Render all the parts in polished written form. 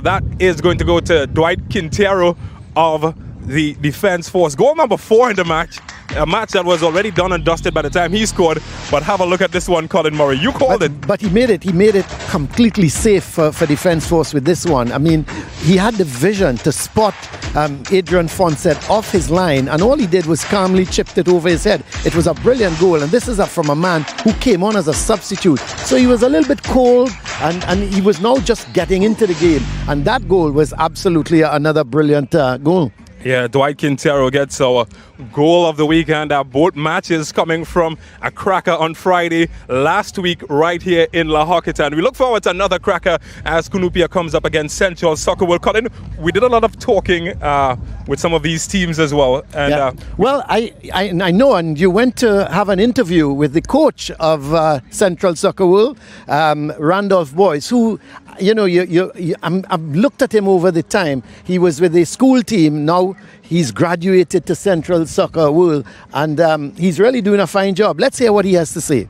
That is going to go to Dwight Quintero of the Defense Force. Goal number 4 in the match. A match that was already done and dusted by the time he scored. But have a look at this one, Colin Murray. You called it. But he made it completely safe for Defense Force with this one. I mean, he had the vision to spot Adrian Fonset off his line, and all he did was calmly chipped it over his head. It was a brilliant goal, and this is from a man who came on as a substitute. So he was a little bit cold, and he was now just getting into the game. And that goal was absolutely another brilliant goal. Yeah, Dwight Quintero gets our goal of the weekend. Both matches coming from a cracker on Friday last week right here in La Horquetta. And we look forward to another cracker as Cunupia comes up against Central Soccer World. Colin, we did a lot of talking with some of these teams as well. And, yeah. Well, I know, and you went to have an interview with the coach of Central Soccer World, Randolph Boyce, who, you know, I've looked at him over the time. He was with the school team. Now he's graduated to Central Soccer World, and he's really doing a fine job. Let's hear what he has to say.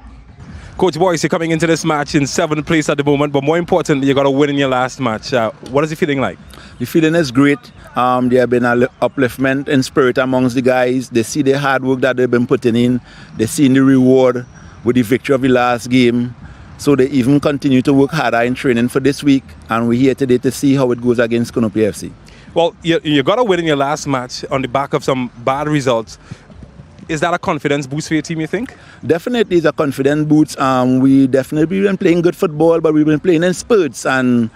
Coach Boyce, you're coming into this match in 7th place at the moment, but more importantly, you got to win in your last match. What is the feeling like? The feeling is great. There have been an upliftment in spirit amongst the guys. They see the hard work that they've been putting in. They see the reward with the victory of the last game. So they even continue to work harder in training for this week, and we're here today to see how it goes against Cunupia FC. Well, you got to win in your last match on the back of some bad results. Is that a confidence boost for your team, you think? Definitely it's a confidence boost. We definitely been playing good football, but we've been playing in spurts, and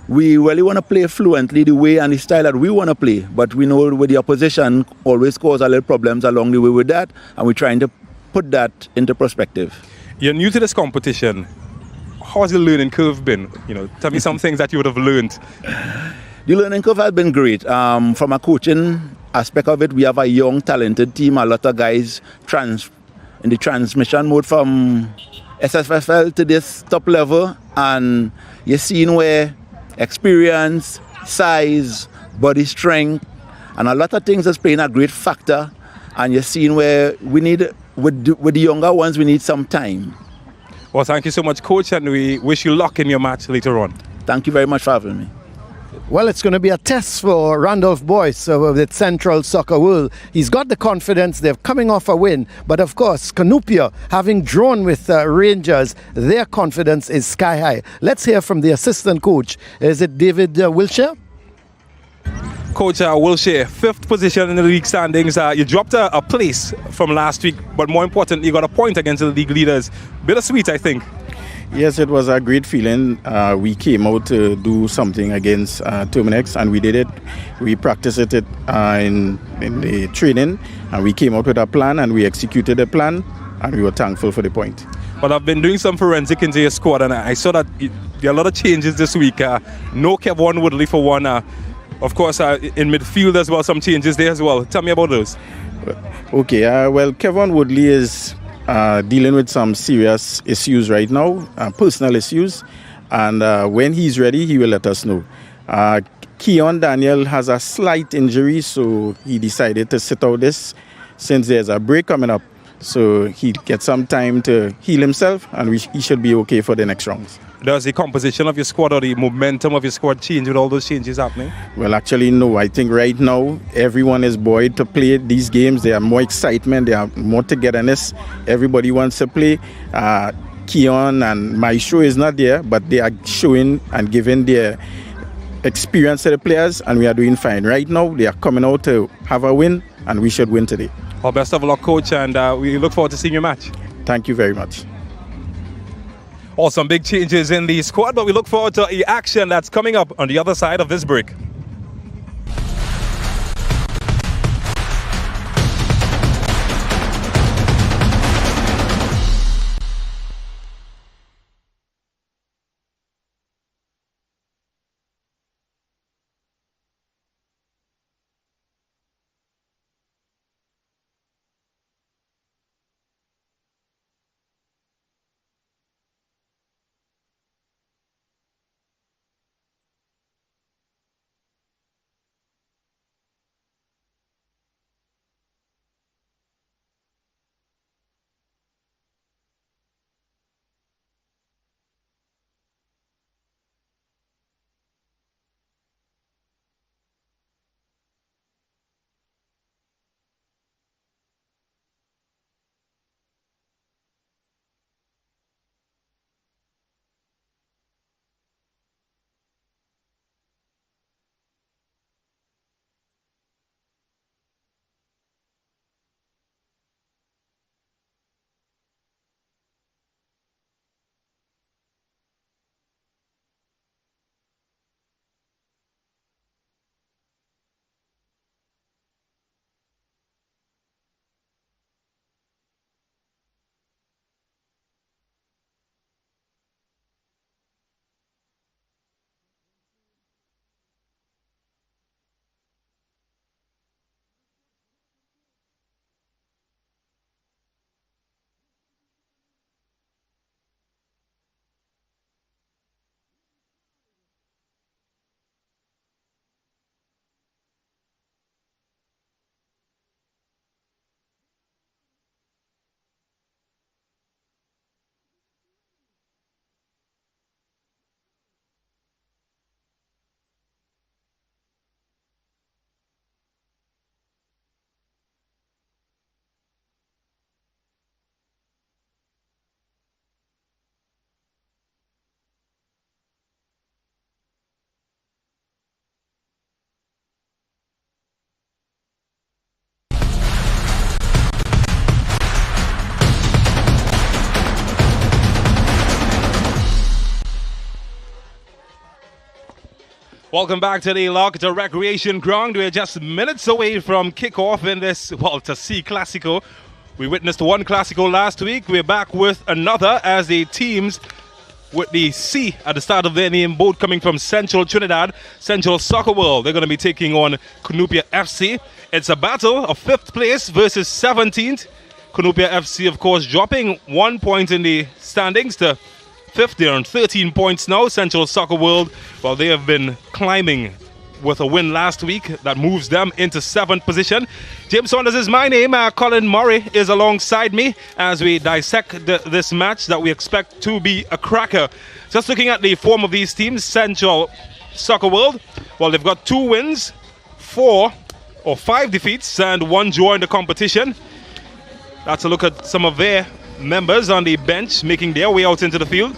we really want to play fluently the way and the style that we want to play. But we know with the opposition always cause a little problems along the way with that, and we're trying to put that into perspective. You're new to this competition. How's the learning curve been? You know, tell me some things that you would have learned. The learning curve has been great. From a coaching aspect of it, we have a young, talented team. A lot of guys in the transmission mode from SFFL to this top level, and you're seeing where experience, size, body strength, and a lot of things is playing a great factor. And you're seeing where we need, with the younger ones, we need some time. Well, thank you so much, Coach, and we wish you luck in your match later on. Thank you very much for having me. Well, it's going to be a test for Randolph Boyce with Central Soccer World. He's got the confidence. They're coming off a win. But of course, Cunupia, having drawn with Rangers, their confidence is sky high. Let's hear from the assistant coach. Is it David Wilshire? Coach Wilshire, 5th position in the league standings. You dropped a place from last week, but more importantly, you got a point against the league leaders. Bittersweet, I think. Yes, it was a great feeling. We came out to do something against Terminix, and we did it. We practiced it in the training, and we came out with a plan, and we executed the plan, and we were thankful for the point. But I've been doing some forensic into your squad, and I saw that there are a lot of changes this week. No Kevon Woodley for one. Of course, in midfield as well, some changes there as well. Tell me about those. Okay, well, Kevon Woodley is dealing with some serious issues right now, personal issues, and when he's ready, he will let us know. Keon Daniel has a slight injury, so he decided to sit out this since there's a break coming up. So he gets some time to heal himself, and he should be okay for the next rounds. Does the composition of your squad or the momentum of your squad change with all those changes happening? Well, actually, no. I think right now, everyone is buoyed to play these games. There are more excitement. There are more togetherness. Everybody wants to play. Keon and Maestro is not there, but they are showing and giving their experience to the players, and we are doing fine. Right now, they are coming out to have a win, and we should win today. Well, best of luck, Coach, and we look forward to seeing your match. Thank you very much. Some big changes in the squad, but we look forward to the action that's coming up on the other side of this break. Welcome back to the Horquetta Recreation Ground. We're just minutes away from kickoff in this, to C Classico. We witnessed one Classico last week. We're back with another as the teams with the C at the start of their name, both coming from Central Trinidad, Central Soccer World. They're going to be taking on Cunupia FC. It's a battle of 5th place versus 17th. Cunupia FC, of course, dropping 1 point in the standings to 5th. They're on 13 points now. Central Soccer World, well, they have been climbing with a win last week that moves them into 7th position. James Saunders is my name. Colin Murray is alongside me as we dissect this match that we expect to be a cracker. Just looking at the form of these teams, Central Soccer World, well, they've got 2 wins, 5 defeats, and 1 draw in the competition. That's a look at some of their members on the bench making their way out into the field.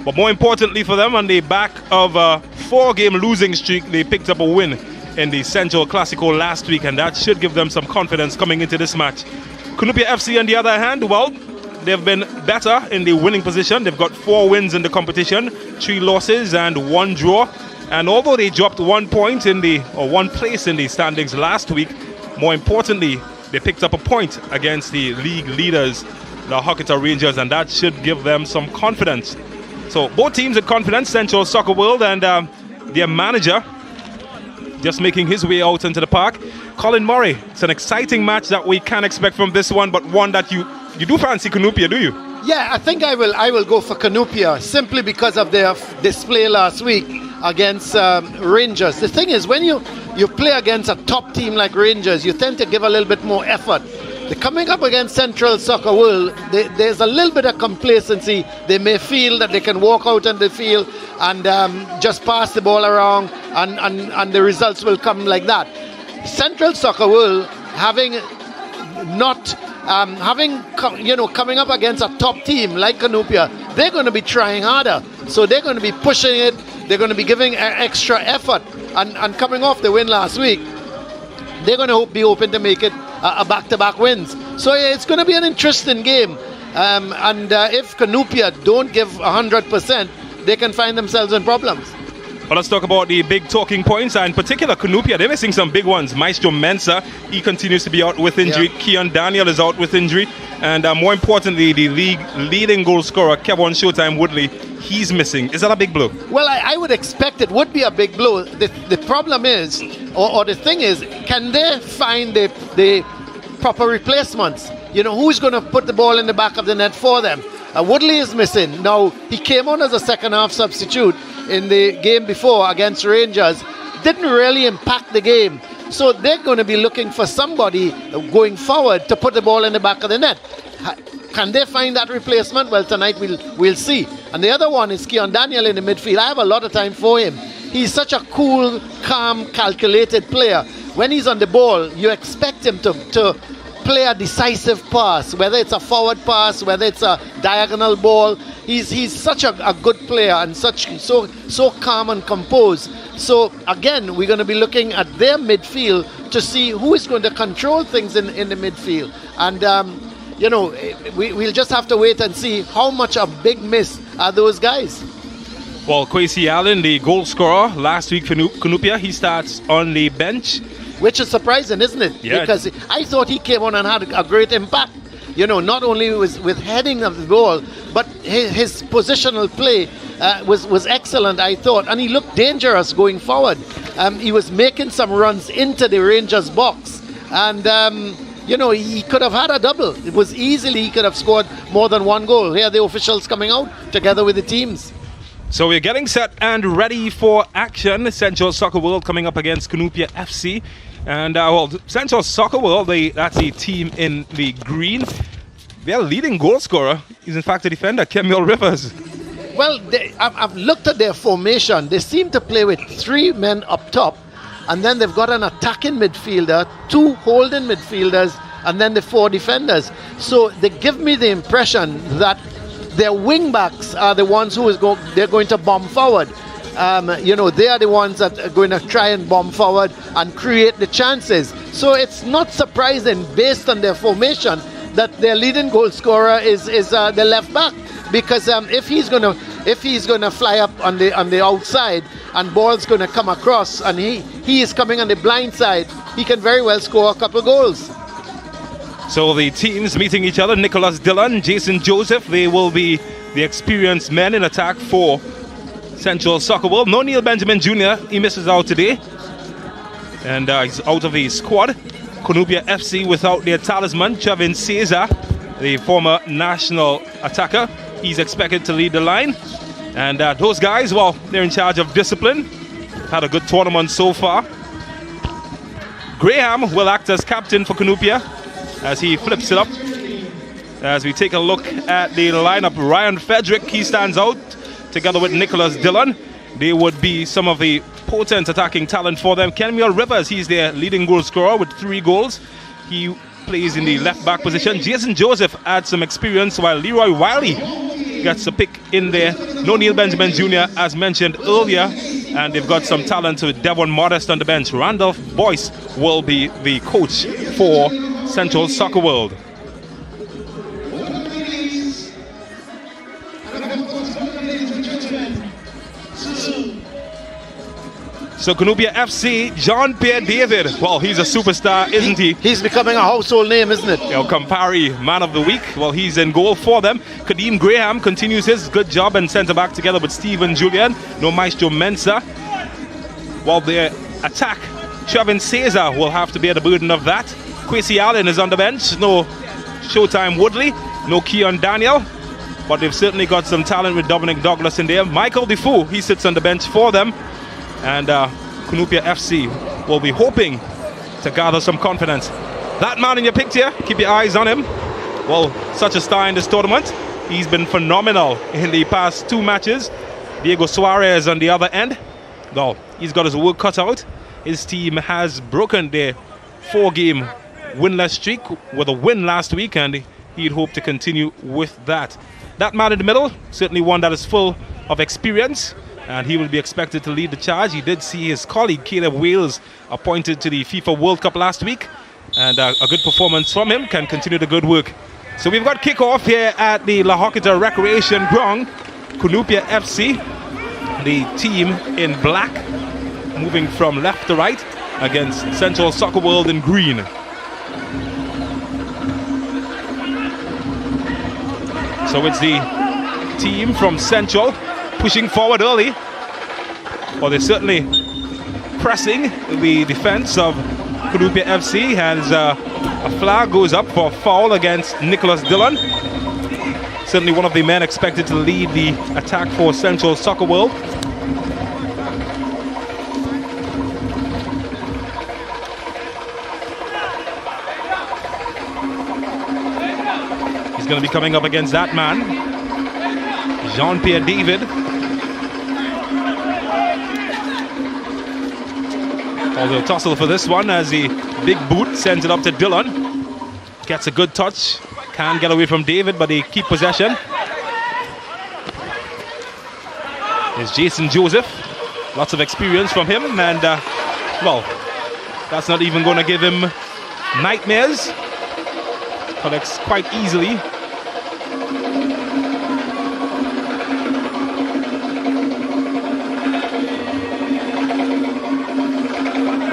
But more importantly for them, on the back of a 4-game losing streak, they picked up a win in the Central Classico last week, and that should give them some confidence coming into this match. Cunupia FC, on the other hand, well, they've been better in the winning position. They've got 4 wins in the competition, 3 losses and 1 draw. And although they dropped 1 point in the, or 1 place in the standings last week, more importantly, they picked up a point against the league leaders, the Horquetta Rangers, and that should give them some confidence. So both teams with confidence, Central Soccer World and their manager just making his way out into the park. Colin Murray, it's an exciting match that we can expect from this one, but one that you do fancy Cunupia, do you? Yeah, I think I will go for Cunupia simply because of their display last week against Rangers. The thing is, when you play against a top team like Rangers, you tend to give a little bit more effort. They're coming up against Central Soccer World, there's a little bit of complacency. They may feel that they can walk out on the field and just pass the ball around and the results will come like that. Central Soccer World coming up against a top team like Cunupia, they're going to be trying harder. So they're going to be pushing it, they're going to be giving extra effort. And coming off the win last week, they're going to be hoping to make it a back-to-back wins. So yeah, it's going to be an interesting game. If Cunupia don't give 100%, they can find themselves in problems. Well, let's talk about the big talking points, and in particular Cunupia. They're missing some big ones. Maestro Mensah, he continues to be out with injury. Yeah. Keon Daniel is out with injury. And more importantly, the league leading goal scorer, Kevon Showtime Woodley, he's missing. Is that a big blow? Well, I would expect it would be a big blow. The problem is, or the thing is, can they find the proper replacements? You know, who's going to put the ball in the back of the net for them? Woodley is missing. Now, he came on as a second-half substitute in the game before against Rangers. Didn't really impact the game. So they're going to be looking for somebody going forward to put the ball in the back of the net. Can they find that replacement? Well, tonight we'll see. And the other one is Keon Daniel in the midfield. I have a lot of time for him. He's such a cool, calm, calculated player. When he's on the ball, you expect him to play a decisive pass, whether it's a forward pass, whether it's a diagonal ball. He's such a good player and so calm and composed. So again, we're going to be looking at their midfield to see who is going to control things in the midfield. And we'll just have to wait and see how much a big miss are those guys. Well, Kwesi Allen, the goal scorer last week for Cunupia, he starts on the bench. Which is surprising, isn't it? Yeah. Because I thought he came on and had a great impact. You know, not only with heading of the ball, but his positional play was excellent, I thought. And he looked dangerous going forward. He was making some runs into the Rangers box. And, he could have had a double. It was easily, he could have scored more than 1 goal. Here are the officials coming out together with the teams. So we're getting set and ready for action. Central Soccer World coming up against Cunupia FC. And Central Soccer World, that's the team in the green. Their leading goal scorer is in fact a defender, Kemuel Rivers. Well, I've looked at their formation. They seem to play with 3 men up top, and then they've got an attacking midfielder, 2 holding midfielders, and then the 4 defenders. So they give me the impression that their wing backs are the ones they're going to bomb forward. They are the ones that are going to try and bomb forward and create the chances. So it's not surprising, based on their formation, that their leading goal scorer is the left back, because if he's going to fly up on the outside, and ball's going to come across, and he is coming on the blind side, he can very well score a couple goals. So the teams meeting each other, Nicholas Dillon, Jason Joseph, they will be the experienced men in attack for Central Soccer World. No Neil Benjamin Jr., he misses out today, and he's out of the squad. Cunupia FC without their talisman, Chavin Cesar, the former national attacker. He's expected to lead the line. And those guys, well, they're in charge of discipline. Had a good tournament so far. Graham will act as captain for Cunupia as he flips it up. As we take a look at the lineup, Ryan Frederick, he stands out together with Nicholas Dillon. They would be some of the potent attacking talent for them. Kenmuel Rivers, he's their leading goal scorer with 3 goals. He plays in the left back position. Jason Joseph adds some experience, while Leroy Wiley gets a pick in there. No Neil Benjamin Jr., as mentioned earlier, and they've got some talent with Devon Modest on the bench. Randolph Boyce will be the coach for Central Soccer World. So Cunupia FC, Jean-Pierre David, well, he's a superstar, isn't he? He's becoming a household name, isn't it? El Campari, man of the week. Well, he's in goal for them. Kadeem Graham continues his good job and centre-back together with Stephen Julian. No Maestro Mensah. While their attack, Chavin Cesar will have to bear the burden of that. Quincy Allen is on the bench. No Showtime Woodley. No Keon Daniel. But they've certainly got some talent with Dominic Douglas in there. Michael Defoe, he sits on the bench for them. And Cunupia FC will be hoping to gather some confidence. That man in your picture, keep your eyes on him. Well, such a star in this tournament. He's been phenomenal in the past 2 matches. Diego Suarez on the other end. Well, he's got his work cut out. His team has broken their 4-game winless streak with a win last week, and he'd hope to continue with that. That man in the middle, certainly one that is full of experience, and he will be expected to lead the charge. He did see his colleague Caleb Wales appointed to the FIFA World Cup last week, and a good performance from him can continue the good work. So we've got kickoff here at the La Horquetta Recreation Ground. Cunupia FC, the team in black, moving from left to right against Central Soccer World in green. So it's the team from Central pushing forward early. Well, they're certainly pressing the defense of Cunupia FC as a flag goes up for foul against Nicholas Dillon. Certainly one of the men expected to lead the attack for Central Soccer World. He's going to be coming up against that man, Jean-Pierre David. Although tussle for this one as the big boot sends it up to Dillon. Gets a good touch. Can't get away from David, but they keep possession. There's Jason Joseph. Lots of experience from him, and well, that's not even going to give him nightmares. Collects quite easily.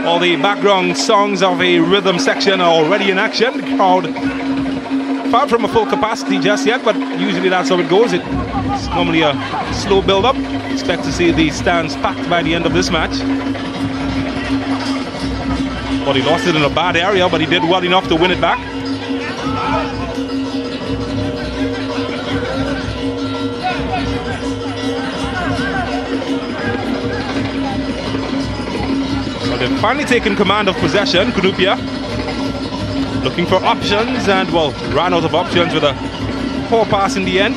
All the background songs of a rhythm section are already in action. The crowd far from a full capacity just yet, but usually that's how it goes. It's normally a slow build-up. Expect to see the stands packed by the end of this match. Well, he lost it in a bad area, but he did well enough to win it back. They've finally taken command of possession. Cunupia looking for options and, well, ran out of options with a poor pass in the end.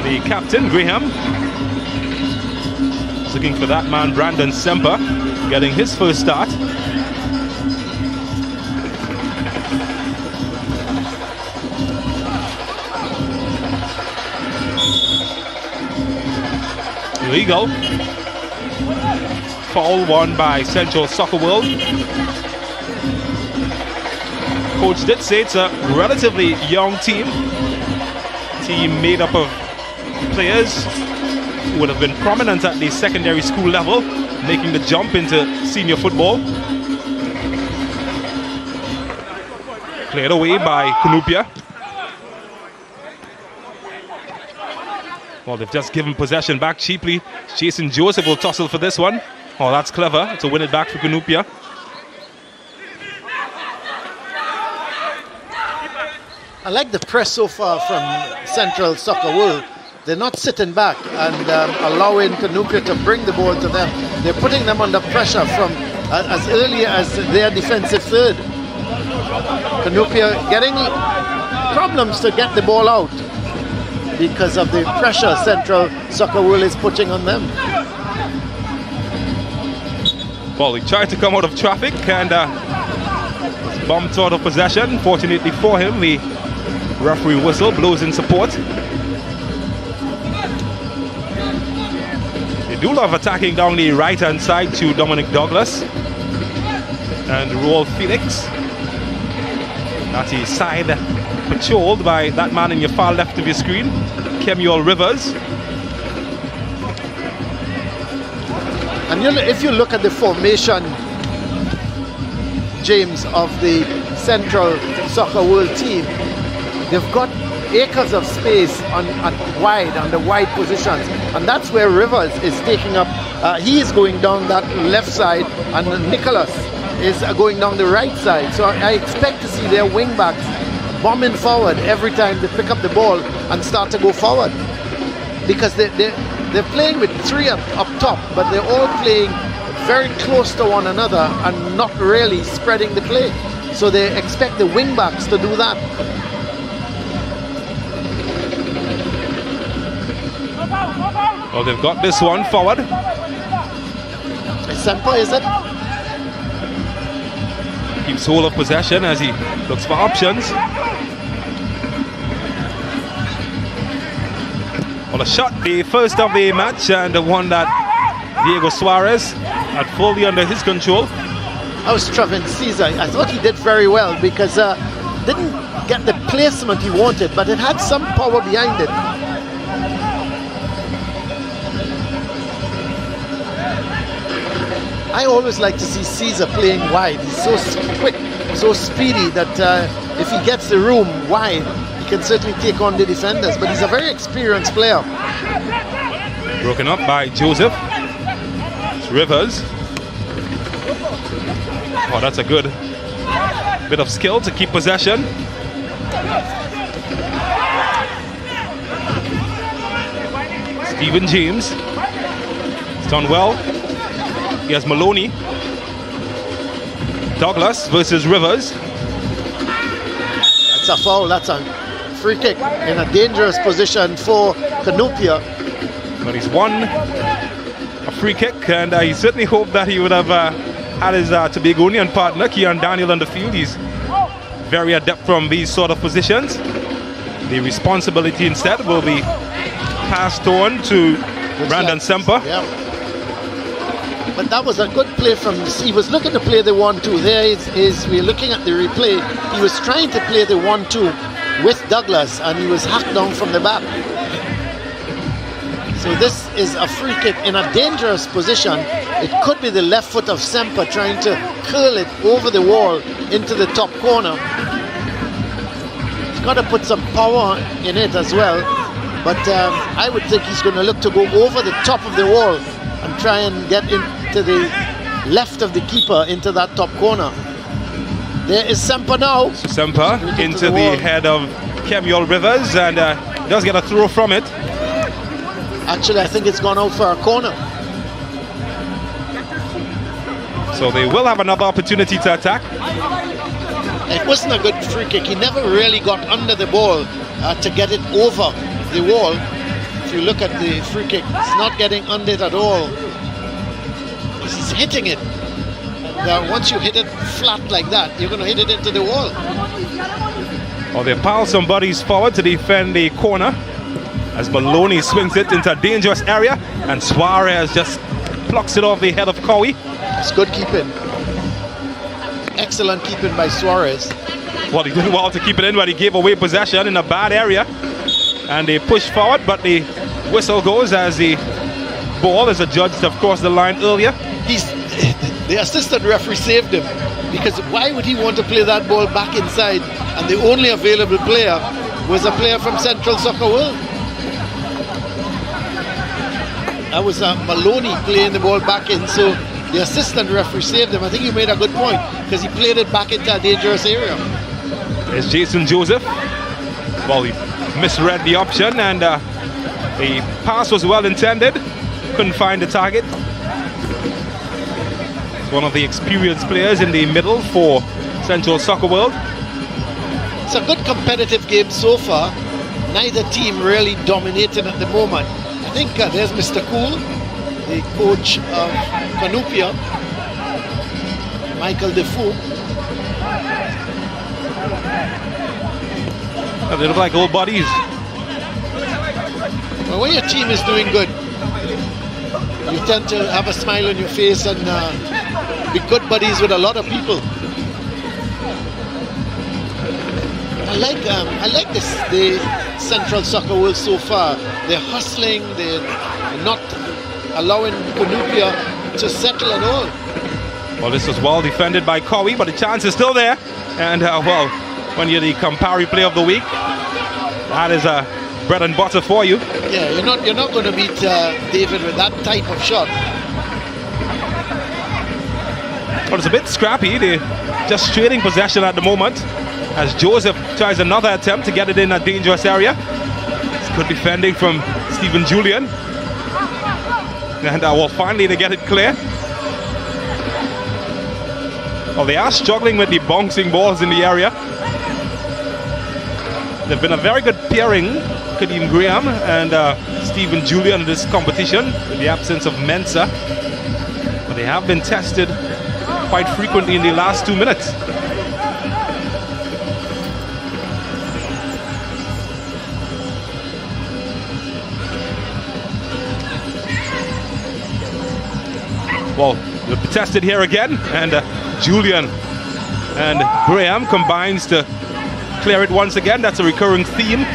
The captain, Graham, is looking for that man, Brandon Semper, getting his first start. Illegal. Foul won by Central Soccer World. Coach did say it's a relatively young team. Team made up of players who would have been prominent at the secondary school level, making the jump into senior football. Cleared away by Cunupia. Well, they've just given possession back cheaply. Jason Joseph will tussle for this one. Oh, that's clever to win it back for Cunupia. I like the press so far from Central Soccer World. They're not sitting back and allowing Cunupia to bring the ball to them. They're putting them under pressure from as early as their defensive third. Cunupia getting problems to get the ball out because of the pressure Central Soccer World is putting on them. Well, he tried to come out of traffic and bumped out of possession. Fortunately for him, the referee whistle blows in support. They do love attacking down the right-hand side to Dominic Douglas and Roel Felix. That is side patrolled by that man in your far left of your screen, Kemuel Rivers. And if you look at the formation, James, of the Central Soccer World team, they've got acres of space on the wide positions, and that's where Rivers is taking up. He is going down that left side, and Nicholas is going down the right side. So I expect to see their wing backs bombing forward every time they pick up the ball and start to go forward, because they're playing with three up top, but they're all playing very close to one another and not really spreading the play. So they expect the wing backs to do that. Well, they've got this one forward. Semper, is it? Keeps hold of possession as he looks for options. Well, a shot, the first of the match, and the one that Diego Suarez had fully under his control. I was Trevin Caesar. I thought he did very well because didn't get the placement he wanted, but it had some power behind it. I always like to see Caesar playing wide. He's so quick, so speedy that if he gets the room wide, he can certainly take on the defenders. But he's a very experienced player. Broken up by Joseph. It's Rivers. Oh, that's a good bit of skill to keep possession. Stephen James. It's done well. He has Maloney. Douglas versus Rivers. That's a foul. That's a free kick in a dangerous position for Cunupia. But he's won a free kick, and he certainly hoped that he would have had his Tobagonian partner, Keon Daniel, on the field. He's very adept from these sort of positions. The responsibility instead will be passed on to Brandon Semper. Yeah. But that was a good play from, he was looking to play the 1-2. There we're looking at the replay. He was trying to play the 1-2 with Douglas, and he was hacked down from the back. So this is a free kick in a dangerous position. It could be the left foot of Semper trying to curl it over the wall into the top corner. He's got to put some power in it as well. But I would think he's going to look to go over the top of the wall and try and get into the left of the keeper into that top corner. There is Semper now. Semper into the head of Kemuel Rivers, and does get a throw from it. Actually, I think it's gone out for a corner. So they will have another opportunity to attack. It wasn't a good free kick. He never really got under the ball to get it over the wall. If you look at the free kick, he's not getting under it at all. He's hitting it. Now, once you hit it flat like that, you're going to hit it into the wall. Well, they pile some bodies forward to defend the corner as Maloney swings it into a dangerous area, and Suarez just plucks it off the head of Cowie. It's good keeping. Excellent keeping by Suarez. Well, he did well to keep it in, but he gave away possession in a bad area. And they push forward, but the whistle goes as the ball is adjudged, of course, the line earlier. The assistant referee saved him, because why would he want to play that ball back inside, and the only available player was a player from Central Soccer World? That was Maloney playing the ball back in, so the assistant referee saved him. I think you made a good point, because he played it back into a dangerous area. It's Jason Joseph. Well, he misread the option, and the pass was well intended. Couldn't find the target. One of the experienced players in the middle for Central Soccer World. It's a good competitive game so far. Neither team really dominating at the moment. I think there's Mr. Cool, the coach of Cunupia, Michael Defoe. They look like old buddies. Well, when your team is doing good, you tend to have a smile on your face and be good buddies with a lot of people. I like this, the Central Soccer World so far. They're hustling, they're not allowing Cunupia to settle at all. Well, this was well defended by Cowie, but the chance is still there. And well, when you're the Campari Player of the Week, that is bread and butter for you. Yeah, you're not going to beat David with that type of shot. But it's a bit scrappy. They're just trading possession at the moment, as Joseph tries another attempt to get it in a dangerous area. It's good defending from Stephen Julian. And well, finally they get it clear. Well, they are struggling with the bouncing balls in the area. They've been a very good pairing, Kadeem Graham and Stephen Julian, in this competition, in the absence of Mensah. But they have been tested quite frequently in the last 2 minutes. Well, they'll be tested here again, and Julian and Graham combines to clear it once again. That's a recurring theme.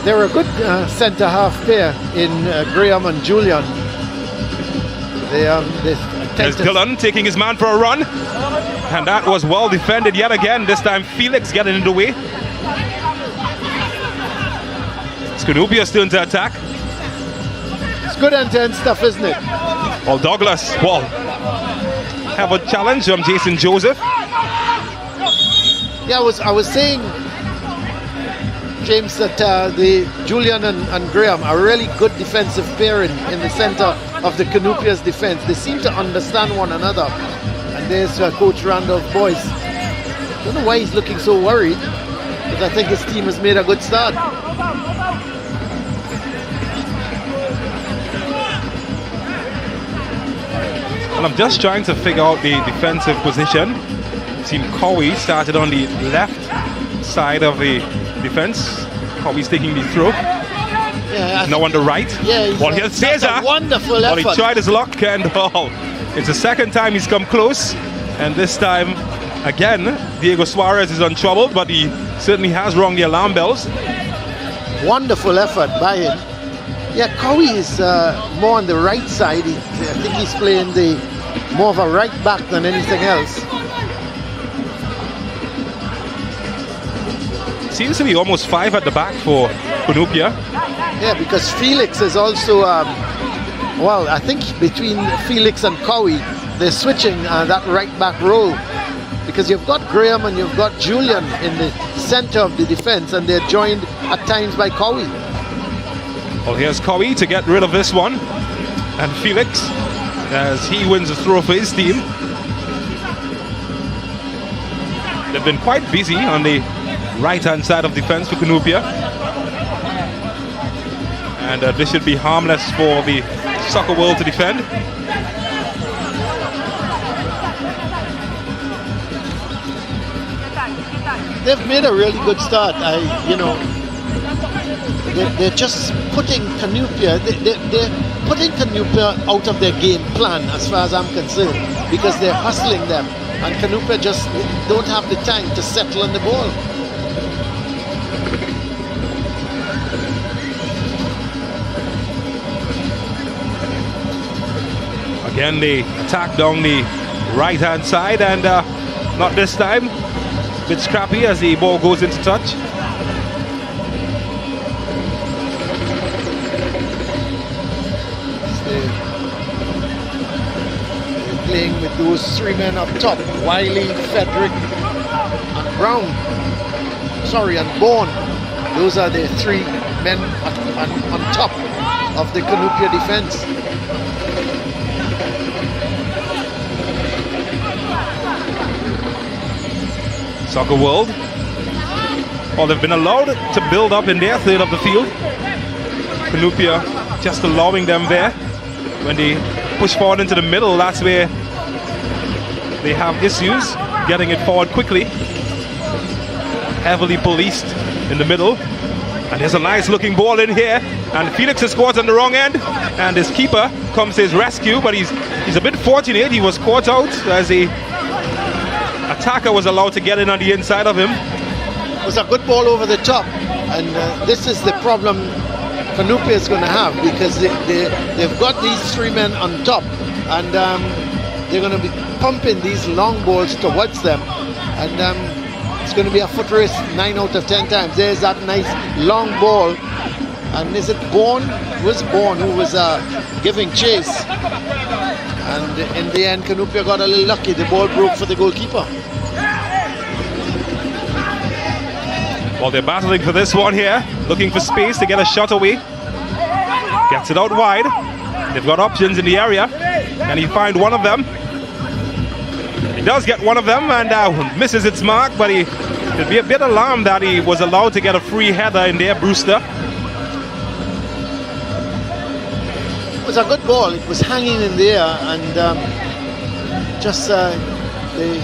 They're a good centre-half pair in Graham and Julian. There's Dillon taking his man for a run, and that was well defended yet again. This time Felix getting in the way. Cunupia's turn to attack. It's good end-to-end stuff, isn't it? Well, Douglas, well, have a challenge from Jason Joseph. Yeah, I was saying, James, that the Julian and Graham are really good defensive pairing in the centre of the Cunupia's defence. They seem to understand one another. And there's Coach Randolph Boyce. I don't know why he's looking so worried, but I think his team has made a good start. And I'm just trying to figure out the defensive position. Seen Cowie started on the left side of the defense. Cowie's taking the throw. Yeah, now on the right. Yeah, well, here's Cesar. Wonderful effort. Well, he tried his luck, and it's the second time he's come close. And this time, again, Diego Suarez is untroubled, but he certainly has rung the alarm bells. Wonderful effort by him. Yeah, Cowie is more on the right side. I think he's playing more of a right back than anything else. Seems to be almost 5 at the back for Cunupia. Yeah, because Felix is also, well, I think between Felix and Cowie, they're switching that right back role. Because you've got Graham and you've got Julian in the center of the defense, and they're joined at times by Cowie. Well, here's Cowie to get rid of this one. And Felix, as he wins the throw for his team. They've been quite busy on the right-hand side of defense for Cunupia. And this should be harmless for the Soccer World to defend. They've made a really good start. They're just putting Cunupia, they're putting Cunupia out of their game plan as far as I'm concerned, because they're hustling them, and Cunupia just don't have the time to settle on the ball. Again, they attack down the right-hand side, and not this time. A bit scrappy as the ball goes into touch. They're playing with those three men up top: Wiley, Frederick, and Brown. Sorry, and Bourne. Those are the three men on top of the Cunupia defense. Soccer World, well, they've been allowed to build up in their third of the field. Cunupia just allowing them there. When they push forward into the middle, that's where they have issues getting it forward quickly. Heavily policed in the middle. And there's a nice looking ball in here, and Felix has scored on the wrong end, and his keeper comes to his rescue, but he's a bit fortunate. He was caught out as the attacker was allowed to get in on the inside of him. It was a good ball over the top, and this is the problem Cunupia is going to have, because they've got these three men on top, and they're going to be pumping these long balls towards them, and it's going to be a foot race 9 out of 10 times. There's that nice long ball, and is it Bourne? It was Bourne who was giving chase, and in the end Cunupia got a little lucky. The ball broke for the goalkeeper. Well, they're battling for this one here, looking for space to get a shot away. Gets it out wide. They've got options in the area. Can he find one of them? He does get one of them, and misses its mark, but he'd be a bit alarmed that he was allowed to get a free header in there, Brewster. It was a good ball. It was hanging in the air, and they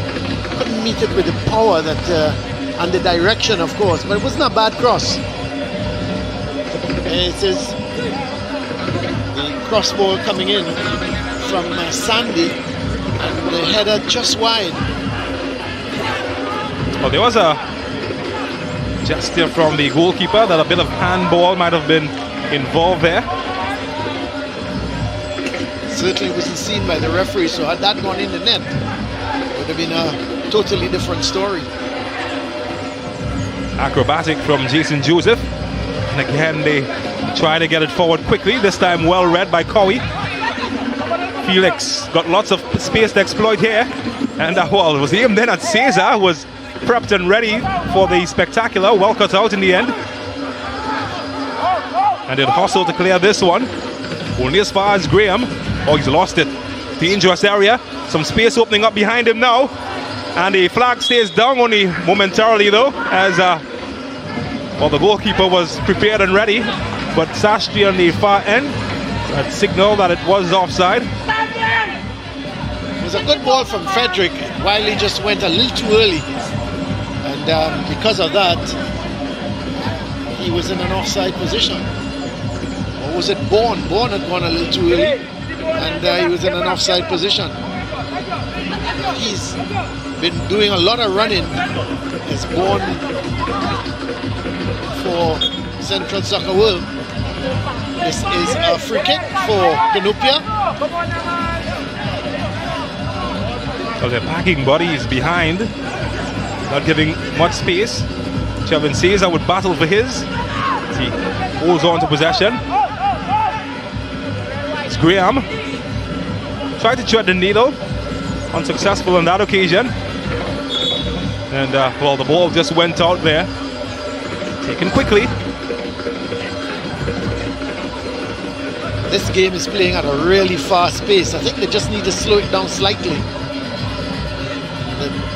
couldn't meet it with the power that and the direction, of course, but it wasn't a bad cross. It is the cross ball coming in from Sandy, and the header just wide. Well, there was a gesture from the goalkeeper that a bit of handball might have been involved there. Certainly wasn't seen by the referee, so had that gone in the net, it would have been a totally different story. Acrobatic from Jason Joseph, and again they try to get it forward quickly, this time well read by Cowie. Felix got lots of space to exploit here, and well, it was aimed then at Cesar, who was prepped and ready for the spectacular, well cut out in the end. And it hustled to clear this one, only as far as Graham. Oh, he's lost it. Dangerous area, some space opening up behind him now. And the flag stays down only momentarily though, as well, the goalkeeper was prepared and ready, but Sastry on the far end had signaled that it was offside. It was a good ball from Frederick. Wiley just went a little too early, and because of that, he was in an offside position. Or was it Bourne? Bourne had gone a little too early, and he was in an offside position. He's been doing a lot of running. Is Bourne for Central Soccer World. This is a free kick for Cunupia. Well, they're packing bodies behind, not giving much space. Chevin Cesar would battle for his. He holds on to possession. It's Graham. Tried to thread the needle. Unsuccessful on that occasion. And well, the ball just went out there. Taken quickly. This game is playing at a really fast pace. I think they just need to slow it down slightly.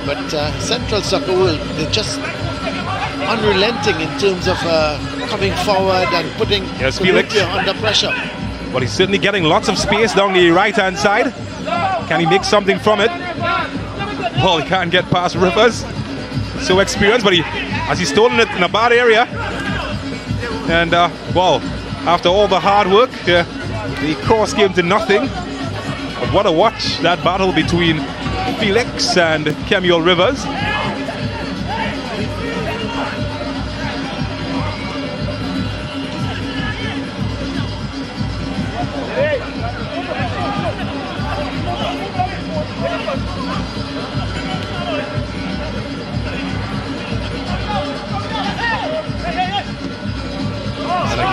But Central Soccer World, they're just unrelenting in terms of coming forward and putting Cunupia under pressure. But he's certainly getting lots of space down the right-hand side. Can he make something from it? Well, he can't get past Rivers. So experienced, but he's stolen it in a bad area. And well, after all the hard work, the cross came to nothing. But what a watch, that battle between Felix and Kemuel Rivers.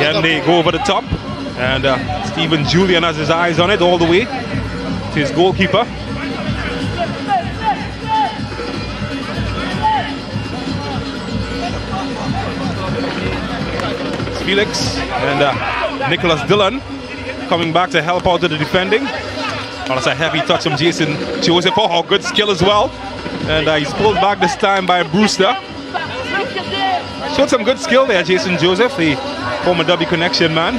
Again, they go over the top, and Stephen Julian has his eyes on it all the way to his goalkeeper. Felix and Nicholas Dillon coming back to help out with the defending. Oh, that's a heavy touch from Jason Joseph. Oh, good skill as well. And he's pulled back this time by Brewster. Showed some good skill there, Jason Joseph, the former W Connection man.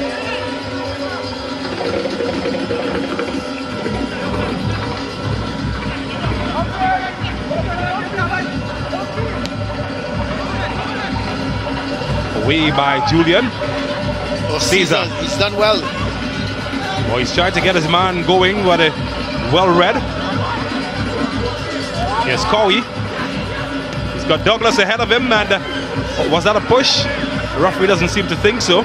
Away by Julian. Oh, Caesar, he's done well. Well, he's trying to get his man going, but well read. Here's Cowie. He's got Douglas ahead of him, and was that a push? The referee doesn't seem to think so.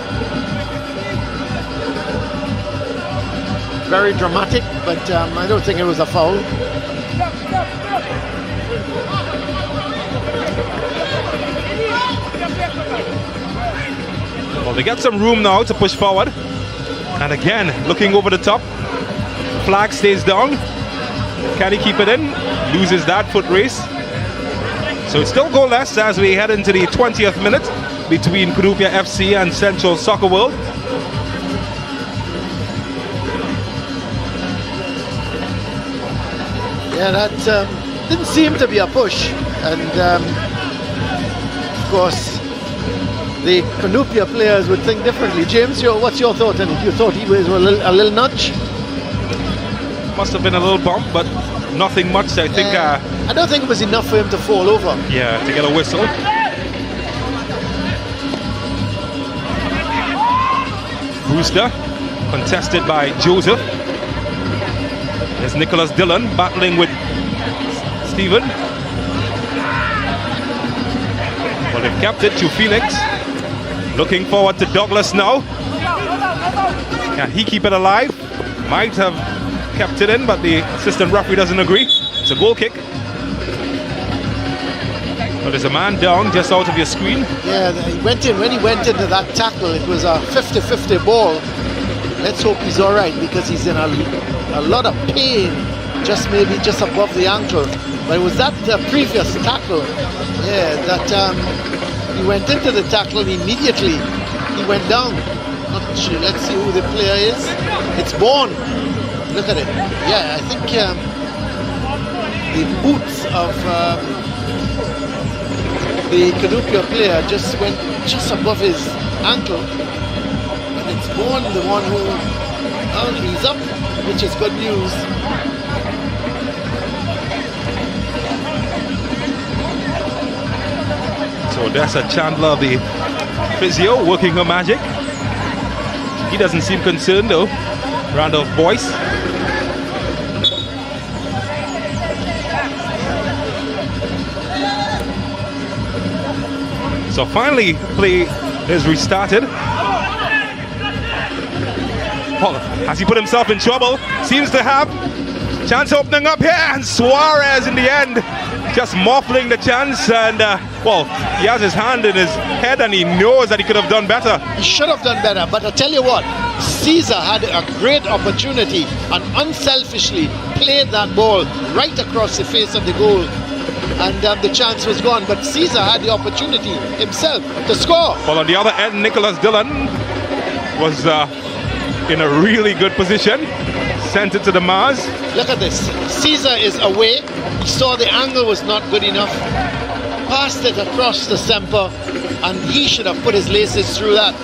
Very dramatic, but I don't think it was a foul. Well, they get some room now to push forward. And again, looking over the top. Flag stays down. Can he keep it in? Loses that foot race. So it's still goalless as we head into the 20th minute between Cunupia FC and Central Soccer World. Yeah, that didn't seem to be a push. And of course, the Cunupia players would think differently. James, what's your thought on it? You thought he was a little nudge? Must have been a little bump, but nothing much. I think. I don't think it was enough for him to fall over. Yeah, to get a whistle. Brewster, contested by Joseph. There's Nicholas Dillon battling with Stephen. Well, they've kept it to Felix. Looking forward to Douglas now. Can he keep it alive? Might have kept it in, but the assistant referee doesn't agree. It's a goal kick. But there's a man down just out of your screen. Yeah, he went in. When he went into that tackle, it was a 50-50 ball. Let's hope he's all right, because he's in a lot of pain, maybe just above the ankle. But it was that previous tackle, yeah, that he went into the tackle and immediately he went down. Not sure. Let's see who the player is. It's Bourne. Look at it. Yeah, I think the boots of the Cunupia player just went just above his ankle. And it's Bourne, the one who, well, he's up, which is good news. So that's a Chandler, the physio, working her magic. He doesn't seem concerned though. Randolph Boyce. So finally, play is restarted. Well, has he put himself in trouble? Seems to have. Chance opening up here, and Suarez in the end just muffling the chance, and well, he has his hand in his head and he knows that he could have done better. He should have done better, but I'll tell you what, Caesar had a great opportunity and unselfishly played that ball right across the face of the goal, and the chance was gone, but Caesar had the opportunity himself to score. Well, on the other end, Nicholas Dillon was in a really good position. Sent it to the Mars. Look at this. Caesar is away. He saw the angle was not good enough. Passed it across the Semper, and he should have put his laces through that.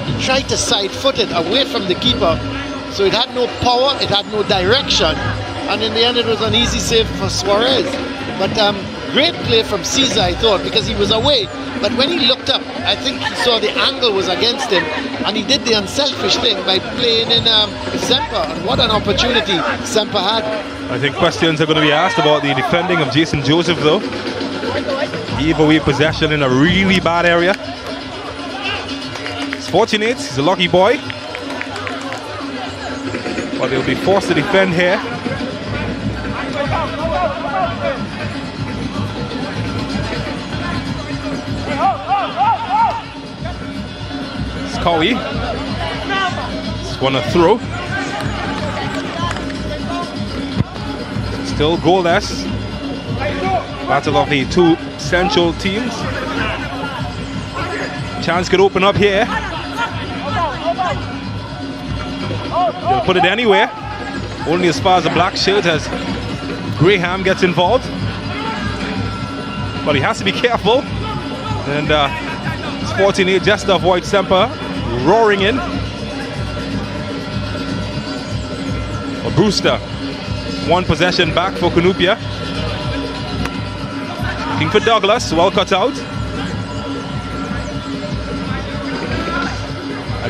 He tried to side foot it away from the keeper, so it had no power, it had no direction, and in the end it was an easy save for Suarez. But great play from Caesar, I thought, because he was away. But when he looked up, I think he saw the angle was against him, and he did the unselfish thing by playing in Semper. And what an opportunity Semper had. I think questions are going to be asked about the defending of Jason Joseph, though. He gave away possession in a really bad area. He's fortunate, he's a lucky boy. But they'll be forced to defend here. Cowie. Just want to throw. Still goalless. Battle of the two central teams. Chance could open up here. They'll put it anywhere. Only as far as the black shirt as Graham gets involved. But he has to be careful. And Sporting A just to avoid Semper roaring in. Brewster. One possession back for Cunupia. Looking for Douglas. Well cut out.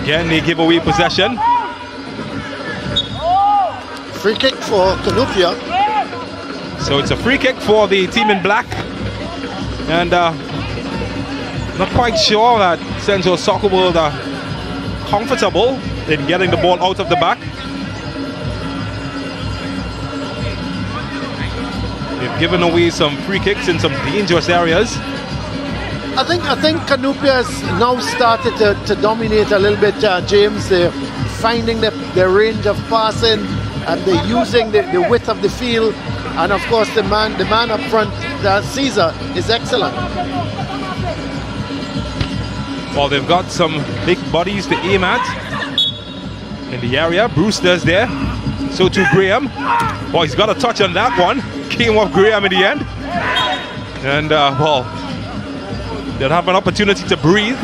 Again, they give away possession. Free kick for Cunupia. So it's a free kick for the team in black. And not quite sure that Central Soccer World are comfortable in getting the ball out of the back. They've given away some free kicks in some dangerous areas. I think Cunupia has now started to dominate a little bit, James. They're finding their range of passing, and they're using the width of the field, and of course the man up front, Caesar, is excellent. Well, they've got some big bodies to aim at in the area. Brewster's there, so too Graham. Well, he's got a touch on that one. Came off Graham in the end, and well, they'll have an opportunity to breathe,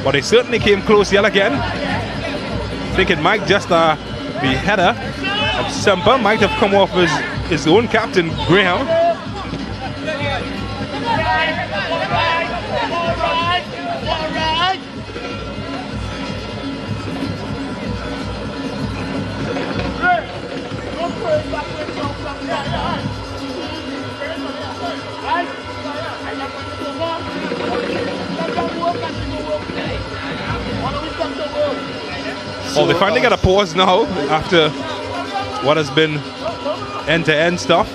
but they certainly came close yet again. I think it might just be header of Semper, might have come off his own captain, Graham. Well, they finally got a pause now after what has been end-to-end stuff.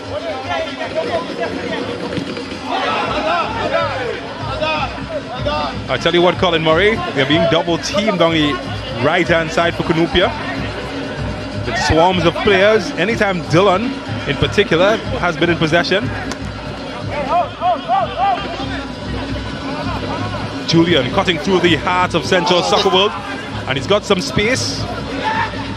I tell you what, Colin Murray, they're being double-teamed on the right-hand side for Cunupia. With swarms of players. Anytime Dillon, in particular, has been in possession. Julian cutting through the heart of Central Soccer World. And he's got some space.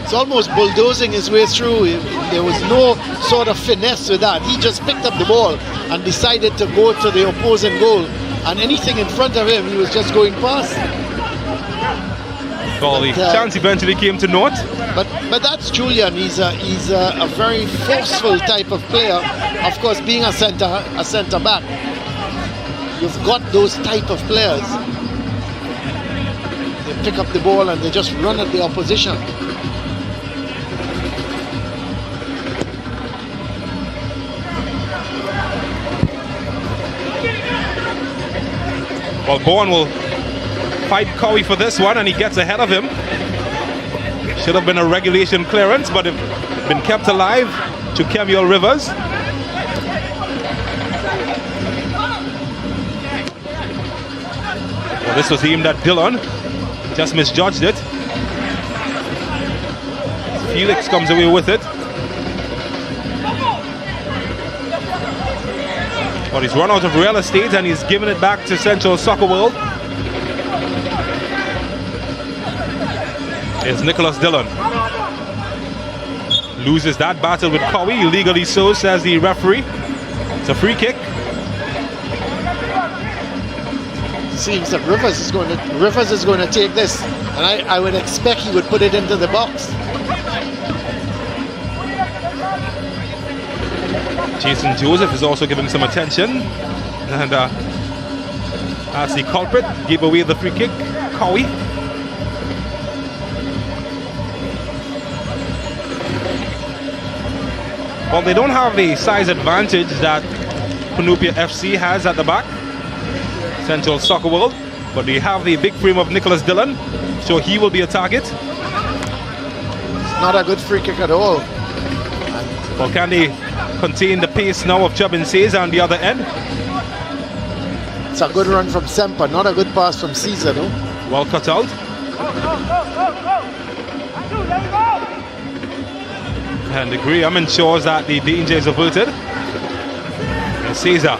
It's almost bulldozing his way through. There was no sort of finesse with that. He just picked up the ball and decided to go to the opposing goal. And anything in front of him, he was just going past. Well, the chance eventually came to naught. But that's Julian. He's a very forceful type of player. Of course, being a centre back, you've got those type of players. They pick up the ball and they just run at the opposition. Well, Bourne will fight Cowie for this one, and he gets ahead of him. Should have been a regulation clearance, but it been kept alive to Kemuel Rivers. Well, this was aimed at Dillon. Just misjudged it. Felix comes away with it. Well, he's run out of real estate and he's given it back to Central Soccer World. Here's Nicholas Dillon. Loses that battle with Cowie, illegally so, says the referee. It's a free kick. Seems that Rivers is going to take this, and I would expect he would put it into the box. Jason Joseph is also giving some attention, and as the culprit gave away the free kick, Cowie. Well, they don't have the size advantage that Cunupia FC has at the back, Central Soccer World, but they have the big frame of Nicholas Dillon, so he will be a target. It's not a good free kick at all. Well, can they contain the pace now of Chubbin Says on the other end? It's a good run from Semper, not a good pass from Caesar, though. Well cut out. And the Graham ensures that the danger is averted. And Caesar.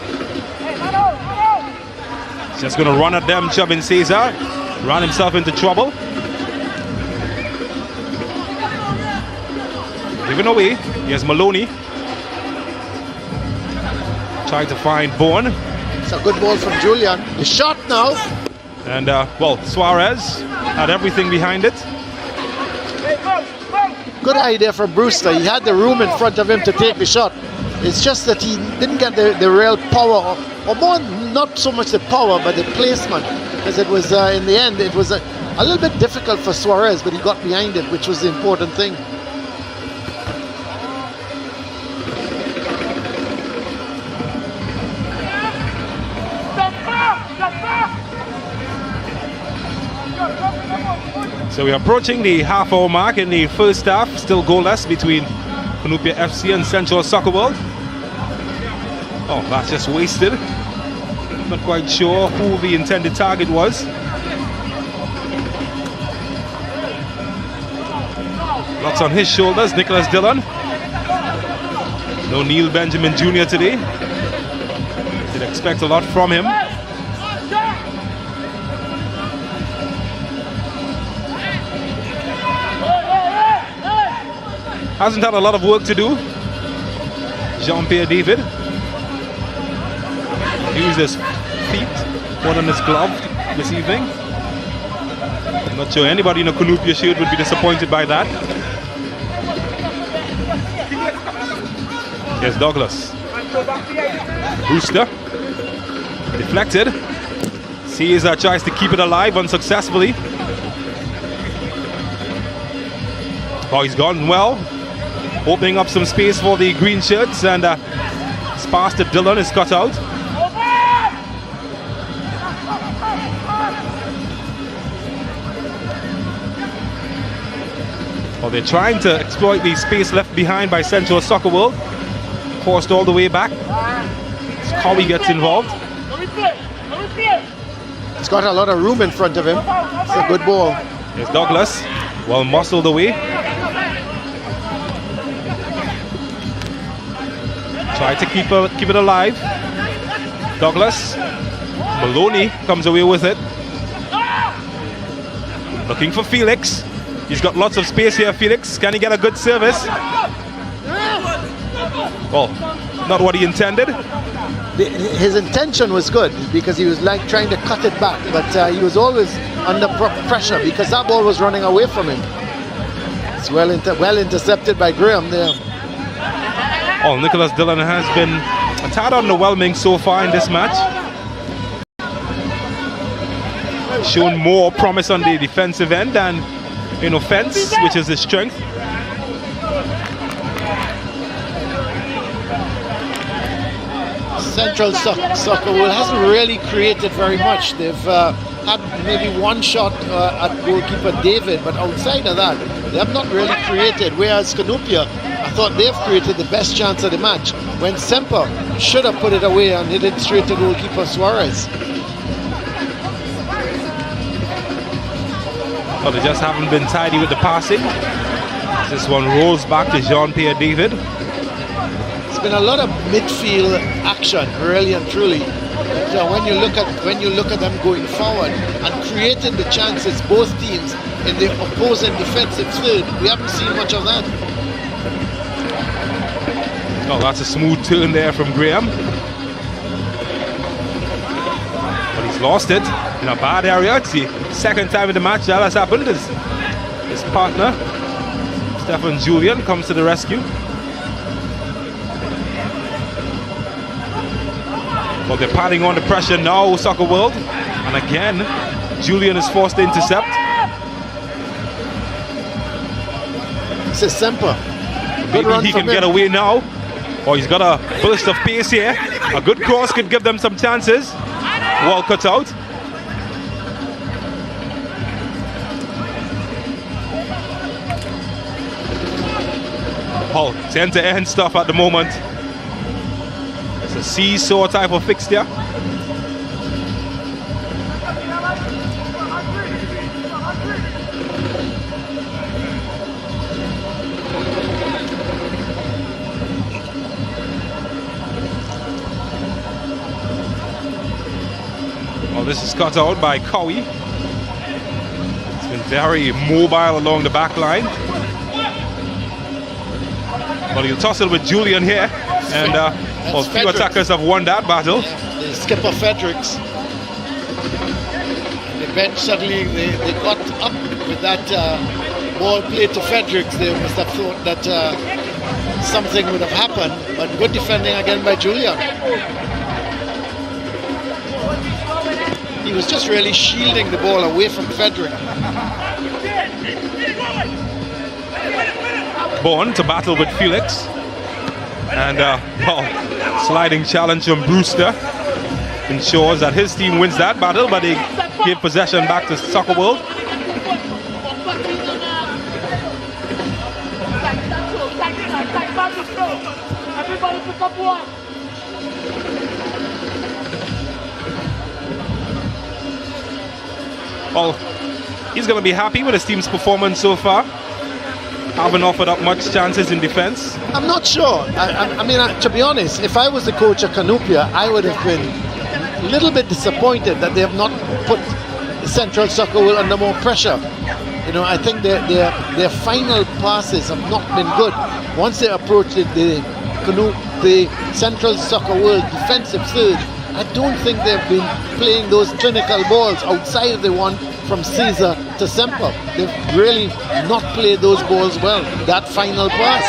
Just going to run at them, Chubbin Caesar. Ran himself into trouble. Giving away. Here's Maloney. Trying to find Bourne. It's a good ball from Julian. The shot now. And, well, Suarez had everything behind it. Good idea from Brewster. He had the room in front of him to take the shot. It's just that he didn't get the real power, or more, not so much the power, but the placement. Because it was, in the end, it was a little bit difficult for Suarez, but he got behind it, which was the important thing. So we're approaching the half-hour mark in the first half. Still goalless between Cunupia FC and Central Soccer World. Oh, that's just wasted. Not quite sure who the intended target was. Lots on his shoulders, Nicholas Dillon. No Neil Benjamin Jr. today. Did expect a lot from him. Hasn't had a lot of work to do. Jean-Pierre David. Used his feet more than his glove this evening. I'm not sure anybody in a Cunupia shirt would be disappointed by that. Here's Douglas. Booster. Deflected. Caesar tries to keep it alive unsuccessfully. Oh, he's gone well. Opening up some space for the green shirts, and his pass to Dillon is cut out. Well, they're trying to exploit the space left behind by Central Soccer World. Forced all the way back. Cowie gets involved. He's got a lot of room in front of him. It's a good ball. Here's Douglas. Well muscled away. Try to keep it alive. Douglas. Maloney comes away with it. Looking for Felix. He's got lots of space here, Felix. Can he get a good service? Well, not what he intended. His intention was good because he was like trying to cut it back, but he was always under pressure because that ball was running away from him. It's well intercepted by Graham there. Oh, Nicholas Dillon has been a tad underwhelming so far in this match. Shown more promise on the defensive end than in offense, which is his strength. Central Soccer World hasn't really created very much. They've had maybe one shot at goalkeeper David, but outside of that, they have not really created. Whereas Cunupia, I thought they've created the best chance of the match when Semper should have put it away and hit it straight to goalkeeper Suarez. Well, they just haven't been tidy with the passing. This one rolls back to Jean-Pierre David. There's been a lot of midfield action, really and truly. So when you look at them going forward and creating the chances, both teams in the opposing defensive third, we haven't seen much of that. Oh, that's a smooth turn there from Graham. But he's lost it in a bad area. It's the second time in the match that has happened. His partner, Stefan Julian, comes to the rescue. Well, they're piling on the pressure now, Soccer World. And again, Julian is forced to intercept. It's a Semper. Maybe he can get away now. Oh, he's got a burst of pace here. A good cross could give them some chances. Well cut out. Oh, it's end-to-end stuff at the moment. It's a seesaw type of fixture. Well, this is cut out by Cowie. It's been very mobile along the back line. Well, he'll toss it with Julian here. And well, few attackers have won that battle. Yeah, the skipper Fredericks. The bench suddenly they got up with that ball played to Fredericks. They must have thought that something would have happened, but good defending again by Julian. He was just really shielding the ball away from Frederick. Bourne to battle with Felix. And well, sliding challenge from Brewster ensures that his team wins that battle, but they give possession back to Soccer World. Well, he's going to be happy with his team's performance so far. Haven't offered up much chances in defense. I'm not sure. I mean, to be honest, if I was the coach of Cunupia, I would have been a little bit disappointed that they have not put Central Soccer World under more pressure. You know, I think their final passes have not been good. Once they approached the Central Soccer World defensive third, I don't think they've been playing those clinical balls outside of the one from Caesar to Semper. They've really not played those balls well. That final pass.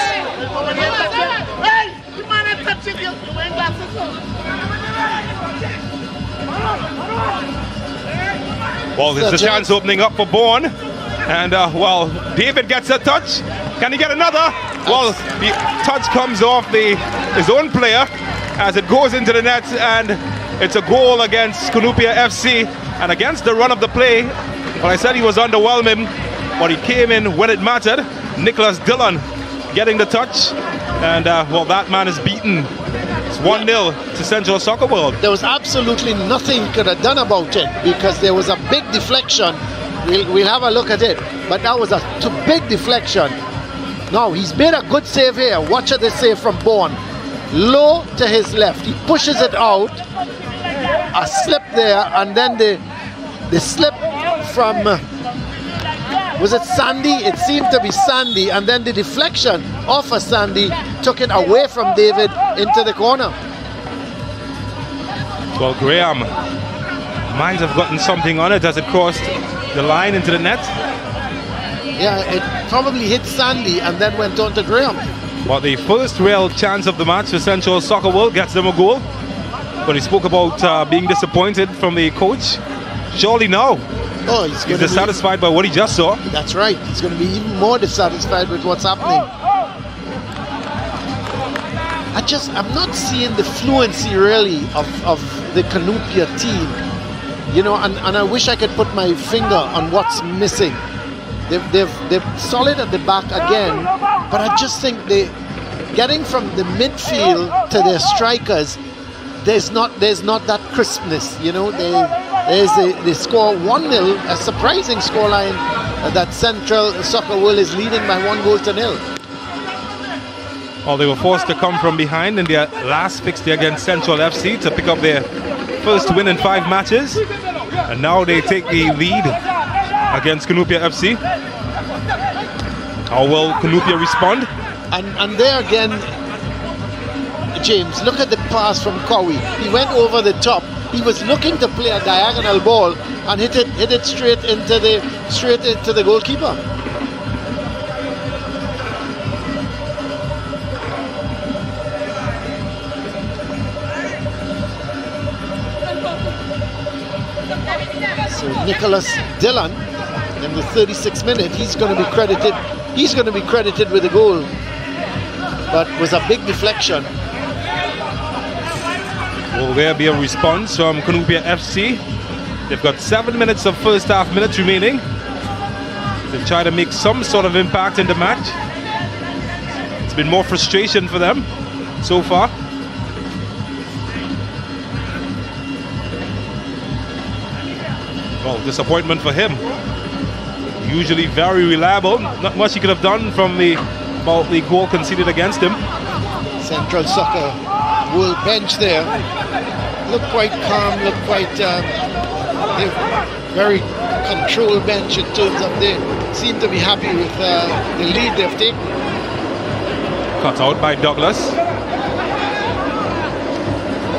Well, there's a chance opening up for Bourne. And, well, David gets a touch. Can he get another? Well, the touch comes off his own player as it goes into the net, and it's a goal against Cunupia FC. And against the run of the play, well, I said he was underwhelming, but he came in when it mattered. Nicholas Dillon getting the touch. And, well, that man is beaten. It's 1-0 to Central Soccer World. There was absolutely nothing he could have done about it because there was a big deflection. We'll have a look at it. But that was a big deflection. Now, he's made a good save here. Watch the save from Bourne. Low to his left. He pushes it out. A slip there, and then the slip from... was it Sandy? It seemed to be Sandy, and then the deflection off of Sandy took it away from David into the corner. Well, Graham might have gotten something on it as it crossed the line into the net. Yeah, it probably hit Sandy and then went on to Graham. Well, the first real chance of the match for Central Soccer World gets them a goal. But he spoke about being disappointed from the coach. Surely now. Oh, he's dissatisfied by what he just saw. That's right. He's going to be even more dissatisfied with what's happening. I'm not seeing the fluency really of the Cunupia team. You know, and I wish I could put my finger on what's missing. They're solid at the back again, but I just think they getting from the midfield to their strikers, there's not that crispness. You know, they score 1-0, a surprising scoreline that Central Soccer World is leading by 1-0. Well, they were forced to come from behind in their last fixture against Central FC to pick up their first win in 5 matches, and now they take the lead against Cunupia FC. How will Cunupia respond? And there again, James, look at the pass from Cowie. He went over the top. He was looking to play a diagonal ball and hit it straight into the goalkeeper. So Nicholas Dillon, in the 36th minute, he's going to be credited with a goal, but was a big deflection. Will there be a response from Cunupia FC? They've got 7 minutes of first half minutes remaining to try to make some sort of impact in the match. It's been more frustration for them so far. Well, disappointment for him. Usually very reliable. Not much he could have done from the goal conceded against him. Central Soccer World bench there. Look quite calm, look quite They're very controlled bench in terms of they seem to be happy with the lead they've taken. Cut out by Douglas.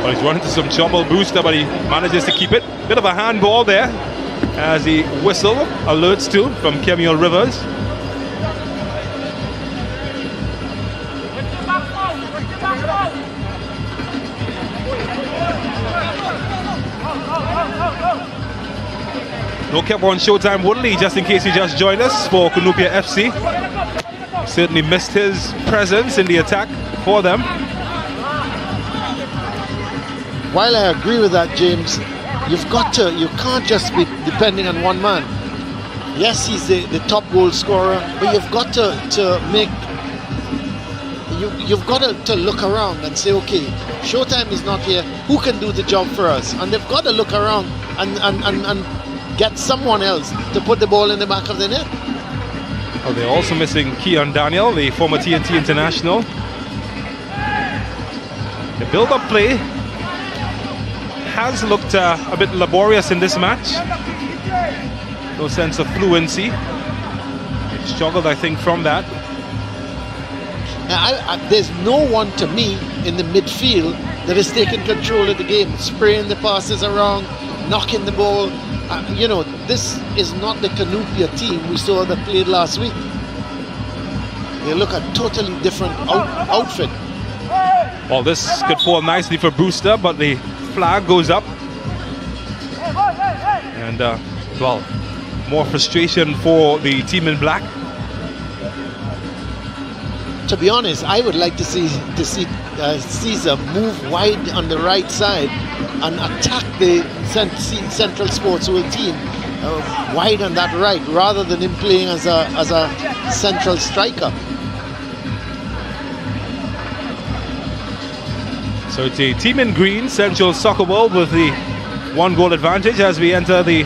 Well, he's run into some trouble, Booster, but he manages to keep it. Bit of a handball there as the whistle alerts to from Kemuel Rivers. No cap on Showtime Woodley, just in case you just joined us, for Cunupia FC. Certainly missed his presence in the attack for them. While I agree with that, James, you can't just be depending on one man. Yes, he's the top goal scorer, but you've got to look around and say, okay, Showtime is not here, who can do the job for us? And they've got to look around and get someone else to put the ball in the back of the net. Oh, they're also missing Keon Daniel, the former T&T international. The build-up play has looked a bit laborious in this match. No sense of fluency. They struggled, I think, from that. There's no one to me in the midfield that is taking control of the game, spraying the passes around, knocking the ball. This is not the Cunupia team we saw that played last week. They look a totally different outfit. Well, this could fall nicely for Brewster, but the flag goes up. And, more frustration for the team in black. To be honest, I would like to see Caesar move wide on the right side and attack the Central Sportsworld team wide on that right, rather than him playing as a central striker. So it's a team in green, Central Soccer World, with the 1-goal advantage as we enter the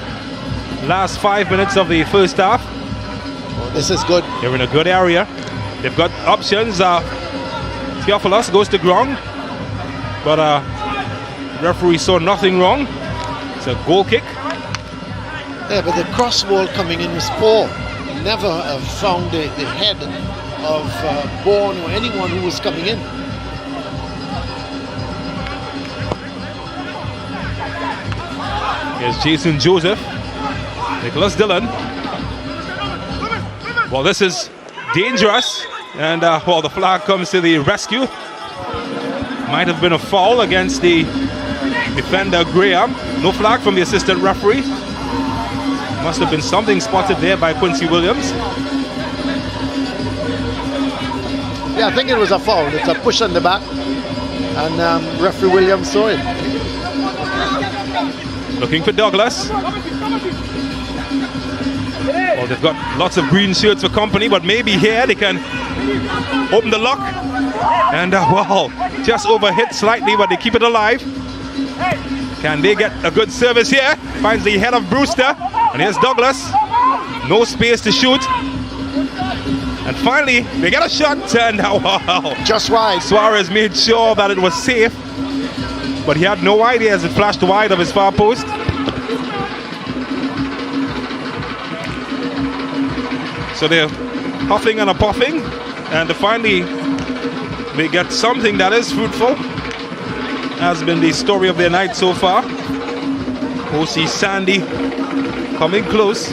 last 5 minutes of the first half. Oh, this is good. They're in a good area. They've got options. Theophilus goes to ground, but referee saw nothing wrong. It's a goal kick. Yeah, but the cross ball coming in was poor. He never found the head of Bourne or anyone who was coming in. Here's Jason Joseph. Nicholas Dillon. Well, this is dangerous, and the flag comes to the rescue. Might have been a foul against the defender Graham. No flag from the assistant referee. Must have been something spotted there by Quincy Williams. Yeah, I think it was a foul. It's a push on the back, and referee Williams saw it. Looking for Douglas. Well, they've got lots of green shirts for company, but maybe here they can open the lock. And just overhit slightly, but they keep it alive. Can they get a good service here? Finds the head of Brewster, and here's Douglas. No space to shoot. And finally, they get a shot, and just wide. Suarez made sure that it was safe, but he had no idea as it flashed wide of his far post. So they're huffing and a puffing, and finally they get something that is fruitful. Has been the story of their night so far. O.C. Sandy coming close.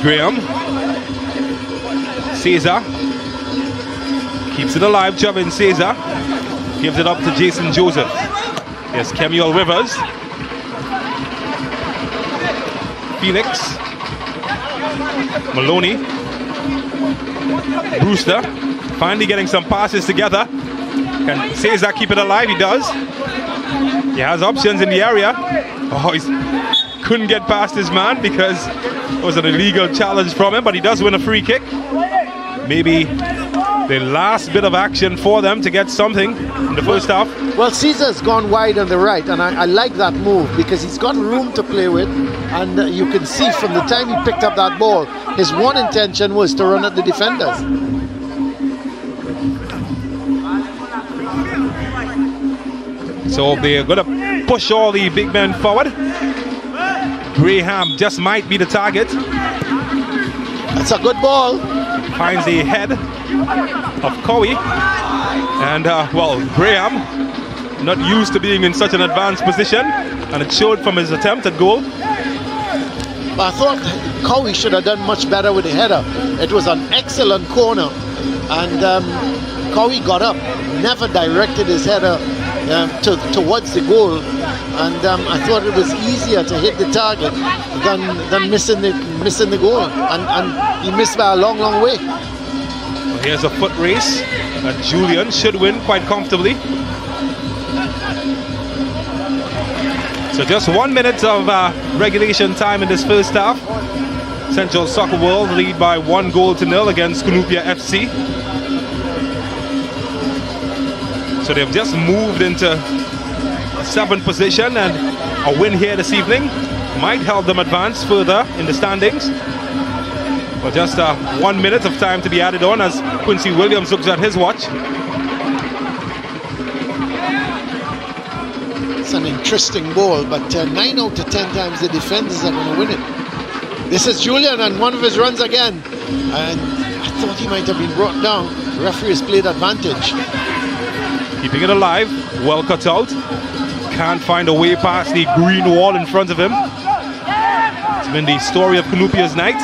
Graham. Caesar keeps it alive. Jovin Caesar gives it up to Jason Joseph. Here's Kemuel Rivers. Felix. Maloney. Brewster finally getting some passes together. Can Caesar keep it alive? He does. He has options in the area. He couldn't get past his man because it was an illegal challenge from him, but he does win a free kick. Maybe the last bit of action for them to get something in the first half. Well, Caesar's gone wide on the right, and I like that move because he's got room to play with, and you can see from the time he picked up that ball, his one intention was to run at the defenders. So they're going to push all the big men forward. Graham just might be the target. That's a good ball. Finds the head of Cowie. And, well, Graham, not used to being in such an advanced position. And it showed from his attempt at goal. But I thought Cowie should have done much better with the header. It was an excellent corner. And Cowie got up, never directed his header towards the goal, and I thought it was easier to hit the target than missing the goal, and he missed by a long way. Well, here's a foot race that Julian should win quite comfortably. So just 1 minute of regulation time in this first half. Central Soccer World lead by 1-0 against Cunupia FC. So they've just moved into 7th position, and a win here this evening might help them advance further in the standings. But just 1 minute of time to be added on as Quincy Williams looks at his watch. It's an interesting ball, but 9 out of 10 times the defenders are going to win it. This is Julian and one of his runs again, and I thought he might have been brought down. The referee has played advantage. Keeping it alive, well cut out. Can't find a way past the green wall in front of him. It's been the story of Cunupia's night.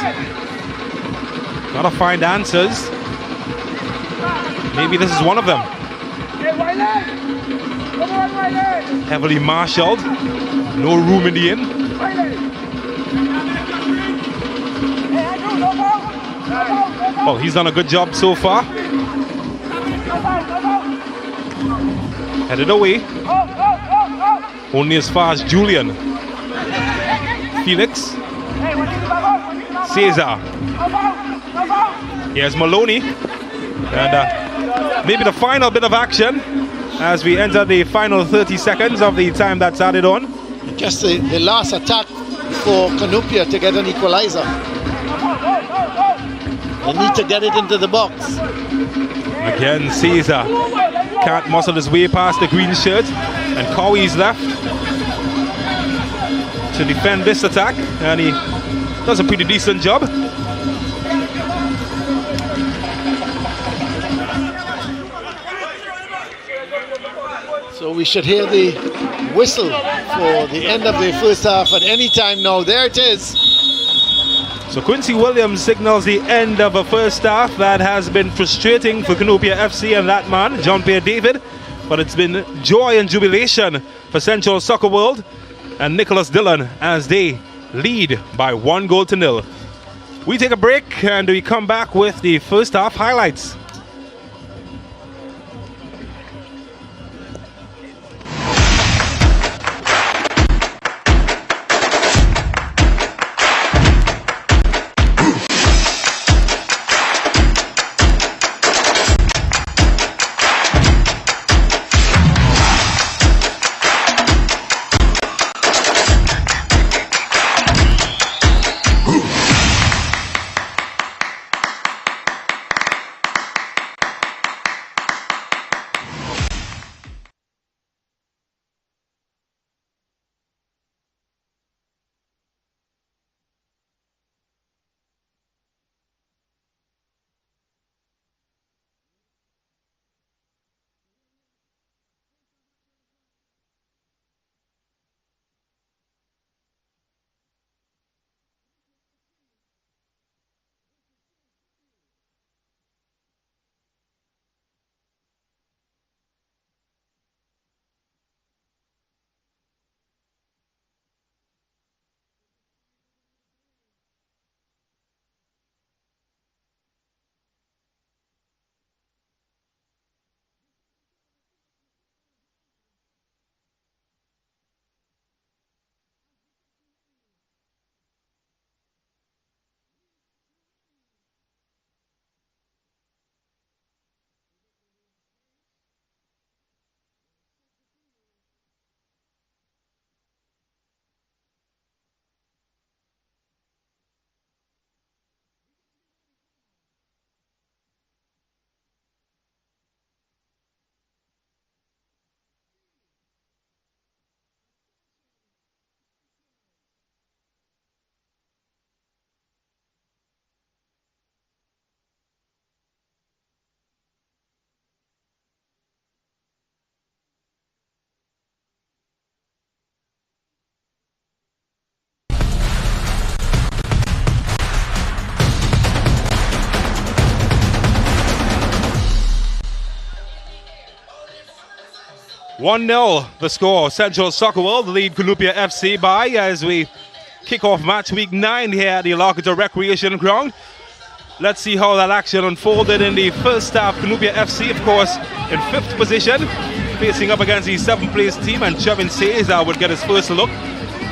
Gotta find answers. Maybe this is one of them. Heavily marshaled. No room in the inn. Well, he's done a good job so far. Headed away. Only as far as Julian. Felix. Cesar. Here's Maloney. And maybe the final bit of action as we enter the final 30 seconds of the time that's added on. Just the last attack for Cunupia to get an equalizer. They need to get it into the box. Again, Cesar can't muscle his way past the green shirt, and Cowie's left to defend this attack, and he does a pretty decent job. So we should hear the whistle for the end of the first half at any time now. There it is. So Quincy Williams signals the end of a first half that has been frustrating for Cunupia FC and that man, John Pierre David. But it's been joy and jubilation for Central Soccer World and Nicholas Dillon as they lead by 1-0. We take a break and we come back with the first half highlights. 1-0 the score. Central Soccer World lead Cunupia FC by as we kick off match week 9 here at the Horquetta Recreation Ground. Let's see how that action unfolded in the first half. Cunupia FC, of course, in 5th position, facing up against the 7th place team, and Chevin Cesar would get his first look,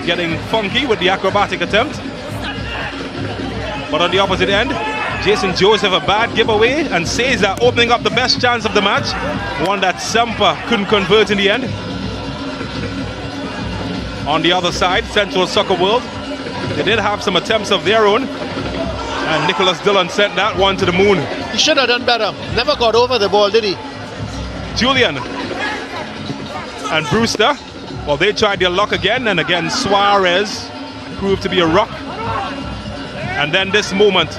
getting funky with the acrobatic attempt. But on the opposite end, Jason Joseph a bad giveaway, and Cesar opening up the best chance of the match, one that Semper couldn't convert in the end. On the other side, Central Soccer World, they did have some attempts of their own, and Nicholas Dillon sent that one to the moon. He should have done better. Never got over the ball, did he? Julian and Brewster, well, they tried their luck again, and again Suarez proved to be a rock. And then this moment,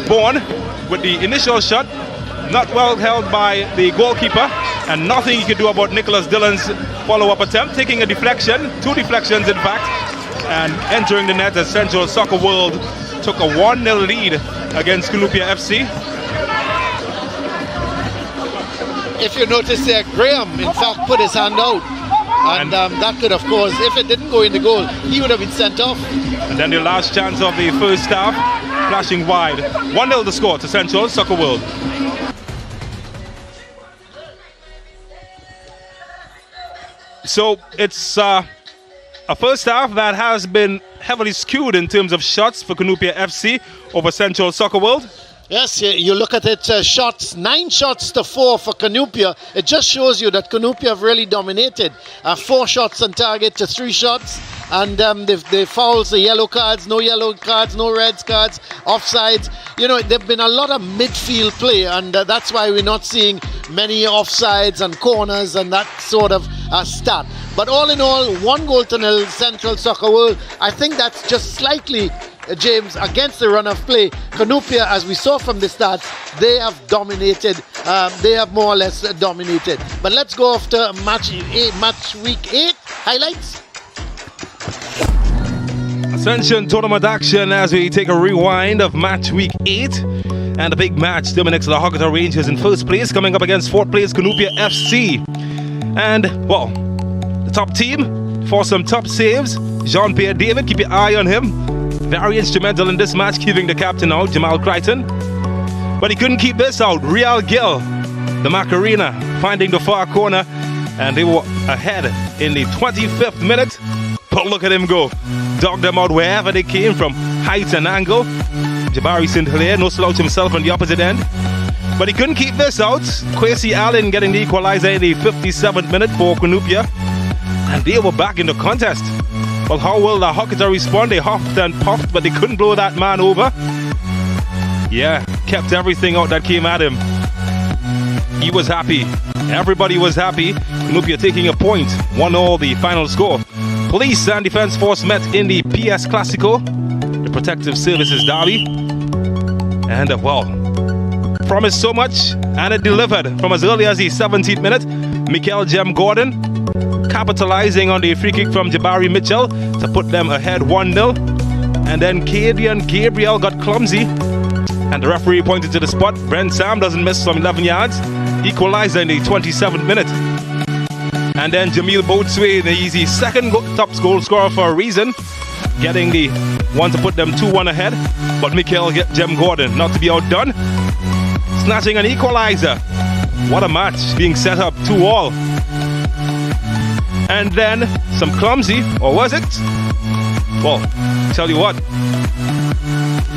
Bourne with the initial shot, not well held by the goalkeeper, and nothing he could do about Nicholas Dillon's follow-up attempt, taking a deflection, 2 deflections in fact, and entering the net as Central Soccer World took a 1-0 lead against Cunupia FC. If you notice there, Graham in fact put his hand out, and that could, of course, if it didn't go in the goal, he would have been sent off. And then the last chance of the first half, flashing wide. 1-0 the score to Central Soccer World. So it's a first half that has been heavily skewed in terms of shots for Cunupia FC over Central Soccer World. Yes, you look at it, shots, 9 shots to 4 for Cunupia. It just shows you that Cunupia have really dominated. 4 shots on target to 3 shots. And the fouls, the yellow cards, no red cards, offsides. You know, there have been a lot of midfield play, and that's why we're not seeing many offsides and corners and that sort of stat. But all in all, 1-0 Central Soccer World. I think that's just slightly, James, against the run of play. Cunupia, as we saw from the stats, they have dominated. They have more or less dominated. But let's go after match week 8 highlights. Ascension tournament action as we take a rewind of match week 8, and a big match. Terminix the Horquetta Rangers in first place, coming up against 4th place Cunupia FC. And well, the top team for some top saves. Jean-Pierre David, keep your eye on him. Very instrumental in this match, keeping the captain out, Jamal Crichton. But he couldn't keep this out. Real Gill, the Macarena, finding the far corner, and they were ahead in the 25th minute. But look at him go. Dog them out wherever they came from, height and angle. Jabari St. Hilaire, no slouch himself on the opposite end. But he couldn't keep this out. Kwesi Allen getting the equalizer in the 57th minute for Cunupia. And they were back in the contest. Well, how will the Horquetta respond? They huffed and puffed, but they couldn't blow that man over. Yeah, kept everything out that came at him. He was happy. Everybody was happy. Cunupia taking a point. 1-0 the final score. Police and Defence Force met in the P.O.S. Classico, the Protective Services Derby. And well, promised so much, and it delivered from as early as the 17th minute. Mikel Jem Gordon capitalizing on the free kick from Jabari Mitchell to put them ahead 1-0. And then Kadian Gabriel got clumsy, and the referee pointed to the spot. Brent Sam doesn't miss from 11 yards. Equalizer in the 27th minute. And then Jamil Boatsway, the easy second top goal scorer for a reason, getting the one to put them 2-1 ahead. But Mikel Jem Gordon, not to be outdone, snatching an equalizer. What a match, being set up 2-2. And then some clumsy, or was it? Well, tell you what,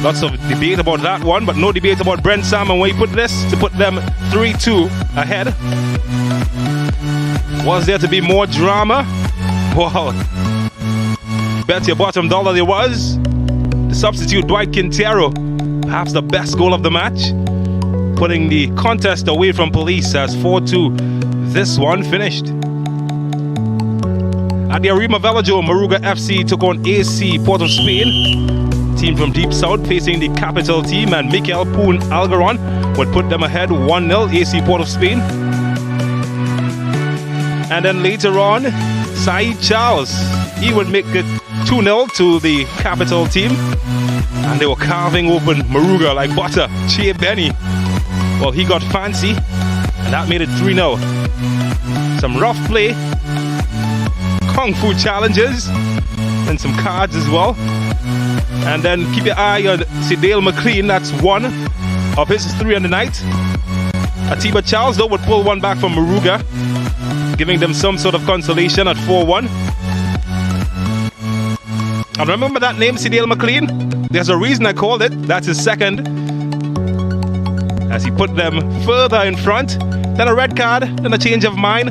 lots of debate about that one, but no debate about Brent Salmon when he put this to put them 3-2 ahead. Was there to be more drama? Well, bet your bottom dollar there was. The substitute Dwight Quintero, perhaps the best goal of the match, putting the contest away from Police as 4-2. This one finished. At the Arima Velodrome, Moruga FC took on AC Port of Spain. Team from Deep South facing the capital team, and Mikel Poon Algaron would put them ahead 1-0, AC Port of Spain. And then later on, Saeed Charles, he would make it 2-0 to the capital team. And they were carving open Moruga like butter. Che Benny, well, he got fancy And that made it 3-0. Some rough play, kung fu challenges, and some cards as well. And then keep your eye on Sidale McLean. That's one of his 3 on the night. Atiba Charles, though, would pull one back from Maruga, giving them some sort of consolation at 4-1. And remember that name, Sidale McLean? There's a reason I called it. That's his second, as he put them further in front. Then a red card, then a change of mind.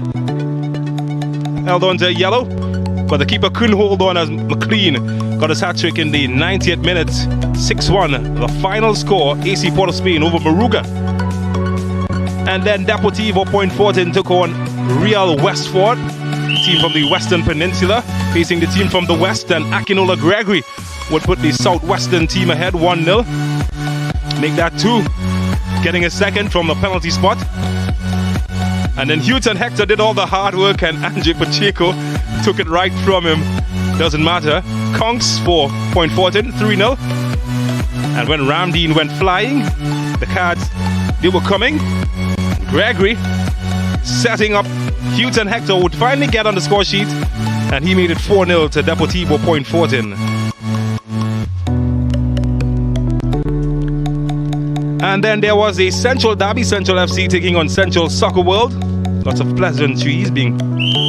Held on to a yellow, but the keeper couldn't hold on as McLean got his hat-trick in the 90th minute. 6-1, the final score, AC Port of Spain over Maruga. And then Deportivo Point Fortin took on Real Westford, team from the Western Peninsula, facing the team from the West, and Akinola Gregory would put the Southwestern team ahead 1-0. Make that 2, getting a second from the penalty spot. And then Houghton Hector did all the hard work, and Andre Pacheco took it right from him. Doesn't matter. Conks for Point Fortin, 3-0. And when Ramdeen went flying, the cards, they were coming. Gregory setting up Houghton Hector would finally get on the score sheet, and he made it 4-0 to Deportivo Point Fortin. And then there was a Central derby, Central FC taking on Central Soccer World. Lots of pleasantries being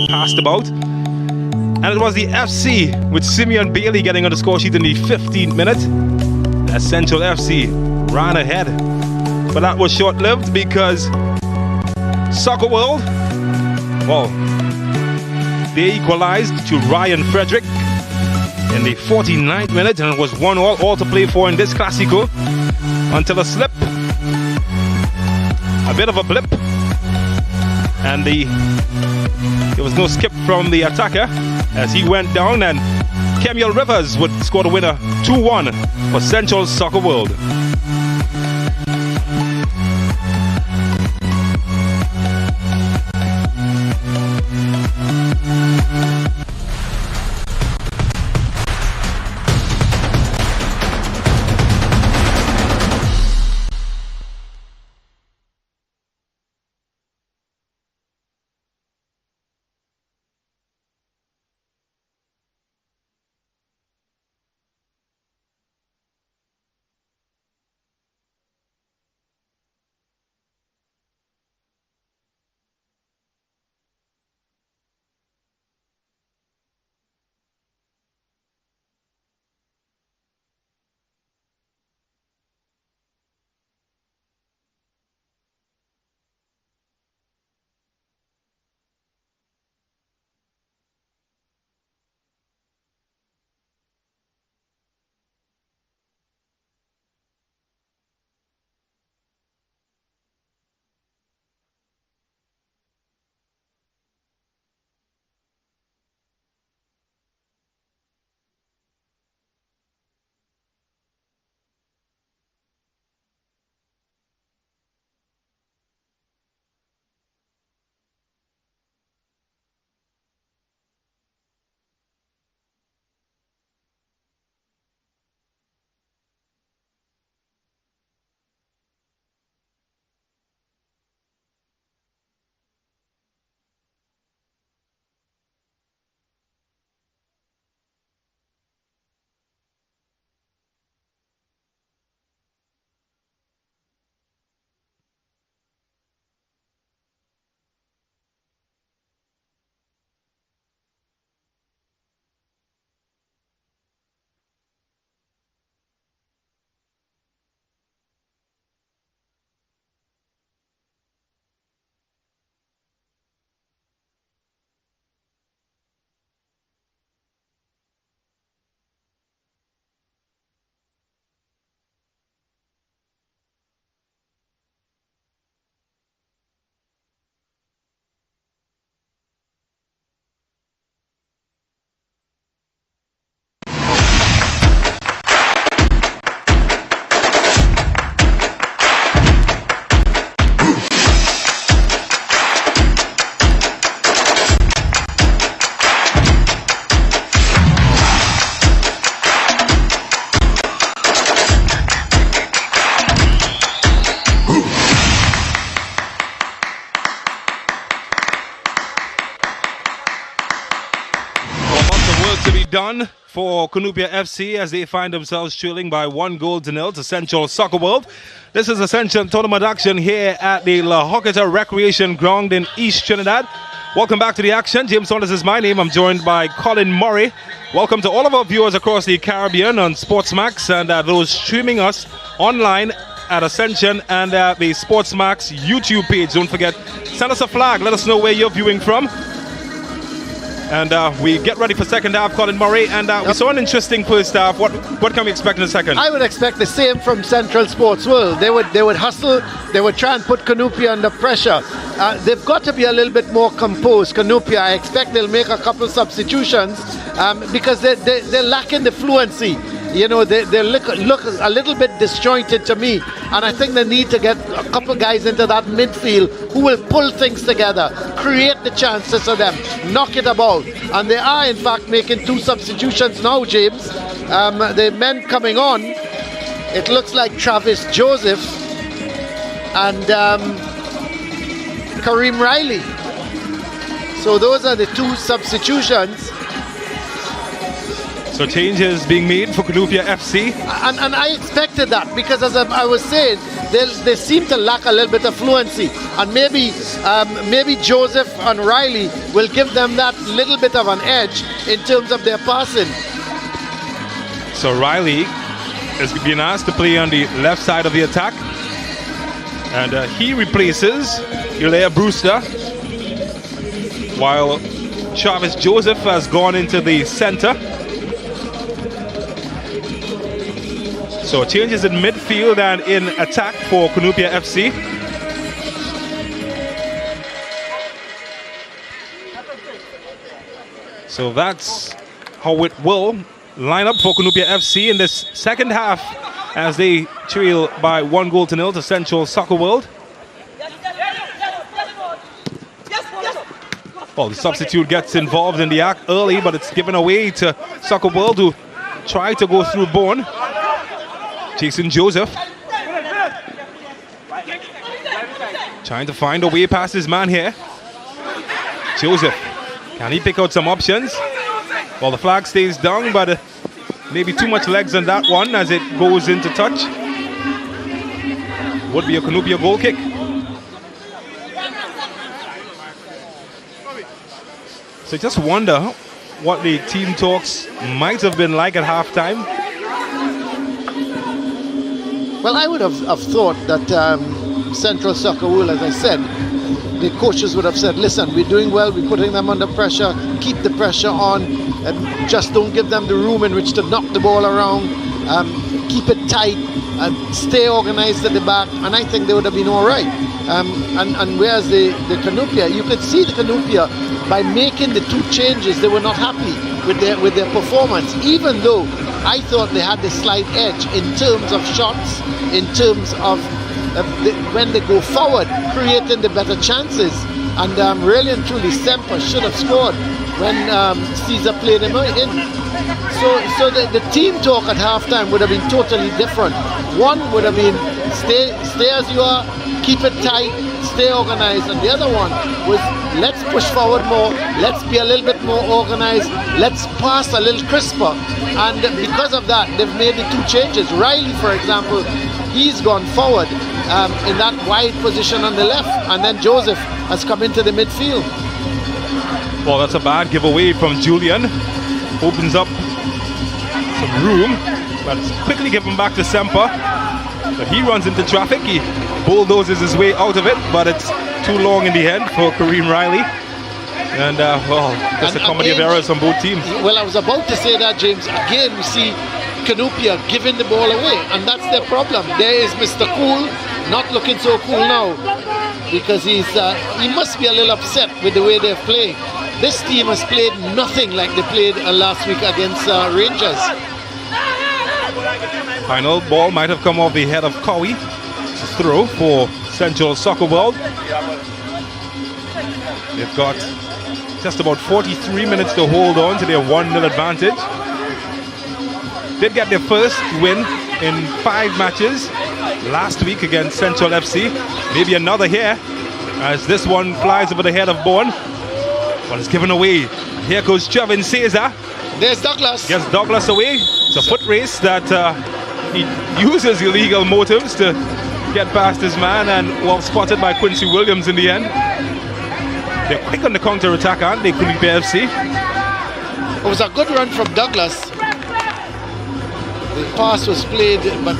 passed about. And it was the FC with Simeon Bailey getting on the score sheet in the 15th minute, as Central FC ran ahead. But that was short-lived because Soccer World, well, they equalized to Ryan Frederick in the 49th minute, and it was 1-1, all to play for in this Clasico until a slip, a bit of a blip, and there was no skip from the attacker as he went down, and Kemuel Rivers would score the winner 2-1 for Central Soccer World. done for Cunupia FC as they find themselves trailing by 1-0 to Central Soccer World. This is Ascension tournament action here at the La Horquetta Recreation Ground in East Trinidad. Welcome back to the action. James Saunders is my name. I'm joined by Colin Murray. Welcome to all of our viewers across the Caribbean on Sportsmax and those streaming us online at Ascension and the Sportsmax YouTube page. Don't forget, send us a flag. Let us know where you're viewing from. And we get ready for second half, Colin Murray. And we saw an interesting first half. What can we expect in the second? I would expect the same from Central Sports World. They would hustle. They would try and put Cunupia under pressure. They've got to be a little bit more composed. Cunupia, I expect they'll make a couple substitutions because they're lacking the fluency. You know, they look a little bit disjointed to me. And I think they need to get a couple guys into that midfield who will pull things together, create the chances for them, knock it about. And they are, in fact, making 2 substitutions now, James. The men coming on, it looks like Travis Joseph and Kareem Riley. So those are the 2 substitutions. So changes being made for Cunupia FC. And I expected that because, as I was saying, they seem to lack a little bit of fluency. And maybe Joseph and Riley will give them that little bit of an edge in terms of their passing. So Riley is being asked to play on the left side of the attack. And he replaces Ilya Brewster, while Travis Joseph has gone into the center. So changes in midfield and in attack for Cunupia FC. So that's how it will line up for Cunupia FC in this second half as they trail by 1-0 to Central Soccer World. Well, the substitute gets involved in the act early, but it's given away to Soccer World, who try to go through Bone. Jason Joseph trying to find a way past his man here. Joseph, can he pick out some options? Well, the flag stays down, but maybe too much legs on that one as it goes into touch. Would be a Cunupia goal kick. So just wonder what the team talks might have been like at halftime. Well, I would have thought that Central Soccer World, as I said, the coaches would have said, listen, we're doing well, we're putting them under pressure, keep the pressure on, and just don't give them the room in which to knock the ball around, keep it tight, and stay organized at the back, and I think they would have been all right. And whereas the Cunupia, you could see the Cunupia, by making the 2 changes, they were not happy with their performance, even though I thought they had the slight edge in terms of shots, in terms of when they go forward, creating the better chances. And really and truly, Semper should have scored when Caesar played him in. So the team talk at halftime would have been totally different. One would have been stay as you are, keep it tight, stay organized, and the other one was let's push forward more, let's be a little bit more organized, let's pass a little crisper. And because of that, they've made the 2 changes. Riley, for example, he's gone forward in that wide position on the left, and then Joseph has come into the midfield. Well, that's a bad giveaway from Julian. Opens up some room, but it's quickly given back to Semper. But he runs into traffic, he bulldozes his way out of it, but it's too long in the end for Kareem Riley. And well, just a comedy of errors on both teams. Well, I was about to say that, James. Again, we see Cunupia giving the ball away, and that's their problem. There is Mr. Cool, not looking so cool now, because he must be a little upset with the way they're playing. This team has played nothing like they played last week against Rangers. Final ball might have come off the head of Cowie. Throw for Central Soccer World. They've got just about 43 minutes to hold on to their 1-0 advantage. Did get their first win in 5 matches last week against Central FC. Maybe another here as this one flies over the head of Bourne. But it's given away. Here goes Trevin Caesar. There's Douglas. Gets Douglas away. It's a foot race that he uses illegal motives to get past his man, and well spotted by Quincy Williams in the end. They're quick on the counter-attack, aren't they, Cunupia FC? It was a good run from Douglas. The pass was played, but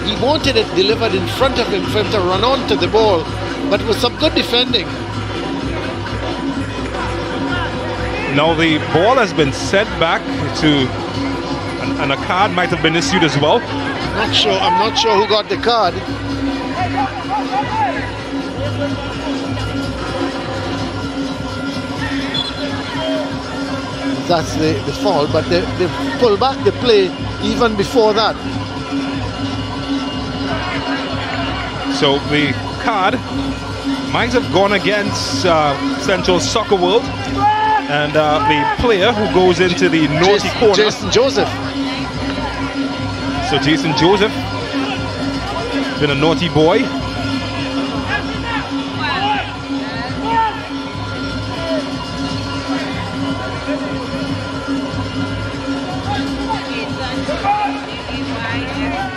he wanted it delivered in front of him for him to run onto the ball, but it was some good defending. Now the ball has been sent back to, and a card might have been issued as well. I'm not sure who got the card. That's the foul, but they pull back the play even before that. So the card might have gone against Central Soccer World, and the player who goes into the naughty corner. Jason Joseph. So Jason Joseph, been a naughty boy.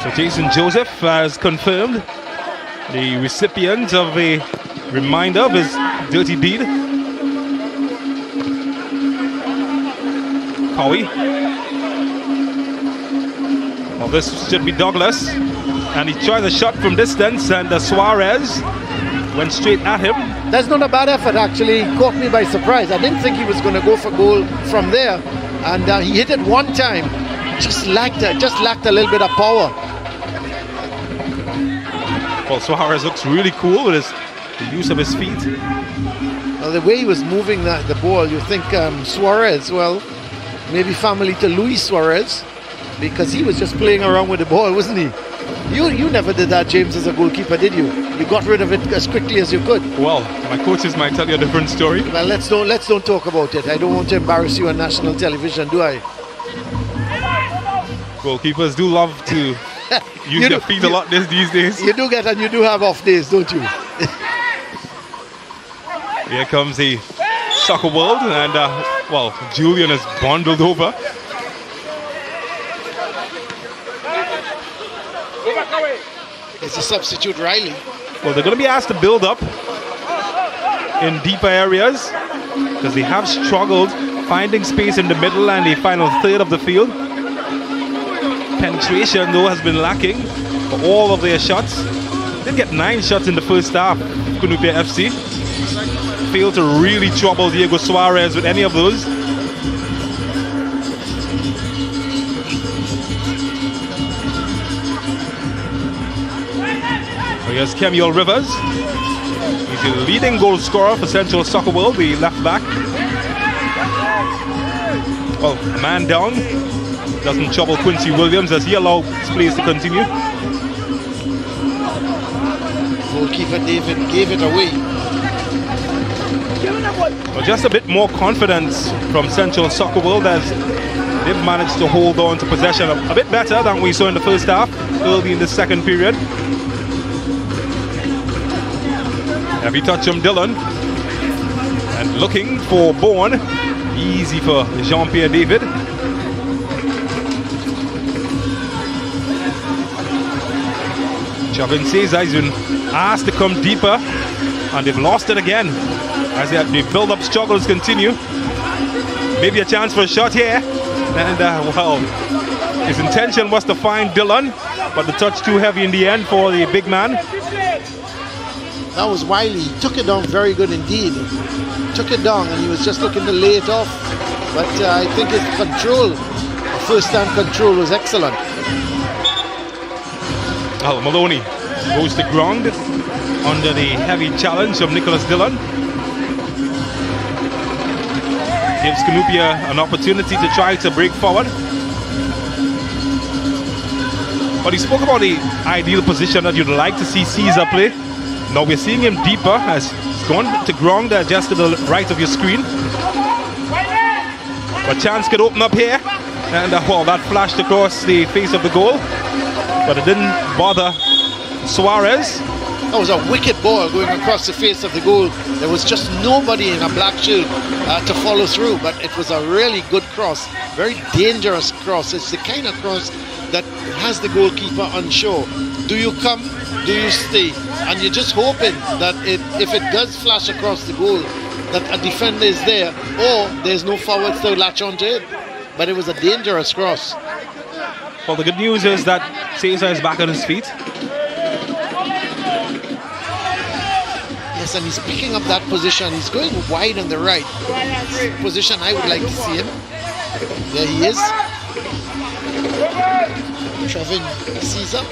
So Jason Joseph has confirmed the recipient of a reminder of his dirty deed. Howie. Well, this should be Douglas, and he tried a shot from distance, and Suarez went straight at him. That's not a bad effort, actually. He caught me by surprise. I didn't think he was going to go for goal from there, and he hit it one time. Just lacked a little bit of power. Well, Suarez looks really cool with the use of his feet. Well, the way he was moving the ball, you think Suarez, well, maybe family to Luis Suarez, because he was just playing around with the ball, wasn't he? You never did that, James, as a goalkeeper, did you? You got rid of it as quickly as you could. Well, my coaches might tell you a different story. Well, let's don't talk about it. I don't want to embarrass you on national television, do I? Goalkeepers do love to use their feet a lot these days. You do get, and you do have off days, don't you? Here comes the Soccer World, and well, Julian is bundled over. It's a substitute, Riley. Well, they're going to be asked to build up in deeper areas because they have struggled finding space in the middle and the final third of the field. Penetration, though, has been lacking for all of their shots. They did get 9 shots in the first half, Cunupia FC. Failed to really trouble Diego Suarez with any of those. Here's Kemuel Rivers. He's the leading goal scorer for Central Soccer World, the left back. Well, a man down. Doesn't trouble Quincy Williams as he allows plays to continue. Goalkeeper David gave it away. Well, just a bit more confidence from Central Soccer World as they've managed to hold on to possession a bit better than we saw in the first half, early in the second period. Heavy touch from Dillon. And looking for Bourne. Easy for Jean-Pierre David. Chavin Cesar has been asked to come deeper, and they've lost it again as the build-up struggles continue. Maybe a chance for a shot here, and well, his intention was to find Dillon, but the touch too heavy in the end for the big man. That was Wiley. He took it down very good indeed. Took it down, and he was just looking to lay it off. But I think his control, first-time control, was excellent. Well, Maloney goes to ground under the heavy challenge of Nicholas Dillon. Gives Cunupia an opportunity to try to break forward. But he spoke about the ideal position that you'd like to see Cesar play. Now we're seeing him deeper as he's gone to ground just to the right of your screen. But chance could open up here, and well, that flashed across the face of the goal, but it didn't bother Suarez. That was a wicked ball going across the face of the goal. There was just nobody in a black shield to follow through, but it was a really good cross, very dangerous cross. It's the kind of cross that has the goalkeeper unsure. Do you come? Do you stay? And you're just hoping that if it does flash across the goal, that a defender is there, or there's no forwards to latch onto it. But it was a dangerous cross. Well, the good news is that Cesar is back on his feet. Yes, and he's picking up that position. He's going wide on the right. Position I would like to see him. There he is. Trevin Caesar.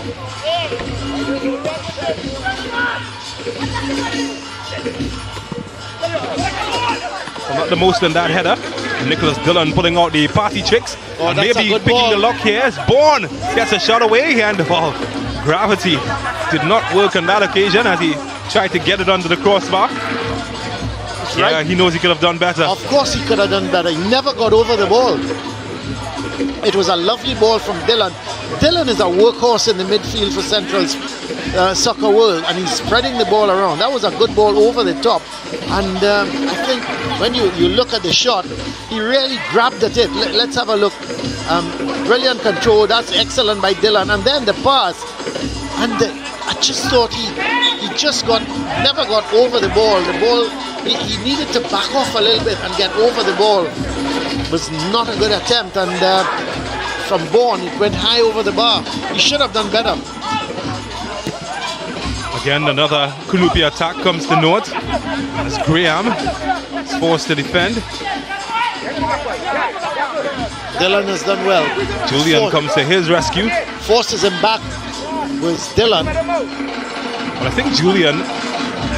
Well, not the most in that header. Nicholas Dillon pulling out the party tricks. And maybe picking the lock here. It's Bourne gets a shot away, and gravity did not work on that occasion as he tried to get it under the crossbar. Yeah, he knows he could have done better. Of course he could have done better. He never got over the ball. It was a lovely ball from Dillon. Dillon is a workhorse in the midfield for Central's soccer world, and he's spreading the ball around. That was a good ball over the top. And I think when you look at the shot, he really grabbed at it. Let's have a look. Brilliant control. That's excellent by Dillon. And then the pass. And I just thought he just never got over the ball. The ball, he needed to back off a little bit and get over the ball. It was not a good attempt, and from Bourne it went high over the bar. He should have done better. Again, another Cunupia attack comes to note as Graham is forced to defend. Dillon has done well. Julian comes to his rescue. Forces him back with Dillon. Well, I think Julian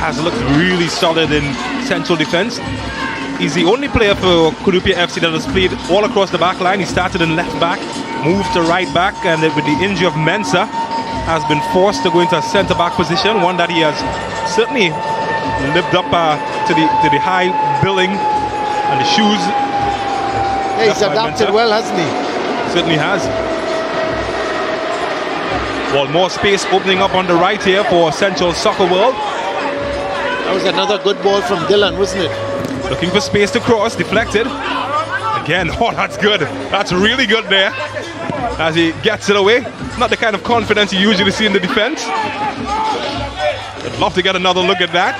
has looked really solid in central defense. He's the only player for Cunupia FC that has played all across the back line. He started in left back, moved to right back, and with the injury of Mensah, has been forced to go into a centre back position, one that he has certainly lived up to the high billing and the shoes. Yeah, he's adapted well, hasn't he? Certainly has. Well, more space opening up on the right here for Central Soccer World. That was another good ball from Dillon, wasn't it? Looking for space to cross, deflected. Again, that's good. That's really good there as he gets it away. Not the kind of confidence you usually see in the defense. I'd love to get another look at that.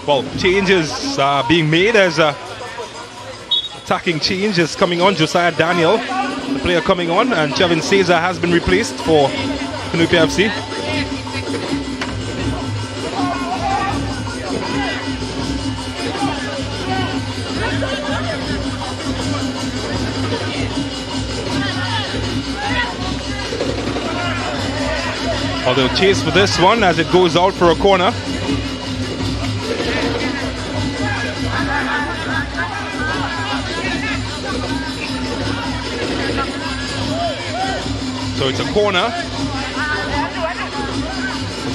Well, changes are being made as attacking change is coming on. Josiah Daniel, the player coming on, and Chevin Cesar has been replaced for Cunupia FC. Well, they'll chase for this one as it goes out for a corner. So it's a corner.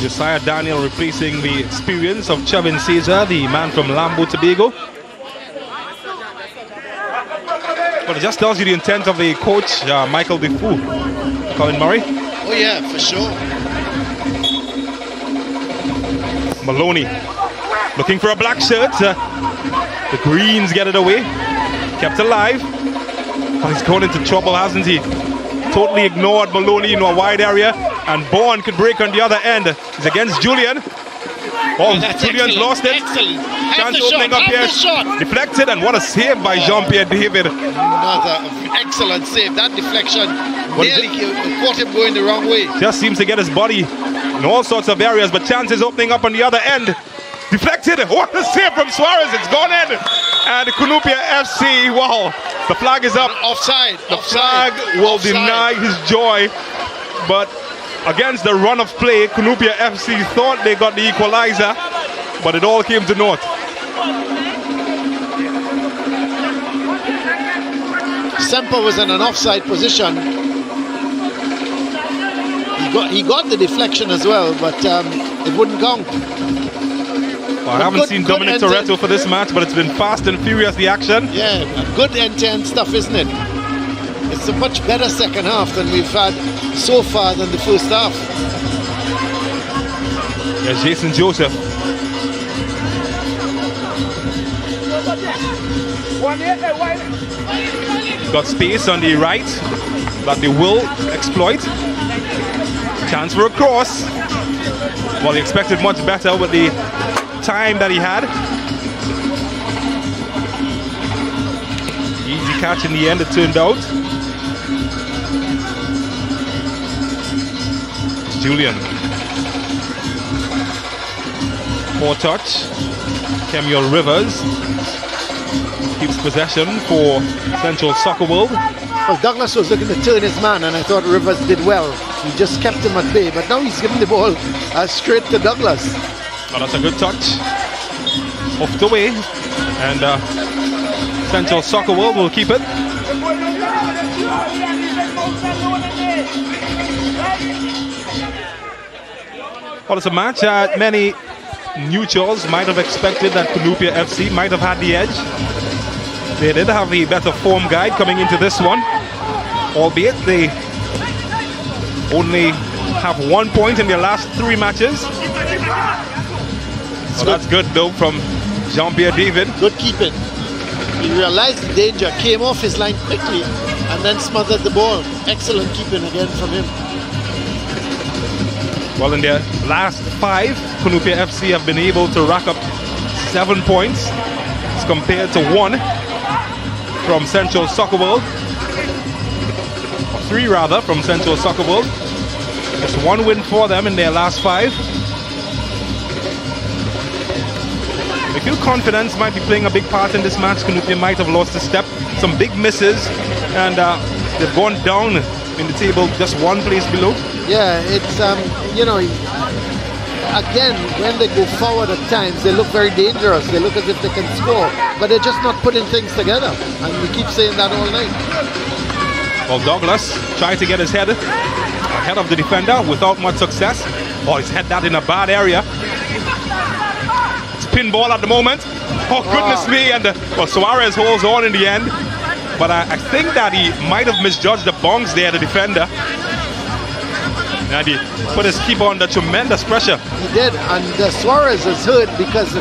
Josiah Daniel replacing the experience of Chevin Cesar, the man from Lambo, Tobago. But it just tells you the intent of the coach, Michael Defoe. Colin Murray. Oh yeah, for sure. Maloney looking for a black shirt. The Greens get it away. Kept alive. Oh, he's gone into trouble, hasn't he? Totally ignored Maloney in a wide area, and Bourne could break on the other end. He's against Julian. Oh, Julian's lost it. Excellent. Chance opening up here. Deflected, and what a save by Jean-Pierre David. Another excellent save. That deflection nearly caught him going the wrong way. Just seems to get his body in all sorts of areas, but chances opening up on the other end. Deflected. What a save from Suarez. It's gone in. And Cunupia FC, wow, the flag is up. Offside. The flag will deny his joy. But against the run of play, Cunupia FC thought they got the equalizer, but it all came to naught. Semper was in an offside position. He got the deflection as well, but it wouldn't count. Well, I haven't seen Dominic Toretto for this match, but it's been fast and furious, the action. Yeah, good end-to-end stuff, isn't it? It's a much better second half than we've had so far than the first half. There's Jason Joseph. Got space on the right that they will exploit. Chance for a cross. Well, he expected much better with the time that he had. Easy catch in the end, it turned out. It's Julian. Poor touch. Kemuel Rivers keeps possession for Central Soccer World. Well, Douglas was looking to turn his man, and I thought Rivers did well. He just kept him at bay, but now he's giving the ball straight to Douglas. Oh, that's a good touch. Off the way, and Central Soccer World will keep it. Well, it's a match many neutrals might have expected that Cunupia FC might have had the edge. They did have a better form guide coming into this one, albeit they only have 1 point in their last 3 matches. So that's good though from Jean-Pierre David. Good keeping. He realized the danger, came off his line quickly, and then smothered the ball. Excellent keeping again from him. Well, in their last 5, Cunupia FC have been able to rack up 7 points as compared to 1 from Central Soccer World. Or 3 rather from Central Soccer World. Just 1 win for them in their last 5. I feel confidence might be playing a big part in this match. Cunupia might have lost a step. Some big misses, and they've gone down in the table just 1 place below. Yeah, it's, you know, again, when they go forward at times, they look very dangerous. They look as if they can score, but they're just not putting things together. And we keep saying that all night. Well, Douglas tried to get his head ahead of the defender without much success. Oh, he's had that in a bad area. It's pinball at the moment. Oh, goodness me. And well, Suarez holds on in the end. But I think that he might have misjudged the bounce there, the defender. And he put his keeper under tremendous pressure. He did, and Suarez is hurt because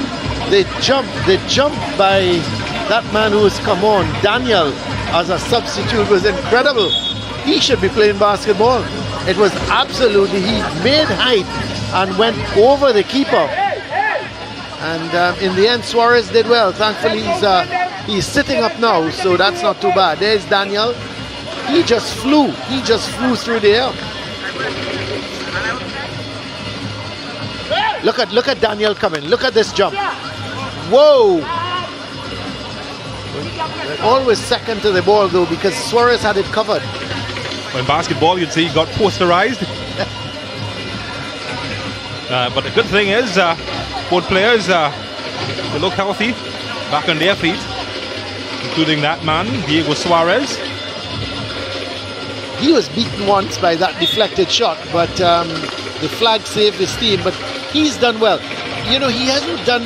they jumped by that man who has come on. Daniel as a substitute was incredible. He should be playing basketball. It was absolutely, he made height and went over the keeper. And in the end, Suarez did well. Thankfully, he's sitting up now, so that's not too bad. There's Daniel. He just flew through the air. Look at Daniel coming. Look at this jump. Whoa! Always second to the ball though, because Suarez had it covered. Well, in basketball, you'd say he got posterized. But the good thing is, both players they look healthy, back on their feet, including that man, Diego Suarez. He was beaten once by that deflected shot, but the flag saved his team. But he's done well. You know, he hasn't done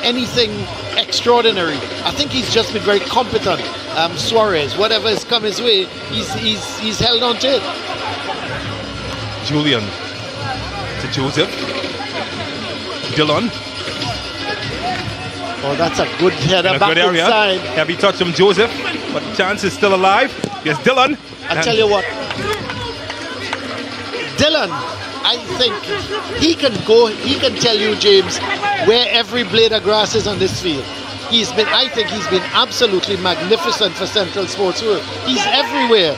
anything extraordinary. I think he's just been very competent. Suarez, whatever has come his way, he's held on to it. Julian to Joseph. Dylan. Oh, that's a good header back inside. Heavy touch from Joseph, but the chance is still alive. Yes, Dylan. I tell you what, Dylan, I think he can tell you, James, where every blade of grass is on this field. I think he's been absolutely magnificent for Central Sports World. He's everywhere.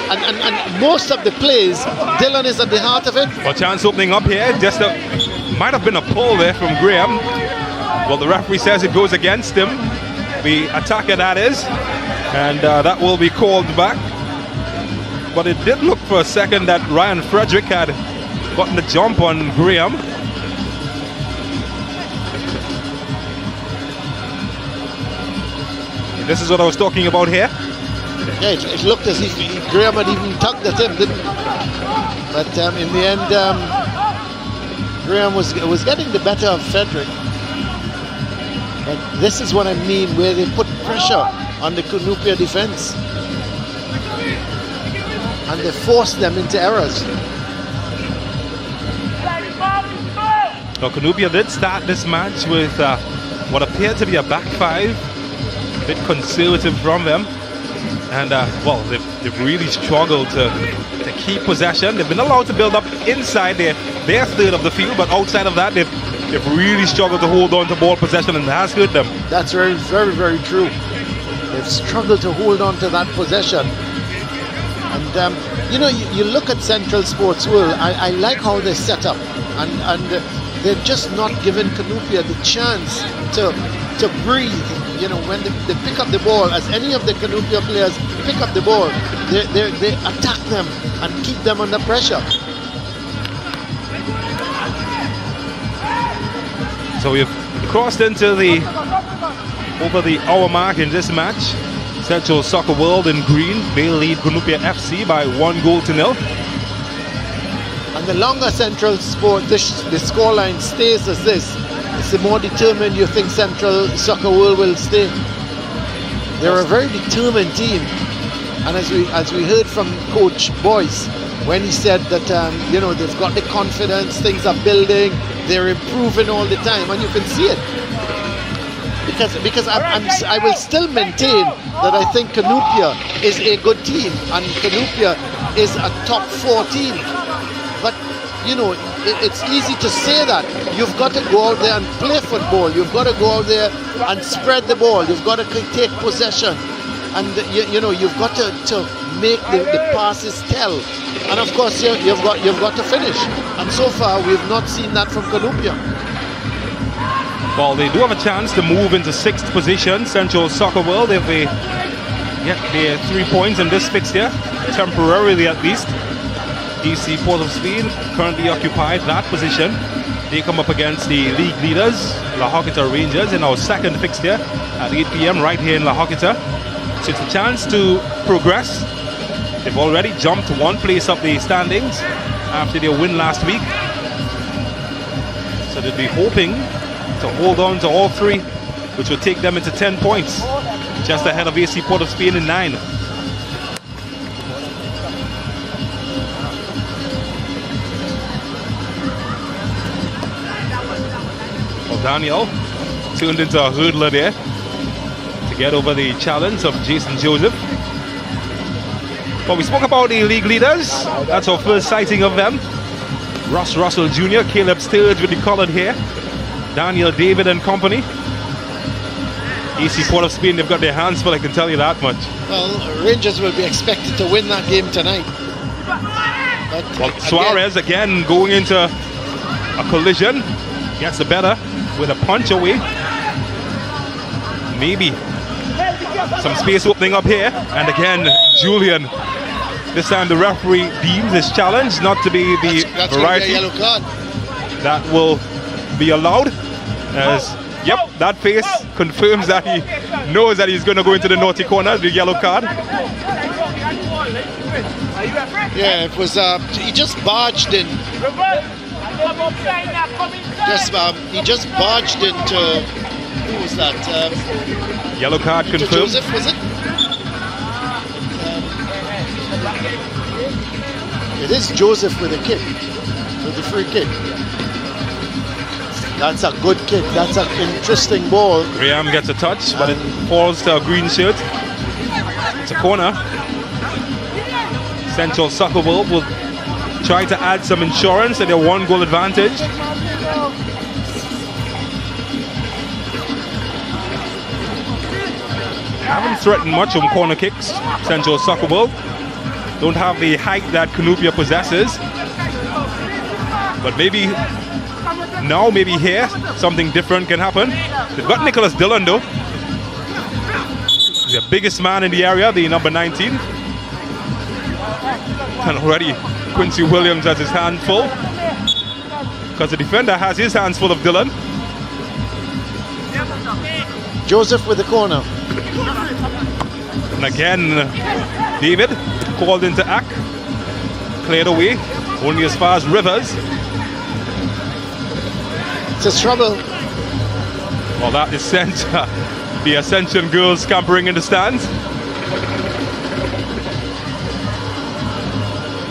And most of the plays, Dylan is at the heart of it. Well, chance opening up here. Just might have been a pull there from Graham. Well, the referee says it goes against him. The attacker, that is. And that will be called back. But it did look for a second that Ryan Frederick had gotten the jump on Graham. This is what I was talking about here. Yeah, it looked as if Graham had even tugged at him, didn't it? But in the end, Graham was getting the better of Frederick. But this is what I mean, where they put pressure on the Cunupia defense. And they force them into errors. Now, Cunupia did start this match with what appeared to be a back five. A bit conservative from them. And, well, they've really struggled to keep possession. They've been allowed to build up inside their third of the field, but outside of that, they've really struggled to hold on to ball possession, and it has hurt them. That's very, very, very true. They've struggled to hold on to that possession. And, you look at Central Sports World, I like how they're set up. And they're just not giving Cunupia the chance to breathe. You know, when they pick up the ball, as any of the Cunupia players pick up the ball, they attack them and keep them under pressure. So we've crossed into over the hour mark in this match. Central Soccer World in green, they lead Cunupia FC by 1-0. And the longer Central Sport, the scoreline stays as this, it's the more determined you think Central Soccer World will stay. They're a very determined team. And as we heard from Coach Boyce, when he said that they've got the confidence, things are building, they're improving all the time, and you can see it. Because I will still maintain that I think Cunupia is a good team, and Cunupia is a top 4 team. But it's easy to say that. You've got to go out there and play football. You've got to go out there and spread the ball. You've got to take possession, and you've got to make the passes tell. And of course, you've got to finish. And so far, we've not seen that from Cunupia. Well, they do have a chance to move into 6th position. Central Soccer World, if they get their 3 points in this fixture, temporarily at least. AC Port of Spain currently occupied that position. They come up against the league leaders, La Horquetta Rangers, in our 2nd fixture at 8 p.m. right here in La Horquetta. So it's a chance to progress. They've already jumped 1 place up the standings after their win last week. So they'll be hoping to hold on to all 3, which will take them into 10 points, just ahead of AC Port of Spain in 9. Well, Daniel turned into a hurdler there to get over the challenge of Jason Joseph. Well, we spoke about the league leaders. That's our first sighting of them. Ross Russell Jr., Caleb Sturge with the coloured hair, Daniel David and company. AC Port of Spain, they've got their hands full, I can tell you that much. Well, Rangers will be expected to win that game tonight. But Suarez again going into a collision, gets the better with a punch away. Maybe some space opening up here, and again Julian. This time the referee deems this challenge not to be the that's variety a yellow card that will be allowed. As that face confirms that he knows that he's going to go into the naughty corner. The yellow card. Yeah, it was. He just barged in. He just barged into. Who was that? Yellow card confirmed. Joseph, was it? It is Joseph with a kick, with the free kick. That's a good kick. That's an interesting ball. Graham gets a touch, but it falls to a green shirt. It's a corner. Central Soccer World will try to add some insurance to their 1-goal advantage. Haven't threatened much on corner kicks. Central Soccer World don't have the height that Cunupia possesses, but maybe now, maybe here, something different can happen. They've got Nicholas Dillon though. He's the biggest man in the area, the number 19. And already Quincy Williams has his hand full, because the defender has his hands full of Dillon. Joseph with the corner. And again, David called into act, cleared away, only as far as Rivers. It's a trouble. Well, that is sent the Ascension girls scampering in the stands.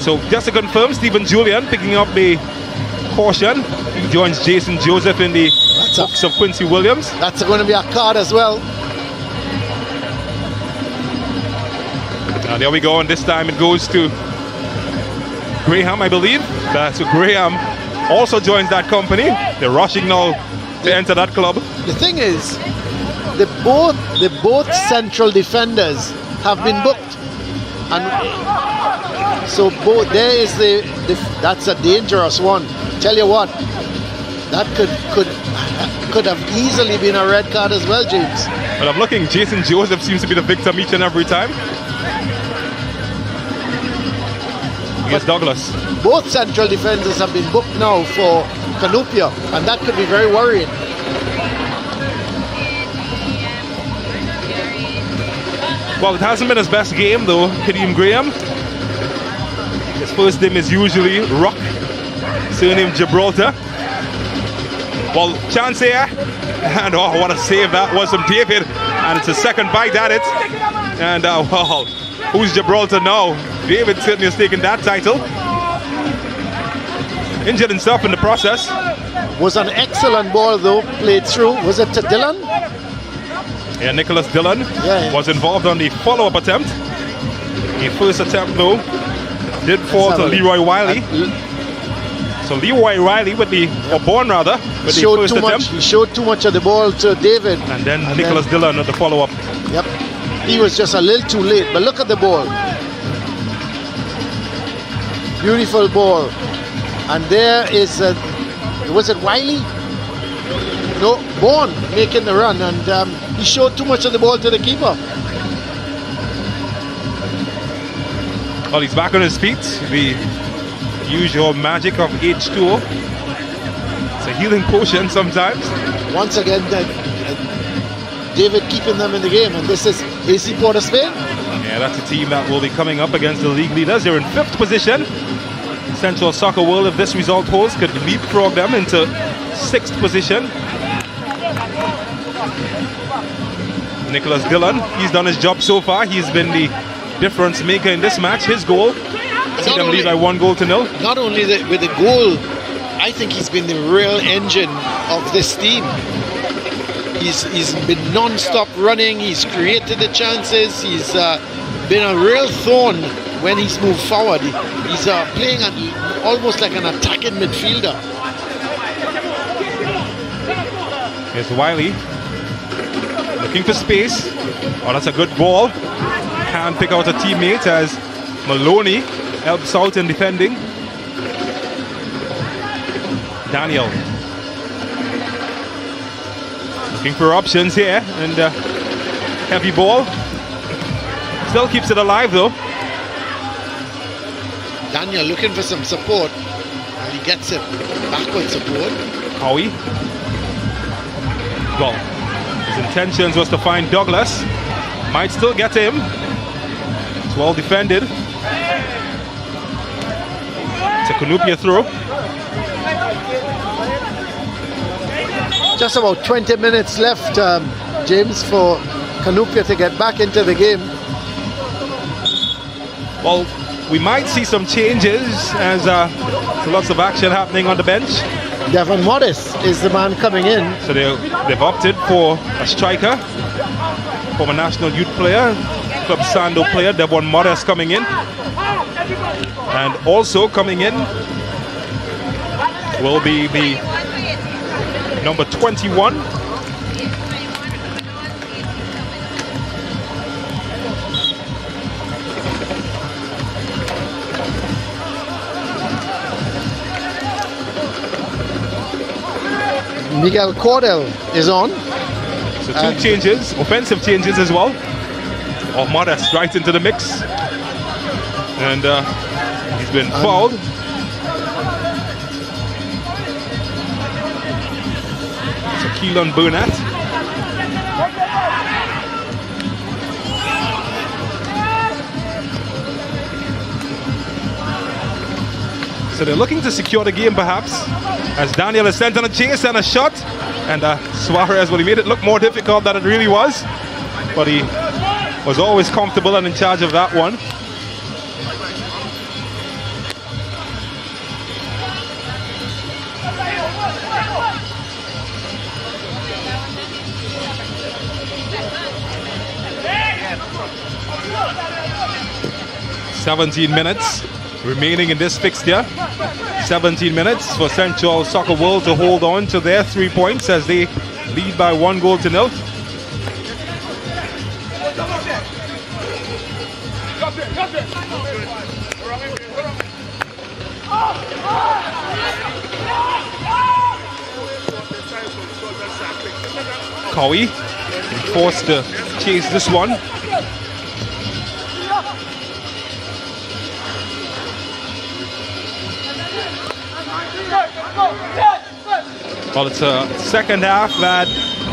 So just to confirm, Stephen Julian picking up the caution. He joins Jason Joseph in the books of Quincy Williams. That's going to be a card as well. And there we go, and this time it goes to Graham, I believe. So Graham also joins that company. They're rushing now to enter that club. The thing is, the both central defenders have been booked, and so both there is that's a dangerous one. Tell you what, that could have easily been a red card as well, James. Well, I'm looking. Jason Joseph seems to be the victim each and every time. Here's Douglas. Both central defenders have been booked now for Cunupia, and that could be very worrying. Well, it hasn't been his best game though, Kadeem Graham. His first name is usually Rock, surname Gibraltar. Well, chance here, and oh, what a save that was from David, and it's a second bite at it. And wow, who's Gibraltar now? David certainly has taken that title. Injured himself in the process. Was an excellent ball though, played through. Was it to Dillon? Yeah, Nicholas Dillon was involved on the follow-up attempt. The first attempt though did fall to Leroy Wiley. So Leroy Wiley with the, or Bourne rather, with the first attempt. He showed too much of the ball to David. And then Nicholas Dillon at the follow-up. Yep. He was just a little too late, but look at the ball. Beautiful ball. And there is, was it Wiley? No, Bourne making the run, and he showed too much of the ball to the keeper. Well, he's back on his feet. The usual magic of H2O. It's a healing potion sometimes. Once again, David keeping them in the game, and this is AC POS Spain. Yeah, that's a team that will be coming up against the league leaders. They're in 5th position. Central Soccer World, if this result holds, could leapfrog them into 6th position. Nicholas Dillon, he's done his job so far. He's been the difference maker in this match. His goal, see them lead by 1-0. Not only with the goal, I think he's been the real engine of this team. He's been non-stop running. He's created the chances. He's been a real thorn when he's moved forward. He's playing almost like an attacking midfielder. Here's Wiley looking for space. Oh, that's a good ball. Can't pick out a teammate as Maloney helps out in defending. Daniel looking for options here, and heavy ball. Still keeps it alive though. Daniel looking for some support, and he gets it. Backward support. Howie. Well, his intentions was to find Douglas. Might still get him. It's well defended. It's a Cunupia throw. Just about 20 minutes left, James, for Cunupia to get back into the game. Well, we might see some changes as lots of action happening on the bench. Devon Modest is the man coming in. So they've opted for a striker, former national youth player, Club Sando player, Devon Modest coming in. And also coming in will be the number 21. Miguel Cordell is on. So 2 changes, offensive changes as well. Oh, Modest right into the mix. And he's been fouled. So Keelan Burnett. So they're looking to secure the game perhaps, as Daniel is sent on a chase and a shot. And Suarez, well, he made it look more difficult than it really was. But he was always comfortable and in charge of that one. "17 minutes remaining in this fixture. 17 minutes for Central Soccer World to hold on to their 3 points as they lead by 1-0. Cowie forced to chase this one. Well, it's a second half that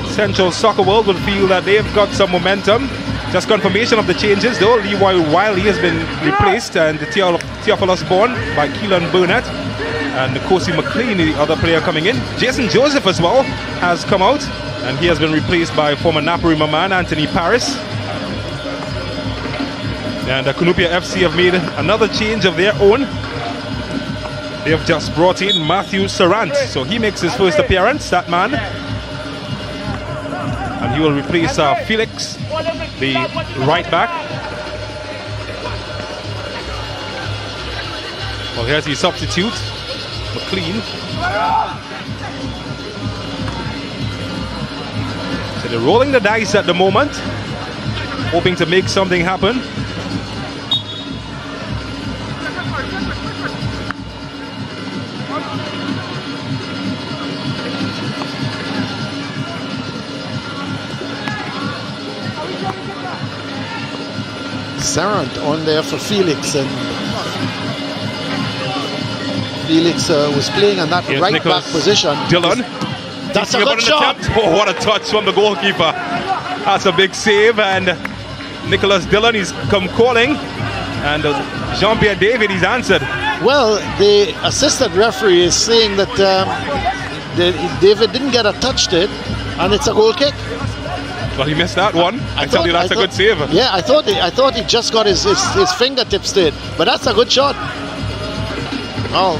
Central Soccer World will feel that they've got some momentum. Just confirmation of the changes though. Leroy Wiley has been replaced and Theophilus Bourne by Keelan Burnett. And Kosi McLean, the other player coming in. Jason Joseph as well has come out. And he has been replaced by former Napoli man Anthony Paris. And Cunupia FC have made another change of their own. They have just brought in Matthew Sarant, so he makes his first appearance, that man. And he will replace Felix, the right back. Well, here's the substitute, McLean. So they're rolling the dice at the moment, hoping to make something happen. Sarant on there for Felix, and Felix was playing on that right back position. Dylan, that's a good shot. Oh, what a touch from the goalkeeper. That's a big save, and Nicholas Dillon, he's come calling, and Jean-Pierre David, he's answered. Well, the assistant referee is saying that David didn't get a touch to it, and it's a goal kick. Well, he missed that one. I tell you, that's a good save. Yeah, I thought he just got his fingertips to it, but that's a good shot. Oh,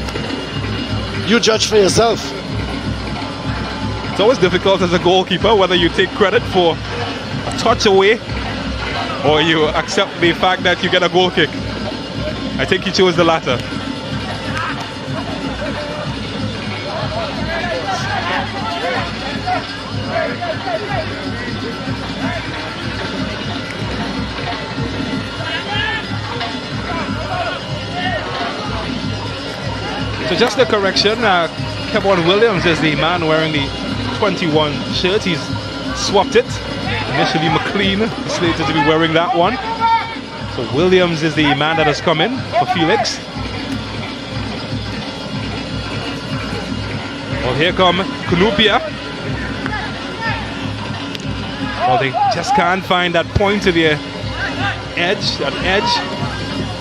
you judge for yourself. It's always difficult as a goalkeeper whether you take credit for a touch away or you accept the fact that you get a goal kick. I think he chose the latter. So just a correction, Kevon Williams is the man wearing the 21 shirt. He's swapped it. Initially McLean slated to be wearing that one. So Williams is the man that has come in for Felix. Well, here come Cunupia. Well, they just can't find that point to their edge, that edge.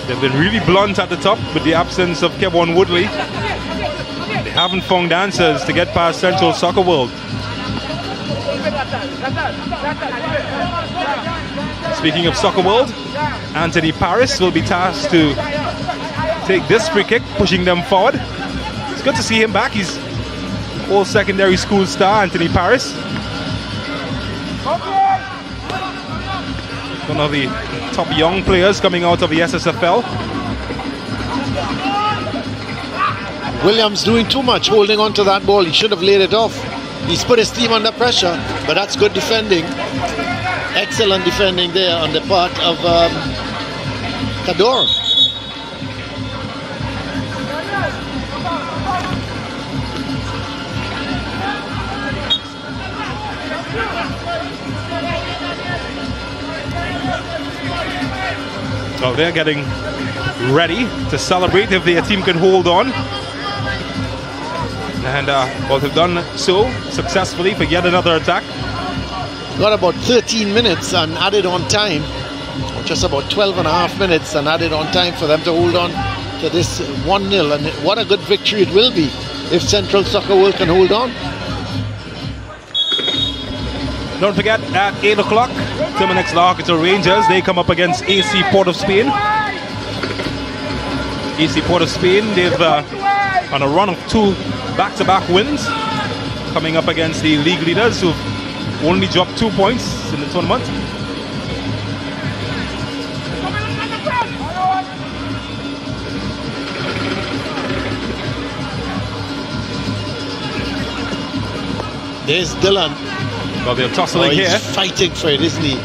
They've been really blunt at the top with the absence of Kevon Woodley. They haven't found answers to get past Central Soccer World. Speaking of Soccer World, Anthony Paris will be tasked to take this free kick, pushing them forward. It's good to see him back. He's old secondary school star, Anthony Paris. One of the top young players coming out of the SSFL. Williams doing too much, holding on to that ball. He should have laid it off. He's put his team under pressure, but that's good defending. Excellent defending there on the part of Cador. So they're getting ready to celebrate if their team can hold on. And well, they've done so successfully for yet another attack. Got about 13 minutes and added on time, just about 12 and a half minutes and added on time for them to hold on to this 1-0. And what a good victory it will be if Central Soccer World can hold on. Don't forget, at 8 o'clock, Terminix Horquetta Rangers, they come up against AC Port of Spain. AC Port of Spain, they've on a run of 2 back-to-back wins, coming up against the league leaders who've only dropped 2 points in the tournament. There's Dylan. Well, they're tussling he's here. fighting for it, isn't he?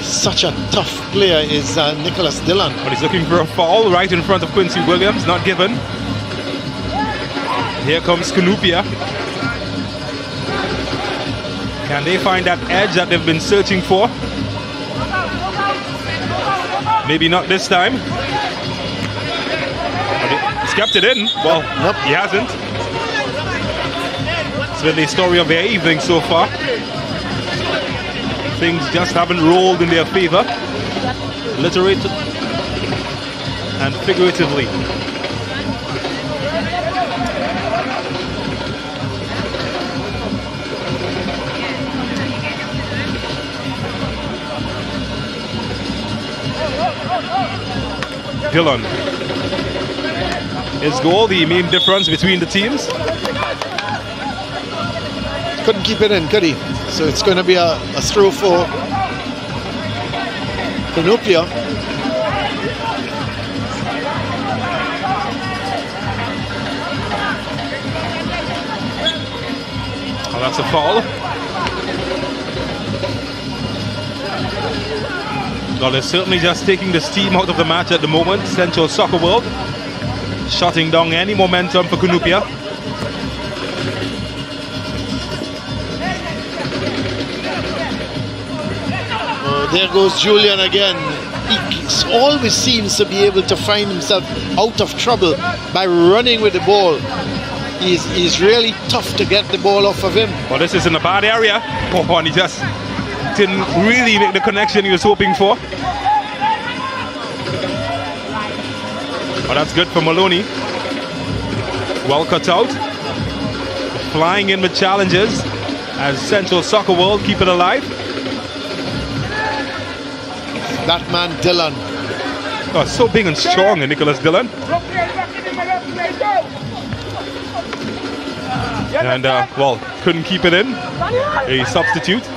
Such a tough player is Nicholas Dylan. But he's looking for a foul right in front of Quincy Williams, not given. Here comes Cunupia. Can they find that edge that they've been searching for? Maybe not this time. He's kept it in. Well, nope. He hasn't. It's been the story of their evening so far. Things just haven't rolled in their favor, literally and figuratively. Dylan. His goal, the main difference between the teams. Couldn't keep it in, could he? So it's going to be a throw for Cunupia. Oh, that's a foul. Well, they're certainly just taking the steam out of the match at the moment. Central Soccer World shutting down any momentum for Cunupia. There goes Julian again. He always seems to be able to find himself out of trouble by running with the ball. He's really tough to get the ball off of him. Well, this is in a bad area. Oh, and he just didn't really make the connection he was hoping for. Oh, that's good for Maloney. Well cut out. Flying in with challenges as Central Soccer World keep it alive. That man Dylan. Oh, so big and strong, Nicholas Dylan. And well, couldn't keep it in. A substitute.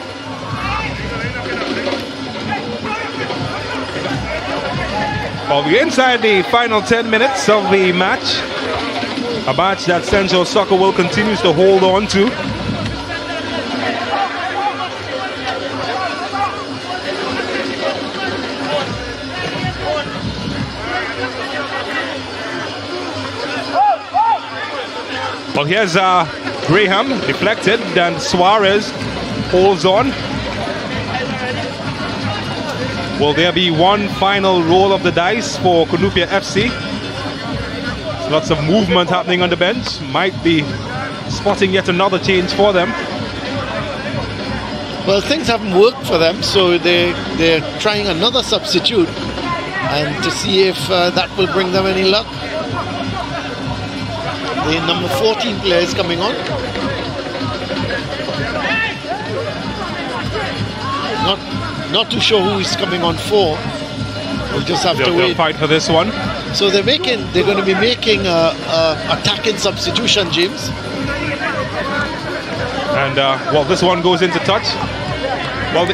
Well, we're inside the final 10 minutes of the match. A match that Central Soccer World continues to hold on to. Well, here's Graham deflected, and Suarez holds on. Will there be one final roll of the dice for Cunupia FC? Lots of movement happening on the bench. Might be spotting yet another change for them. Well, things haven't worked for them, so they're trying another substitute and to see if that will bring them any luck. The number 14 player is coming on. Not too sure who is coming on for. We'll just have to wait. Fight for this one. So they're going to be making attacking substitution, James. And well, this one goes into touch. Well,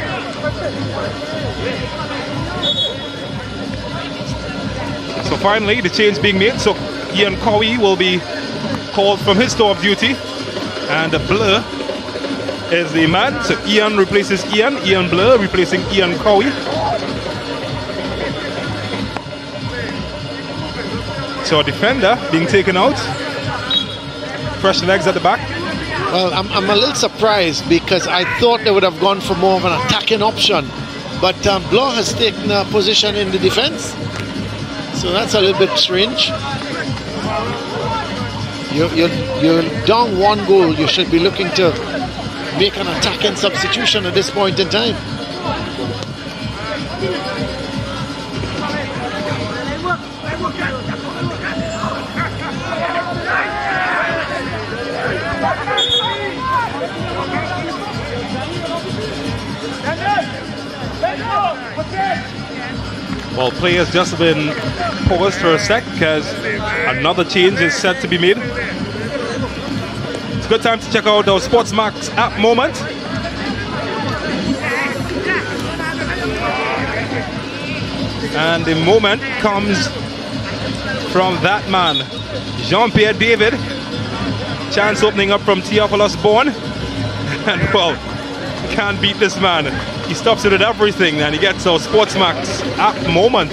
so finally the change being made. So Ian Cowie will be called from his tour of duty, and Blur is the man. So Ian replaces Ian Blur replacing Ian Cowie. So a defender being taken out. Fresh legs at the back. Well, I'm a little surprised because I thought they would have gone for more of an attacking option, but Blur has taken a position in the defense. So that's a little bit strange. You're down 1 goal. You should be looking to make an attacking substitution at this point in time. Well, players just been paused for a sec because another change is set to be made. It's a good time to check out our Sportsmax app moment. And the moment comes from that man, Jean-Pierre David. Chance opening up from Theophilus Bourne. And well, can't beat this man. He stops it at everything and he gets our Sportsmax app moment.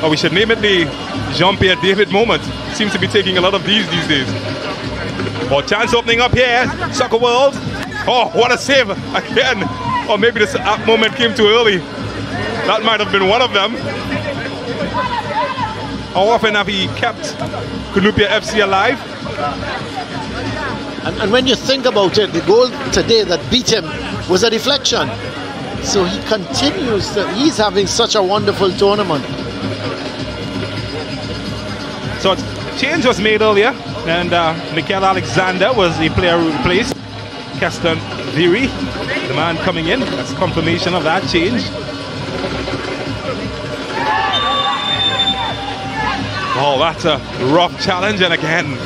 Oh, we should name it the Jean-Pierre David moment. Seems to be taking a lot of these days. Oh, chance opening up here. Soccer World. Oh, what a save again. Or maybe this app moment came too early. That might have been one of them. How often have he kept Cunupia FC alive? And when you think about it, the goal today that beat him was a deflection. So he continues he's having such a wonderful tournament. So a change was made earlier, and Mikel Alexander was the player who replaced Keston Viri, the man coming in. That's confirmation of that change. Oh, that's a rough challenge, and again,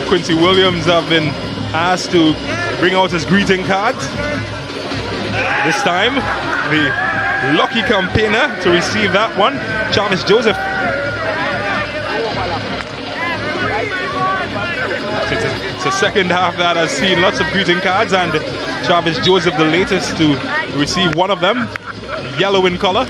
Quincy Williams have been asked to bring out his greeting cards. This time, the lucky campaigner to receive that one, Travis Joseph. It's a second half that has seen lots of greeting cards, and Travis Joseph the latest to receive one of them, yellow in color.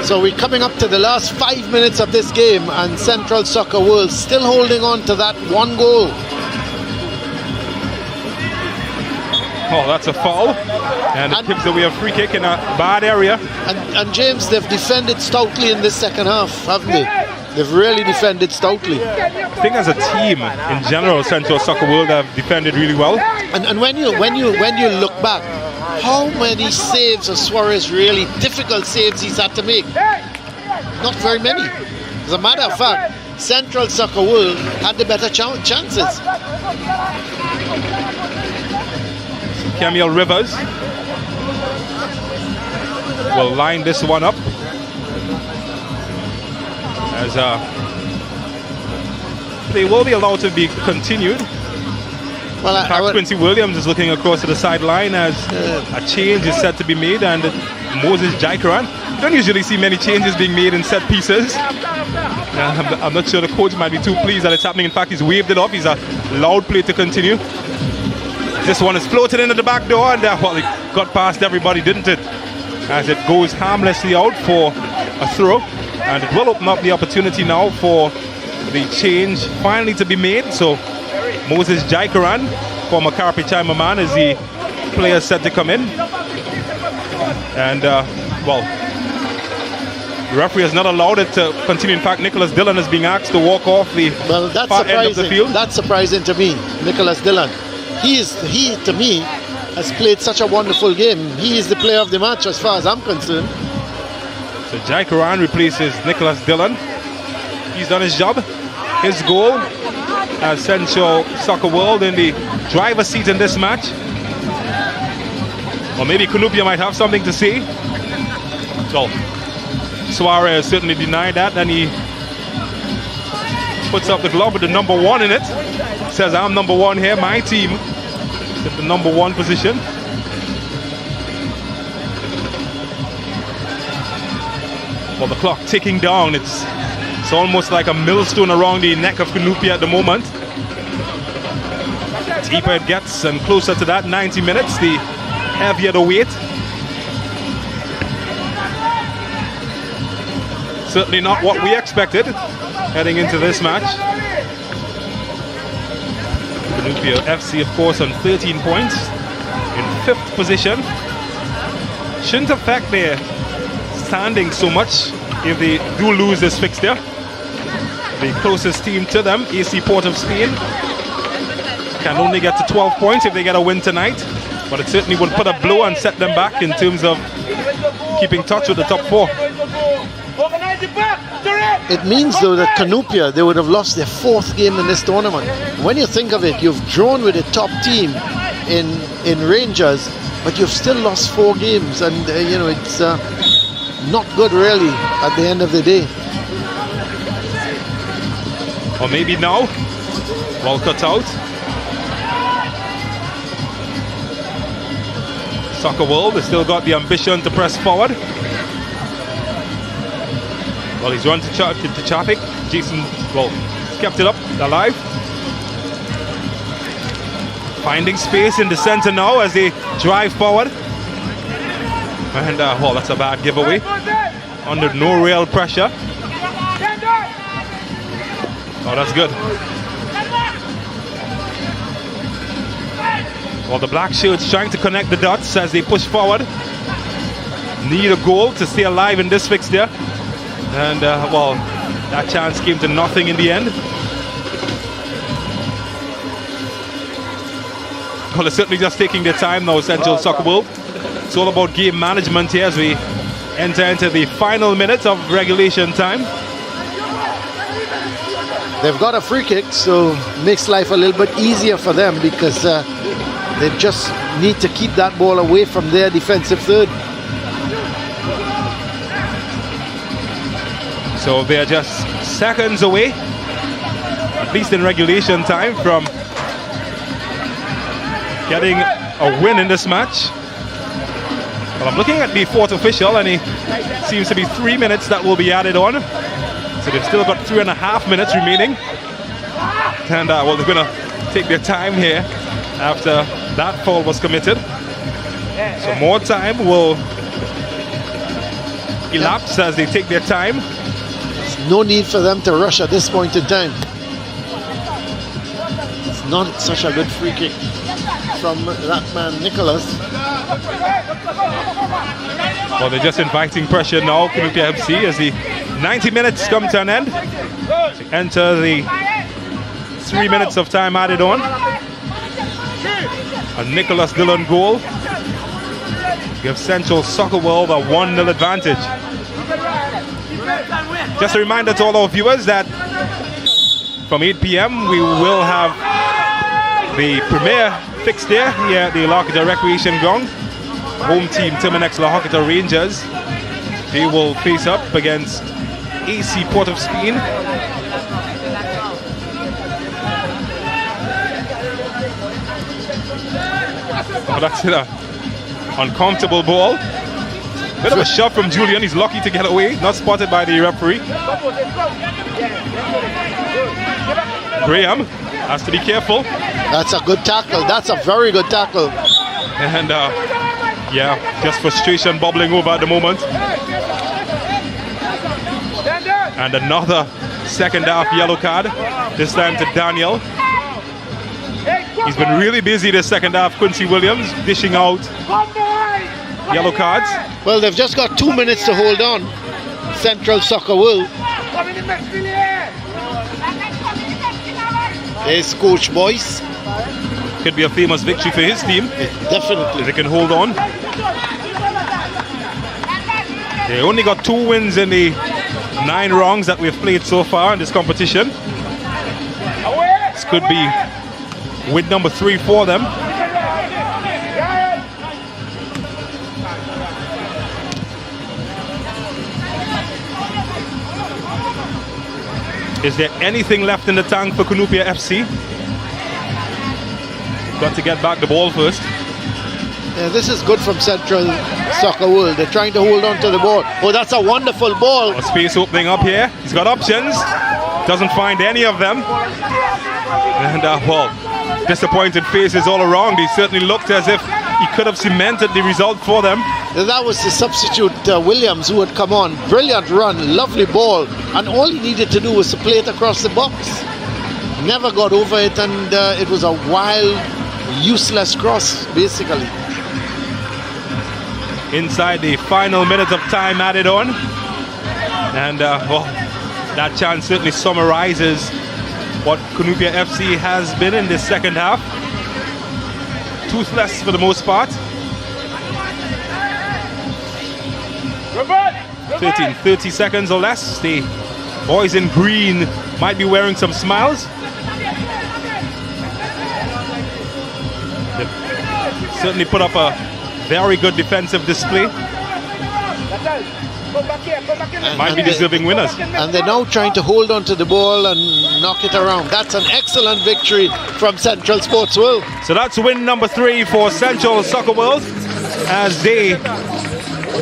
So we're coming up to the last 5 minutes of this game, and Central Soccer World still holding on to that one goal. Oh, that's a foul, and it gives away a free kick in a bad area. And James, they've defended stoutly in this second half, haven't they? They've really defended stoutly. I think as a team, in general, Central Soccer World have defended really well. And when you look back, how many saves of Suarez, really difficult saves he's had to make? Not very many. As a matter of fact, Central Soccer World had the better chances. Camille Rivers will line this one up as they will be allowed to be continued. Well, Quincy Williams is looking across to the sideline as a change is set to be made, and Moses Jaikaran. You don't usually see many changes being made in set pieces. I'm not sure the coach might be too pleased that it's happening. In fact, he's waved it off. He's allowed play to continue. This one is floated into the back door, and well, it got past everybody, didn't it? As it goes harmlessly out for a throw, and it will open up the opportunity now for the change finally to be made. So Moses Jaikaran, former Carpe Chima man, is the player set to come in. And well, the referee has not allowed it to continue. In fact, Nicholas Dillon is being asked to walk off the far end of the field. That's surprising to me, Nicholas Dillon. He to me has played such a wonderful game. He is the player of the match as far as I'm concerned. So Jaikaran replaces Nicholas Dillon. He's done his job. His goal as Central Soccer World in the driver's seat in this match. Or maybe Cunupia might have something to say. So Suarez certainly denied that, and he puts up the glove with the number 1 in it. Says, I'm number 1 here, my team is at the number 1 position. Well, the clock ticking down. It's almost like a millstone around the neck of Cunupia at the moment. The deeper it gets and closer to that 90 minutes, the heavier the weight. Certainly not what we expected heading into this match. Cunupia FC, of course, on 13 points in 5th position. Shouldn't affect their standing so much if they do lose this fixture. The closest team to them, AC Port of Spain, can only get to 12 points if they get a win tonight, but it certainly would put a blow and set them back in terms of keeping touch with the top 4. It means, though, that Cunupia, they would have lost their 4th game in this tournament. When you think of it, you've drawn with a top team in Rangers, but you've still lost 4 games, and you know, it's not good really at the end of the day. Or maybe now, well cut out. Soccer World has still got the ambition to press forward. Well, he's run to traffic. Jason, well, kept it up, alive. Finding space in the center now as they drive forward. And, well, that's a bad giveaway. Under no real pressure. Oh, that's good. Well, the black shirts trying to connect the dots as they push forward. Need a goal to stay alive in this fixture. And, well, that chance came to nothing in the end. Well, they're certainly just taking their time now, Central Soccer World. It's all about game management here as we enter into the final minutes of regulation time. They've got a free kick, so it makes life a little bit easier for them because they just need to keep that ball away from their defensive third. So they're just seconds away, at least in regulation time, from getting a win in this match. Well, I'm looking at the 4th official, and he seems to be 3 minutes that will be added on. So they've still got 3.5 minutes remaining. And well, they're going to take their time here after that foul was committed. So more time will elapse as they take their time. There's no need for them to rush at this point in time. It's not such a good free kick from that man, Nicholas. Well, they're just inviting pressure now, Cunupia FC, as the 90 minutes come to an end. To enter the 3 minutes of time added on. A Nicholas Dillon goal gives Central Soccer World a 1-0 advantage. Just a reminder to all our viewers that from 8 p.m. we will have the premier fixture here at the La Horquetta Recreation Ground. Home team Terminix La Horquetta Rangers. They will face up against AC Port of Spain. Oh, that's it. Uncomfortable ball. Bit of a shot from Julian. He's lucky to get away. Not spotted by the referee. Graham has to be careful. That's a good tackle. That's a very good tackle. And yeah, just frustration bubbling over at the moment. And another second half yellow card. This time to Daniel. He's been really busy this second half, Quincy Williams, dishing out yellow cards. Well, they've just got 2 minutes to hold on. Central Soccer World. There's Coach Boyce. Could be a famous victory for his team. Definitely. If they can hold on. They only got 2 wins in the 9 rounds that we've played so far in this competition. This could be win number 3 for them. Is there anything left in the tank for Cunupia FC? Got to get back the ball first. Yeah, this is good from Central Soccer World. They're trying to hold on to the ball. Oh, that's a wonderful ball. A space opening up here. He's got options. Doesn't find any of them. And well, disappointed faces all around. He certainly looked as if he could have cemented the result for them. That was the substitute Williams who had come on. Brilliant run, lovely ball. And all he needed to do was to play it across the box. Never got over it, and it was a wild, useless cross, basically. Inside the final minute of time added on. And well, that chance certainly summarizes what Cunupia FC has been in this second half. Toothless for the most part. 30 seconds or less. The boys in green might be wearing some smiles. They've certainly put up a very good defensive display. Might be deserving winners. And they're now trying to hold on to the ball and knock it around. That's an excellent victory from Central Sports World. So that's win number 3 for Central Soccer World as they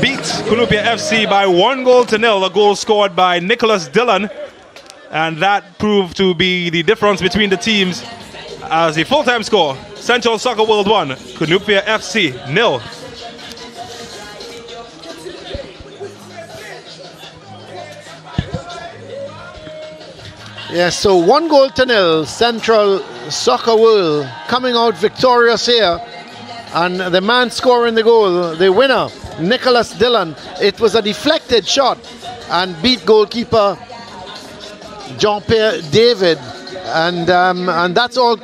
beat Cunupia FC by 1-0. A goal scored by Nicholas Dillon. And that proved to be the difference between the teams as the full-time score. Central Soccer World 1, Cunupia FC 0. Yeah, so 1-0. Central Soccer World coming out victorious here. And the man scoring the goal, the winner, Nicholas Dillon. It was a deflected shot and beat goalkeeper Jean-Pierre David. And that's all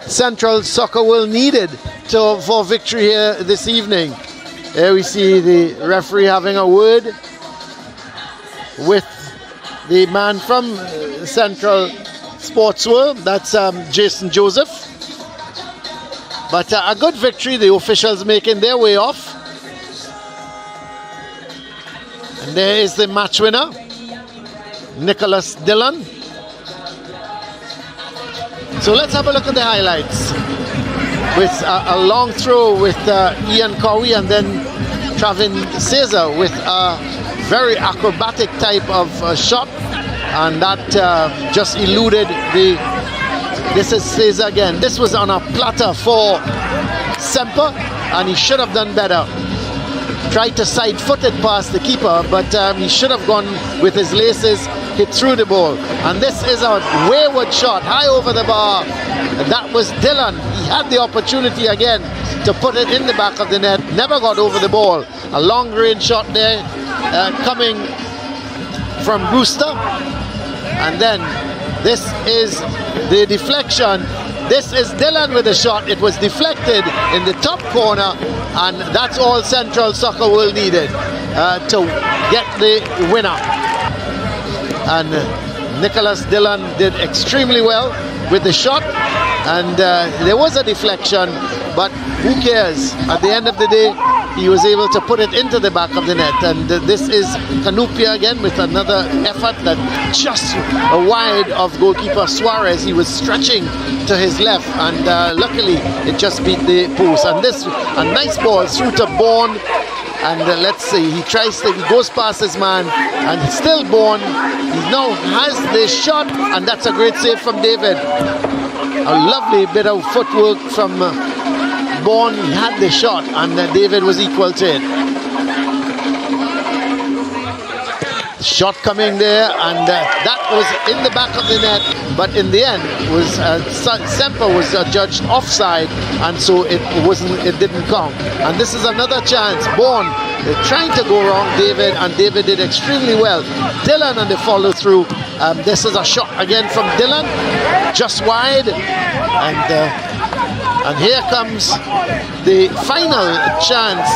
Central Soccer World needed for victory here this evening. Here we see the referee having a word with the man from Central Sports World, that's Jason Joseph. But a good victory, the officials making their way off. And there is the match winner, Nicholas Dillon. So let's have a look at the highlights. With a long throw with Ian Cowie and then Travin Caesar with a very acrobatic type of shot, and that just eluded the. This is Caesar again. This was on a platter for Semper, and he should have done better. Tried to side-foot it past the keeper, but he should have gone with his laces, hit through the ball. And this is a wayward shot, high over the bar. And that was Dillon. He had the opportunity again to put it in the back of the net, never got over the ball. A long-range shot there coming from Brewster. And then this is the deflection. This is Dillon with the shot. It was deflected in the top corner, and that's all Central Soccer World needed to get the winner. And Nicholas Dillon did extremely well with the shot, and there was a deflection, but who cares? At the end of the day, he was able to put it into the back of the net. And this is Cunupia again with another effort that just wide of goalkeeper Suarez. He was stretching to his left, and luckily it just beat the post. And this, a nice ball through to Bourne. And let's see, he goes past his man, and still Bourne. He now has the shot, and that's a great save from David. A lovely bit of footwork from Bourne. He had the shot, and David was equal to it. Shot coming there, and that was in the back of the net, but in the end was Semper was judged offside, and so it didn't count. And this is another chance. Bourne trying to go wrong David, and David did extremely well. Dillon on the follow through. This is a shot again from Dillon, just wide, and here comes the final chance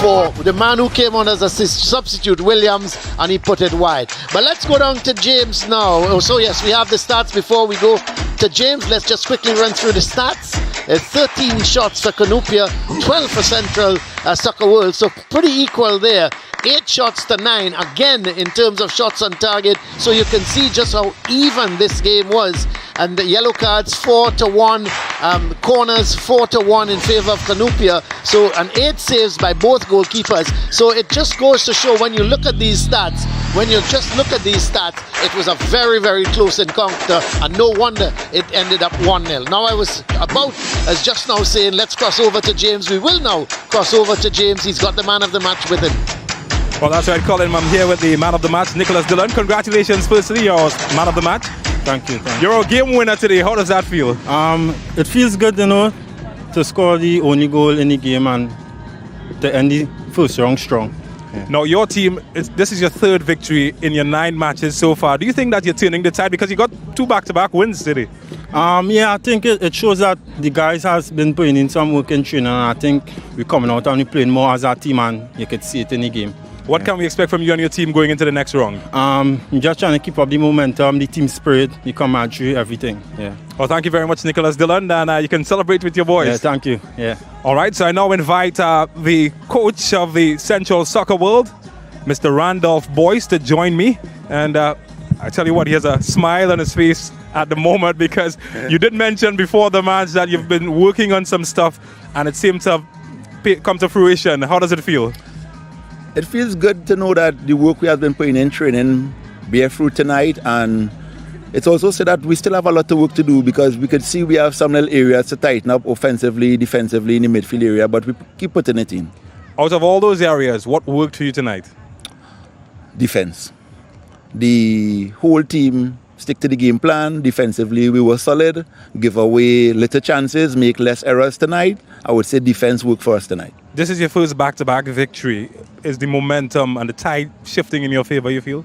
for the man who came on as a substitute, Williams, and he put it wide. But let's go down to James now. So yes, we have the stats before we go to James. Let's just quickly run through the stats. 13 shots for Cunupia, 12 for Central Soccer World, so pretty equal there. 8 shots to 9, again in terms of shots on target, so you can see just how even this game was. And the yellow cards 4-1, corners 4-1 in favor of Cunupia, so an 8 saves by both goalkeepers. So it just goes to show, when you look at these stats, it was a very, very close encounter, and no wonder it ended up 1-0. Now I was about as just now saying, let's cross over to James. We will now cross over to James. He's got the man of the match with him. Well, that's right, Colin. I'm here with the man of the match, Nicholas Dillon. Congratulations, firstly, you're man of the match. Thank you. You're a game winner today. How does that feel? It feels good, to score the only goal in the game and to end the first round strong. Yeah. Now, your team, this is your 3rd victory in your 9 matches so far. Do you think that you're turning the tide? Because you got 2 back-to-back wins today. Yeah, I think it shows that the guys has been putting in some work in training, and I think we're coming out and we're playing more as a team, and you could see it in the game. What can we expect from you and your team going into the next round? I'm just trying to keep up the momentum, the team spirit, the camaraderie, everything. Yeah. Well, thank you very much, Nicholas Dillon, and you can celebrate with your boys. Yeah, thank you. Yeah. All right, so I now invite the coach of the Central Soccer World, Mr. Randolph Boyce, to join me. And I tell you what, he has a smile on his face at the moment because you did mention before the match that you've been working on some stuff and it seems to have come to fruition. How does it feel? It feels good to know that the work we have been putting in training bear fruit tonight, and it's also said that we still have a lot of work to do because we could see we have some little areas to tighten up offensively, defensively in the midfield area, but we keep putting it in. Out of all those areas, what worked for you tonight? Defense. The whole team stick to the game plan. Defensively, we were solid, give away little chances, make less errors tonight. I would say defense worked for us tonight. This is your first back-to-back victory. Is the momentum and the tide shifting in your favor, you feel?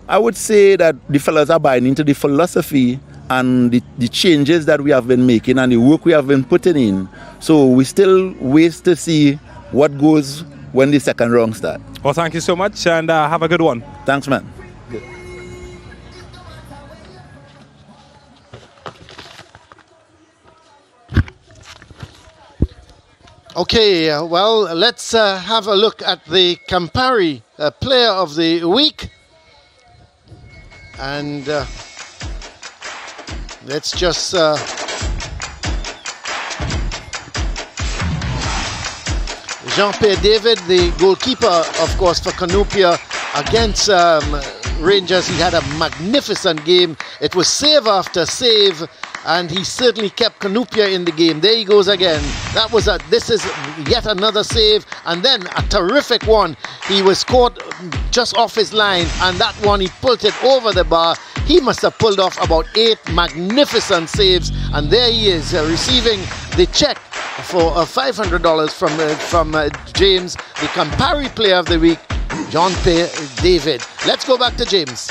I would say that the fellas are buying into the philosophy and the changes that we have been making and the work we have been putting in. So we still wait to see what goes when the second round starts. Well, thank you so much and have a good one. Thanks, man. Okay, well, let's have a look at the Campari Player of the Week. And let's just... Jean-Pierre David, the goalkeeper, of course, for Cunupia against Rangers. He had a magnificent game. It was save after save, and he certainly kept Cunupia in the game. There he goes again. This is yet another save, and then a terrific one. He was caught just off his line, and that one he pulled it over the bar. He must have pulled off about 8 magnificent saves, and there he is receiving the check for $500 from James, the Campari Player of the Week, Jean-Pierre David. Let's go back to James.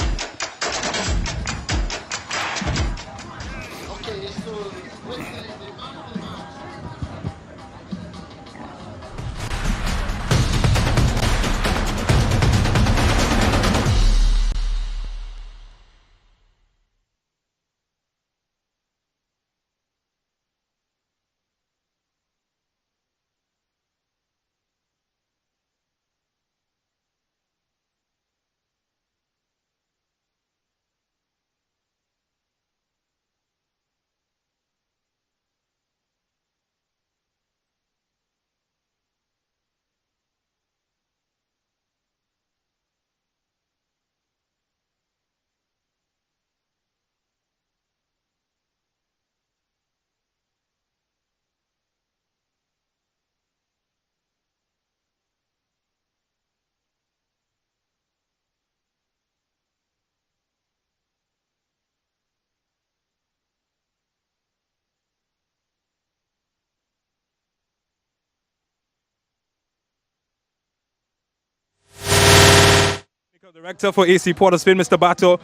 Director for AC POS, Mr. Bato.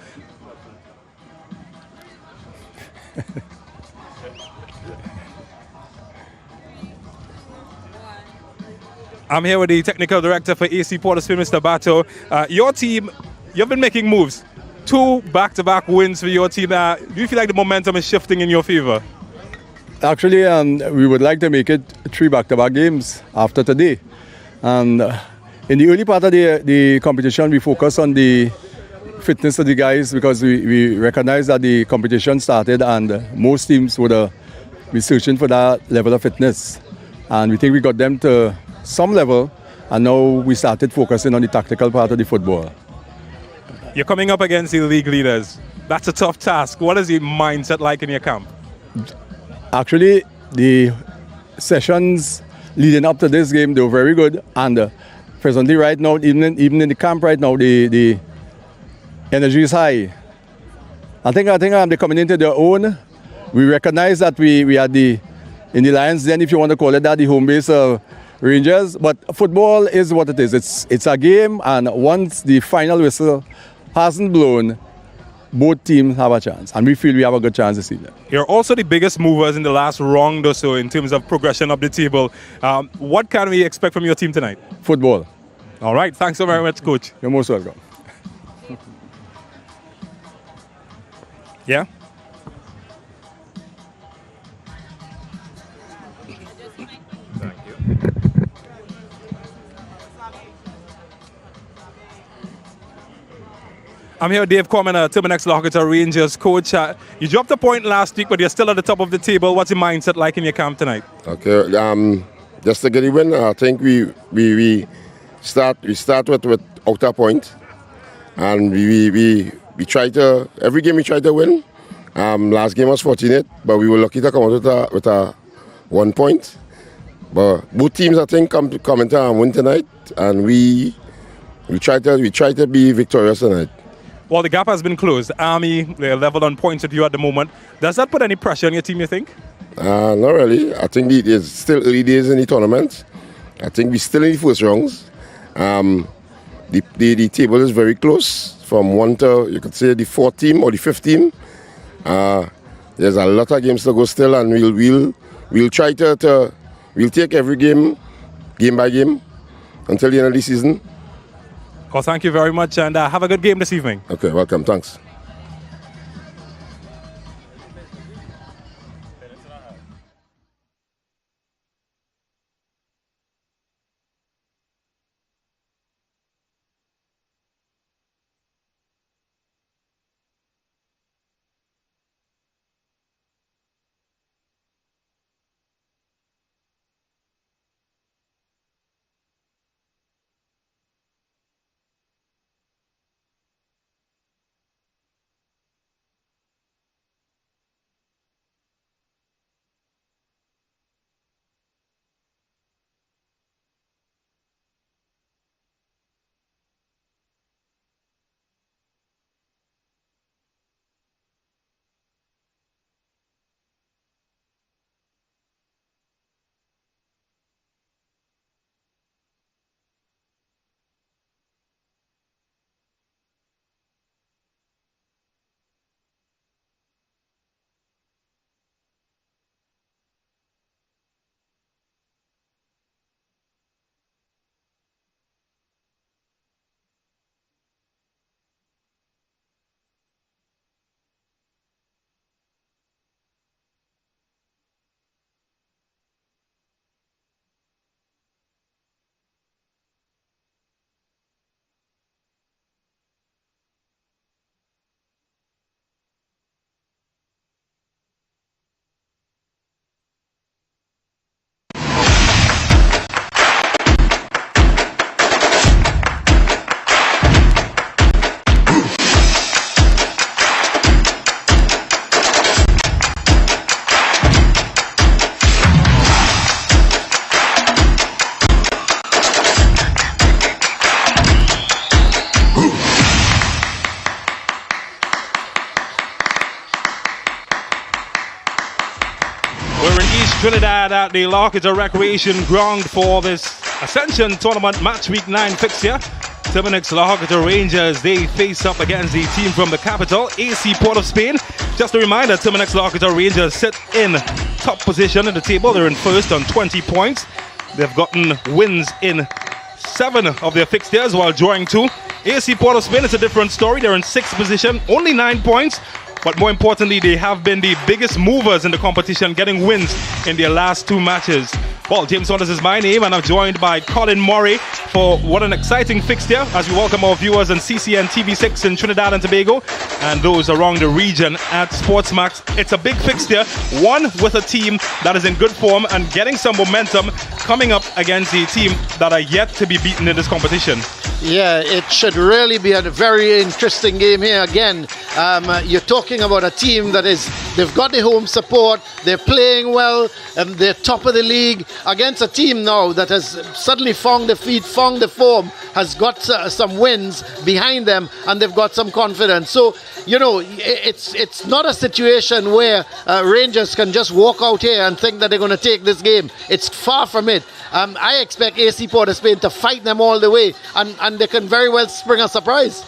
I'm here with the technical director for AC POS, Mr. Bato. Your team, you've been making moves. 2 back-to-back wins for your team. Do you feel like the momentum is shifting in your favor? Actually, we would like to make it 3 back-to-back games after today. And in the early part of the competition, we focus on the fitness of the guys because we recognize that the competition started and most teams would be searching for that level of fitness. And we think we got them to some level, and now we started focusing on the tactical part of the football. You're coming up against the league leaders. That's a tough task. What is the mindset like in your camp? Actually, the sessions leading up to this game, they were very good, and presently right now, even in the camp right now, the energy is high. I think they're coming into their own. We recognize that we had in the Lions Den, if you want to call it that, the home base of Rangers. But football is what it is. It's a game, and once the final whistle hasn't blown, both teams have a chance, and we feel we have a good chance this evening. You're also the biggest movers in the last round or so in terms of progression up the table. What can we expect from your team tonight? Football. All right, thanks so very much, Coach. You're most welcome. Yeah? Thank you. I'm here with Dave Corman, Terminix Horquetta Rangers coach. You dropped a point last week, but you're still at the top of the table. What's your mindset like in your camp tonight? Okay, just to get the win, I think we start with outer point, and we try to every game we try to win. Last game was fortunate, but we were lucky to come out with a 1 point. But both teams, I think, come into and win tonight, and we try to be victorious tonight. Well, the gap has been closed. Army, they're level on points with you at the moment. Does that put any pressure on your team, you think? Not really. I think it's still early days in the tournament. I think we're still in the first rounds. The table is very close from 1 to, you could say, the 4th team or the 5th team. There's a lot of games to go still, and we'll try to we'll take every game by game until the end of the season. Well, thank you very much, and have a good game this evening. Okay, welcome. Thanks. Trinidad at the Horquetta Recreation Ground for this Ascension Tournament Match Week 9 fixture. Terminix Horquetta Rangers, they face up against the team from the capital, AC Port of Spain. Just a reminder, Terminix Horquetta Rangers sit in top position in the table. They're in first on 20 points. They've gotten wins in 7 of their fixtures while drawing 2. AC Port of Spain is a different story. They're in 6th position, only 9 points. But more importantly, they have been the biggest movers in the competition, getting wins in their last 2 matches. Well, James Saunders is my name, and I'm joined by Colin Murray for what an exciting fixture as we welcome our viewers on CCN TV6 in Trinidad and Tobago and those around the region at Sportsmax. It's a big fixture, one with a team that is in good form and getting some momentum coming up against a team that are yet to be beaten in this competition. Yeah, it should really be a very interesting game here again. You're talking about a team that they've got the home support, they're playing well, they're top of the league against a team now that has suddenly found their feet, found the form, has got some wins behind them, and they've got some confidence. So, you know, it's not a situation where Rangers can just walk out here and think that they're going to take this game. It's far from it. I expect AC Port of Spain to fight them all the way, and they can very well spring a surprise.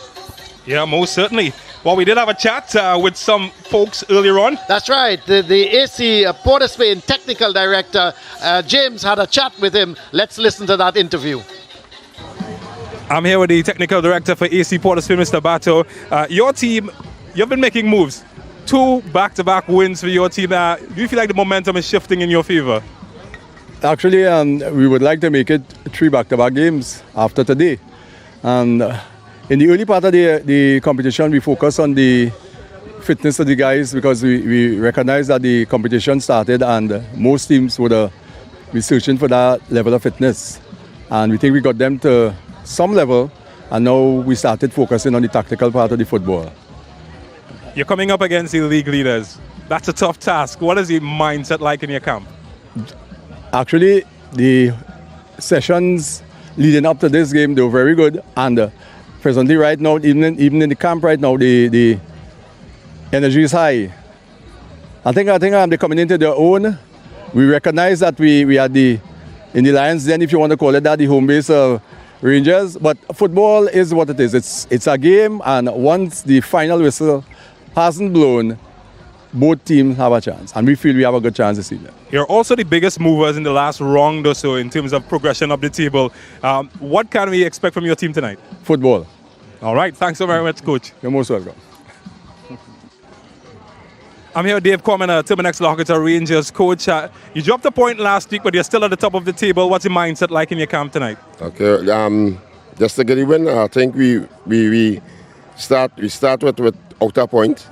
Yeah, most certainly. Well, we did have a chat with some folks earlier on. That's right. The AC Port of Spain technical director, James, had a chat with him. Let's listen to that interview. I'm here with the technical director for AC POS, Mr. Bato. Your team, you've been making moves. 2 back-to-back wins for your team. Do you feel like the momentum is shifting in your favor? Actually, we would like to make it 3 back-to-back games after today. And in the early part of the competition, we focus on the fitness of the guys because we recognize that the competition started and most teams would be searching for that level of fitness. And we think we got them to some level, and now we started focusing on the tactical part of the football. You're coming up against the league leaders. That's a tough task. What is the mindset like in your camp? Actually, the sessions leading up to this game, they were very good. And presently right now, even in the camp right now, the energy is high. I think they're coming into their own. We recognize that we had in the Lions Den, if you want to call it that, the home base of Rangers. But football is what it is. It's a game, and once the final whistle hasn't blown, both teams have a chance, and we feel we have a good chance this evening. You're also the biggest movers in the last round or so in terms of progression up the table. What can we expect from your team tonight? Football. All right, thanks so very much, Coach. You're most welcome. I'm here with Dave Corman, Terminix Horquetta Rangers coach. You dropped a point last week, but you're still at the top of the table. What's your mindset like in your camp tonight? Okay, just to get a win, I think we start with outer point,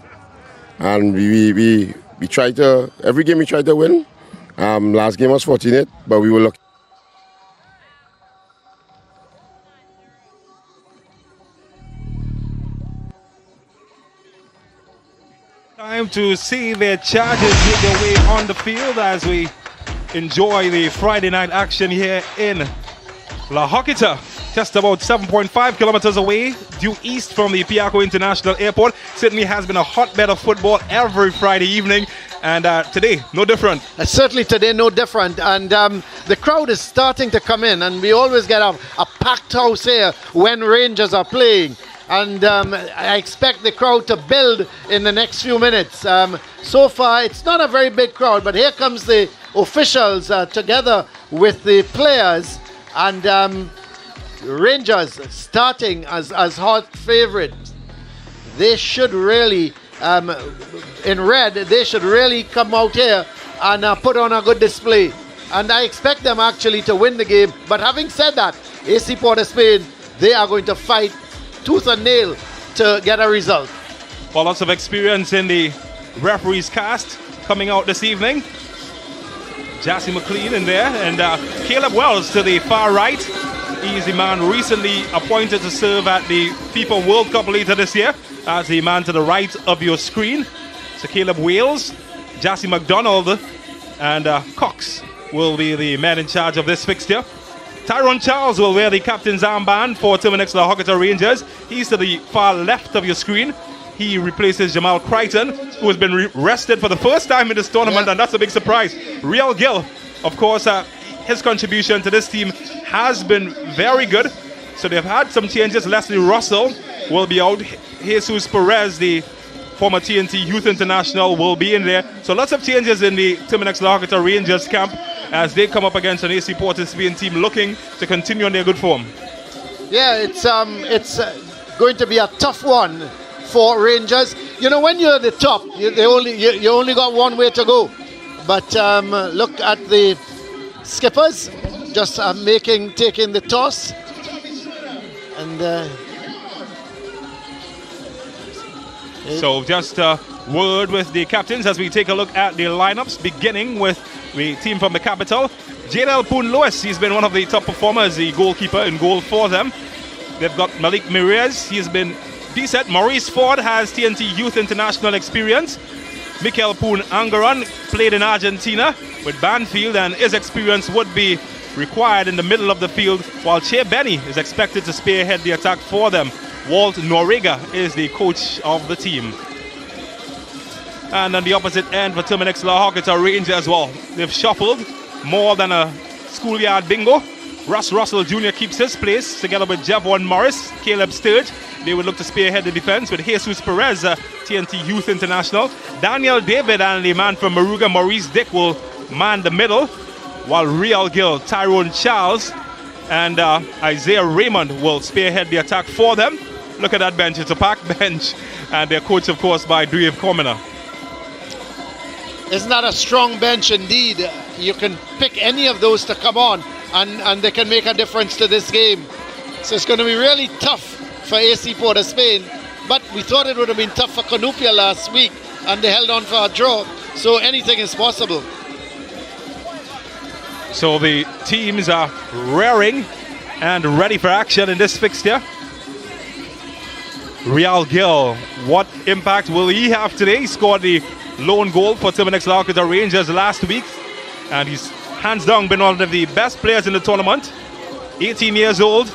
and we try to every game we try to win. Last game was fortunate, but we were lucky. Time to see their charges make their way on the field as we enjoy the Friday night action here in La Horquetta, just about 7.5 kilometers away, due east from the Piaco International Airport. Certainly has been a hotbed of football every Friday evening, and today, no different. Certainly today, no different. And the crowd is starting to come in, and we always get a packed house here when Rangers are playing. And I expect the crowd to build in the next few minutes. So far, it's not a very big crowd, but here comes the officials together with the players, and Rangers starting as hot favorite. They should really, in red, they should really come out here and put on a good display. And I expect them actually to win the game. But having said that, AC POS Spain, they are going to fight tooth and nail to get a result. Well, lots of experience in the referee's cast coming out this evening. Jassy McLean in there, and Caleb Wells to the far right. He's the man recently appointed to serve at the FIFA World Cup later this year as the man to the right of your screen. So Caleb Wales, Jassy McDonald, and Cox will be the men in charge of this fixture. Tyrone Charles will wear the captain's armband for Terminix Horquetta Rangers. He's to the far left of your screen. He replaces Jamal Crichton, who has been rested for the first time in this tournament, and that's a big surprise. Real Gill, of course, his contribution to this team has been very good. So they've had some changes. Leslie Russell will be out. Jesus Perez, the former T&T Youth International, will be in there. So lots of changes in the Terminix Horquetta Rangers camp as they come up against an AC POS Spain team looking to continue on their good form. Yeah, it's going to be a tough one for Rangers. You know, when you're at the top, you only got one way to go. But look at the skippers, just taking the toss, and so just a word with the captains as we take a look at the lineups, beginning with the team from the capital. Jadel Poon Lewis, he's been one of the top performers, the goalkeeper in goal for them. They've got Malik Mirez, he's been decent. Maurice Ford has T&T Youth International experience. Mikel Poon Angaran played in Argentina with Banfield, and his experience would be required in the middle of the field, while Che Benny is expected to spearhead the attack for them. Walt Noriega is the coach of the team. And on the opposite end for Terminix Horquetta Rangers as well, they've shuffled more than a schoolyard bingo. Russ Russell Jr. keeps his place together with Javon Morris, Caleb Sturge. They would look to spearhead the defense with Jesus Perez, T&T Youth International. Daniel David and the man from Maruga, Maurice Dick, will man the middle, while Real Gill, Tyrone Charles, and Isaiah Raymond will spearhead the attack for them. Look at that bench, it's a packed bench, and they're coached, of course, by Dave Commoner. Isn't that a strong bench indeed? You can pick any of those to come on, and they can make a difference to this game. So it's going to be really tough for AC Port of Spain, but we thought it would have been tough for Cunupia last week, and they held on for a draw, so anything is possible. So the teams are raring and ready for action in this fixture. Real Gill, what impact will he have today? He scored the lone goal for Terminix Horquetta Rangers last week, and he's hands down been one of the best players in the tournament. 18 years old,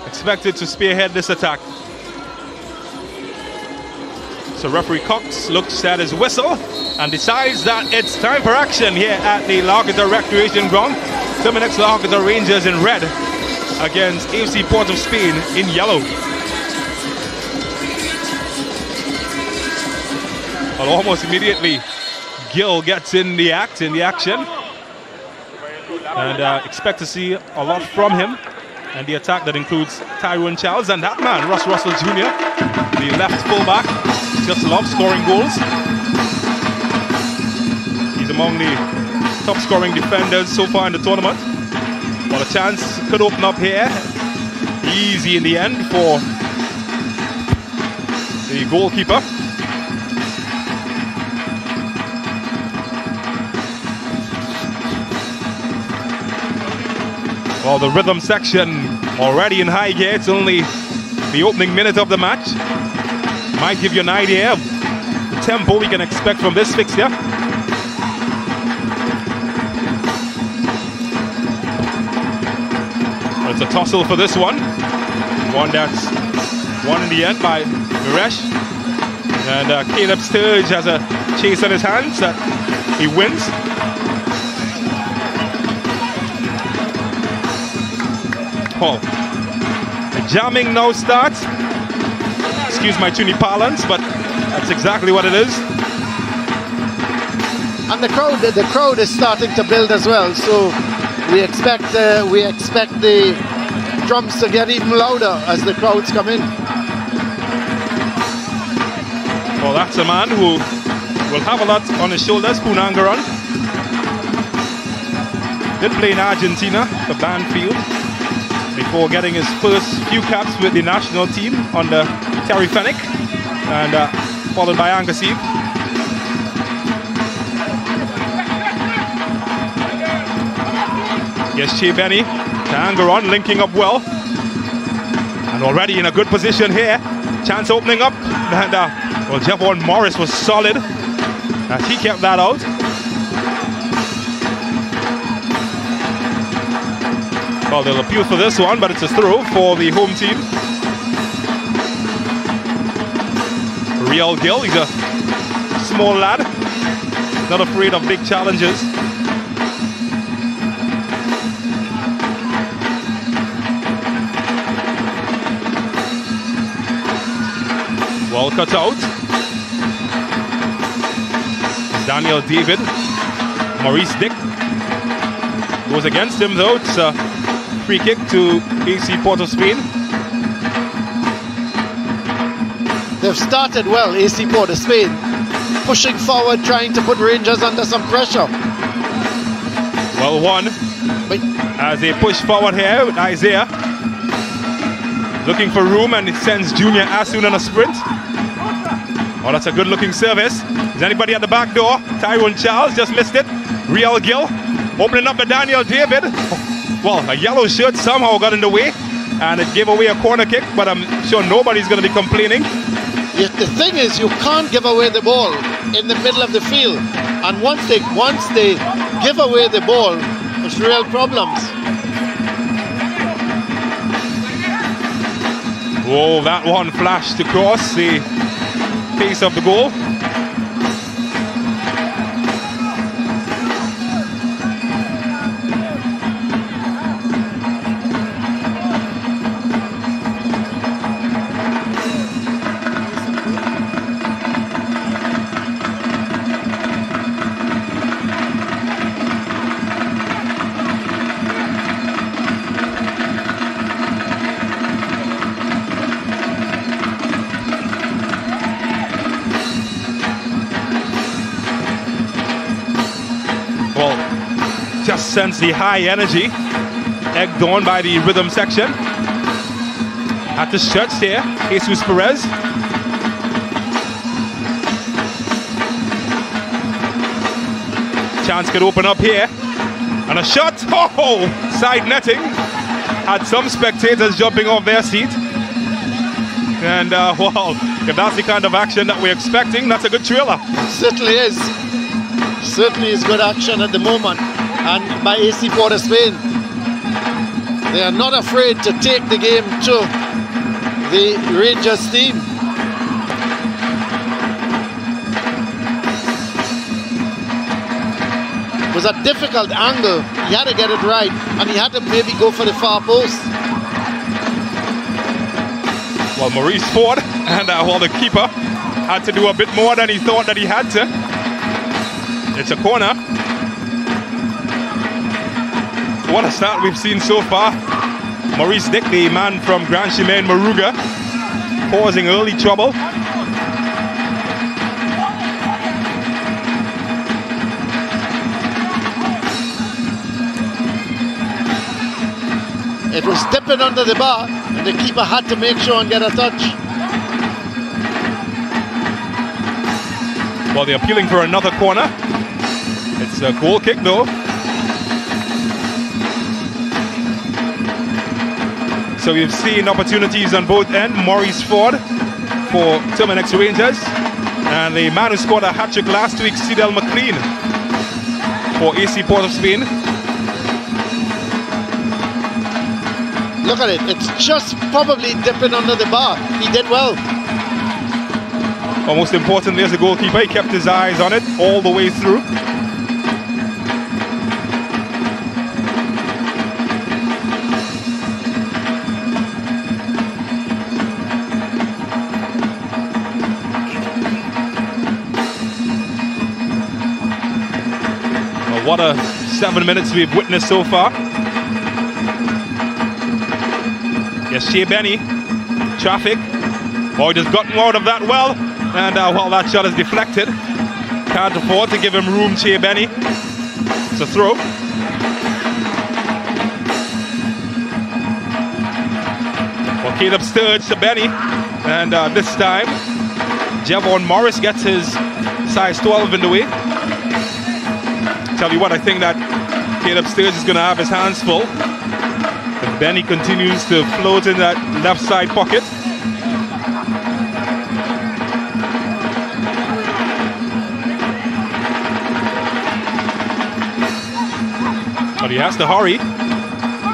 expected to spearhead this attack. So referee Cox looks at his whistle and decides that it's time for action here at the Horquetta Recreation Ground. Terminix Horquetta Rangers in red against AC Port of Spain in yellow. Well, almost immediately, Gill gets in the action, and expect to see a lot from him. And the attack that includes Tyrone Charles and that man, Russ Russell Jr., the left fullback, just loves scoring goals. He's among the top scoring defenders so far in the tournament. Well, a chance could open up here. Easy in the end for the goalkeeper. Well, the rhythm section already in high gear. It's only the opening minute of the match. Might give you an idea of the tempo we can expect from this fixture. Well, it's a tussle for this one. One that's won in the end by Miresh. And Caleb Sturge has a chase on his hands that he wins. Oh, the jamming now starts. Excuse my Trini parlance, but that's exactly what it is. And the crowd is starting to build as well. So we expect the drums to get even louder as the crowds come in. Well, that's a man who will have a lot on his shoulders, Punangaran. Did play in Argentina for Banfield before getting his first few caps with the national team under Terry Fennick, and followed by Angasib. Yes, Che Benny, Tangaron linking up well, and already in a good position here. Chance opening up, and well, Javon Morris was solid as he kept that out. Well, they'll appeal for this one, but it's a throw for the home team. Real Gill, he's a small lad, not afraid of big challenges. Well cut out. Daniel David, Maurice Dick goes against him though. It's a free kick to AC Port of Spain. They've started well, AC Port of Spain, pushing forward, trying to put Rangers under some pressure. Well won as they push forward here with Isaiah. Looking for room, and it sends Junior Asun on a sprint. Oh, that's a good looking service. Is anybody at the back door? Tyrone Charles just missed it. Real Gill opening up to Daniel David. Well, a yellow shirt somehow got in the way, and it gave away a corner kick, but I'm sure nobody's going to be complaining. Yes, the thing is, you can't give away the ball in the middle of the field, and once they give away the ball, it's real problems. Oh, that one flashed across the face of the goal. just sense the high energy egged on by the rhythm section. At the stretch there, Jesus Perez. Chance could open up here. And a shot. Oh, side netting. Had some spectators jumping off their seat. And, wow, if that's the kind of action that we're expecting, that's a good thriller. Certainly is. Certainly is good action at the moment. And by AC POS Spain, they are not afraid to take the game to the Rangers team. It was a difficult angle. He had to get it right, and he had to maybe go for the far post. Well, Maurice Ford and the keeper had to do a bit more than he thought that he had to. It's a corner. What a start we've seen so far. Maurice Dick, the man from Grand Chimay Maruga, causing early trouble. It was dipping under the bar, and the keeper had to make sure and get a touch. Well, they're appealing for another corner. It's a goal kick though. So we've seen opportunities on both ends. Maurice Ford for Terminix Rangers, and the man who scored a hat-trick last week, Cedel McLean, for AC Port of Spain. Look at it, it's just probably dipping under the bar. He did well. Well, most importantly, as a goalkeeper, he kept his eyes on it all the way through. Well, what a 7 minutes we've witnessed so far. Yes, Shea Benny, traffic. Boy, just gotten out of that well. And well, that shot is deflected. Can't afford to give him room, Shea Benny. It's a throw. Well, Caleb Sturge to Benny. And this time, Javon Morris gets his size 12 in the way. Tell you what, I think that Caleb Sturge is going to have his hands full. Benny continues to float in that left side pocket. But he has to hurry.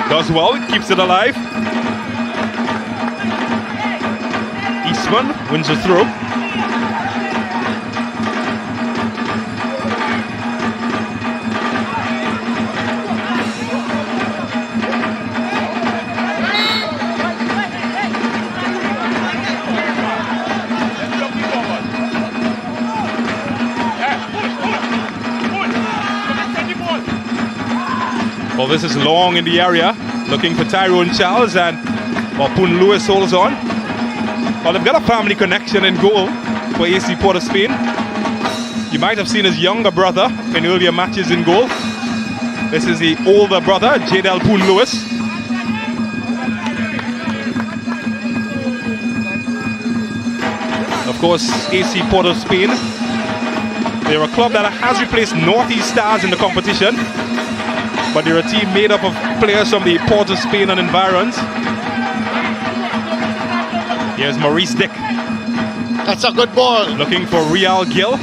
Does well, keeps it alive. Eastman wins the throw. Well, this is long in the area, looking for Tyrone Charles, and well, Poon Lewis holds on. Well, they've got a family connection in goal for AC Port of Spain. You might have seen his younger brother in earlier matches in goal. This is the older brother, Jadel Poon Lewis. Of course, AC Port of Spain. They're a club that has replaced Northeast Stars in the competition. But they're a team made up of players from the Port of Spain and environs. Here's Maurice Dick. That's a good ball. Looking for Real Gill.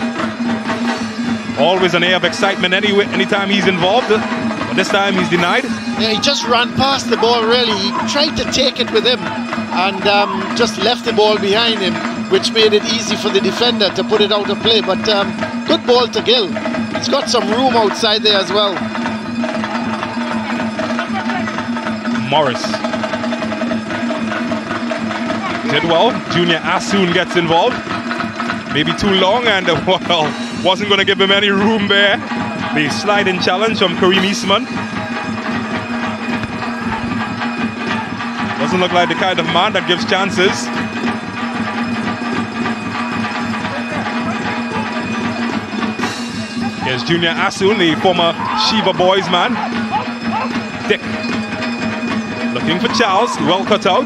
Always an air of excitement anytime he's involved. But this time he's denied. Yeah, he just ran past the ball really. He tried to take it with him and just left the ball behind him, which made it easy for the defender to put it out of play. But good ball to Gill. He's got some room outside there as well. Morris did well. Junior Asun gets involved. Maybe too long, and well, wasn't going to give him any room there. The sliding challenge from Kareem Eastman. Doesn't look like the kind of man that gives chances. Here's Junior Asun, the former Shiva Boys man. Dick looking for Charles, well cut out.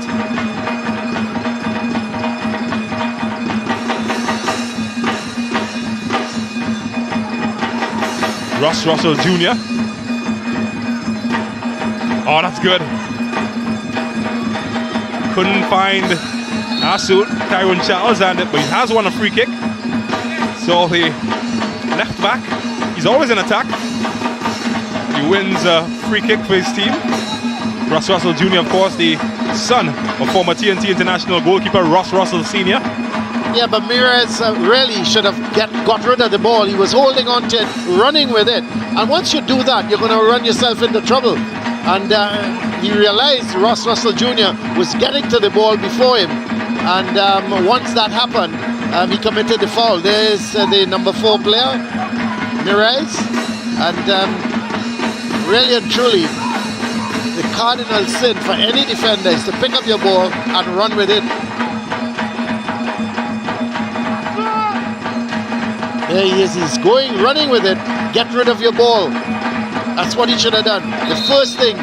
Ross Russell Jr. Oh, that's good. Couldn't find Asun, Tyrone Charles, but he has won a free kick. So the left back, he's always in attack. He wins a free kick for his team. Ross Russell Jr., of course, the son of former T&T International goalkeeper Ross Russell Sr. Yeah, but Mirez really should have got rid of the ball. He was holding on to it, running with it. And once you do that, you're going to run yourself into trouble. And he realized Ross Russell Jr. was getting to the ball before him. And once that happened, he committed the foul. There's the number 4 player, Mirez. And really and truly, the cardinal sin for any defender is to pick up your ball and run with it. There he is, he's going, running with it. Get rid of your ball. That's what he should have done. The first thing,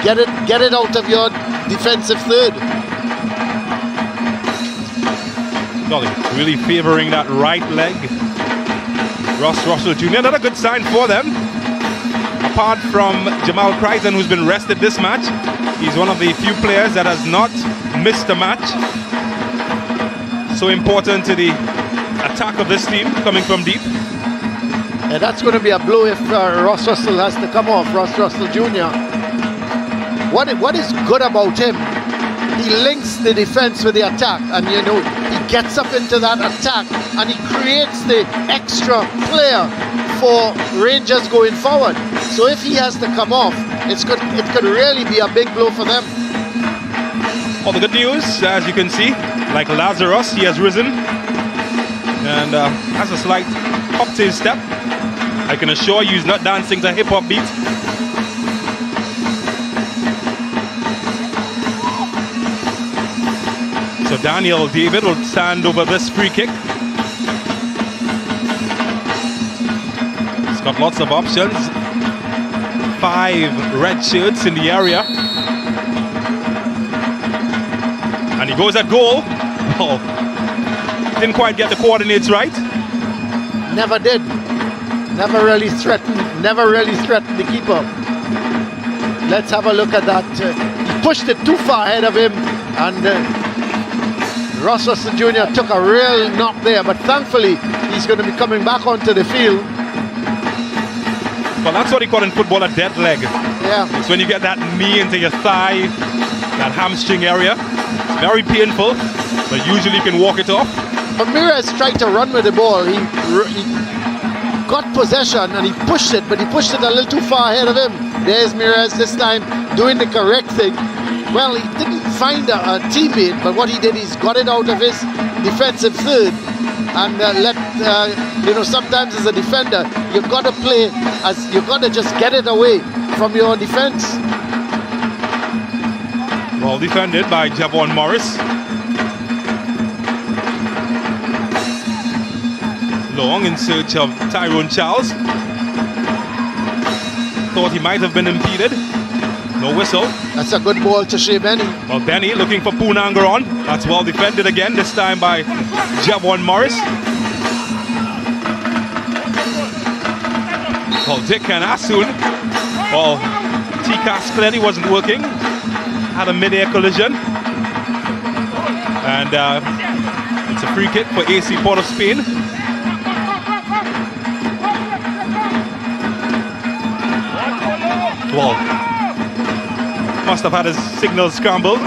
get it out of your defensive third. Golly, really favouring that right leg. Ross Russell Jr., not a good sign for them. Apart from Jamal Crichton, who's been rested this match, he's one of the few players that has not missed a match. So important to the attack of this team coming from deep. Yeah, that's going to be a blow if Ross Russell has to come off, Ross Russell Jr. What is good about him, he links the defense with the attack, and you know, he gets up into that attack and he creates the extra player for Rangers going forward. So if he has to come off, it could really be a big blow for them. All the good news, as you can see, like Lazarus, he has risen and has a slight hop to his step. I can assure you he's not dancing to a hip-hop beat. So Daniel David will stand over this free kick. He's got lots of options. 5 red shirts in the area. And he goes at goal. Oh, didn't quite get the coordinates right. Never did. Never really threatened the keeper. Let's have a look at that. He pushed it too far ahead of him, and Ross Russell Jr. took a real knock there, but thankfully he's going to be coming back onto the field. Well, that's what you call in football a dead leg. Yeah. It's when you get that knee into your thigh, that hamstring area. It's very painful, but usually you can walk it off. But Mirez tried to run with the ball. He got possession and he pushed it, but he pushed it a little too far ahead of him. There's Mirez this time doing the correct thing. Well, he didn't find a teammate, but what he did is got it out of his defensive third and sometimes as a defender, you've got to play as you've got to just get it away from your defense. Well defended by Javon Morris. Long in search of Tyrone Charles. Thought he might have been impeded. No whistle. That's a good ball to Shea Benny. Well, Benny looking for Poonangaron. That's well defended again, this time by Javon Morris. Well, Dick and Asun. Well, T-Cas clearly wasn't working. Had a mid-air collision. And it's a free kick for AC Port of Spain. Well, must have had his signal scrambled.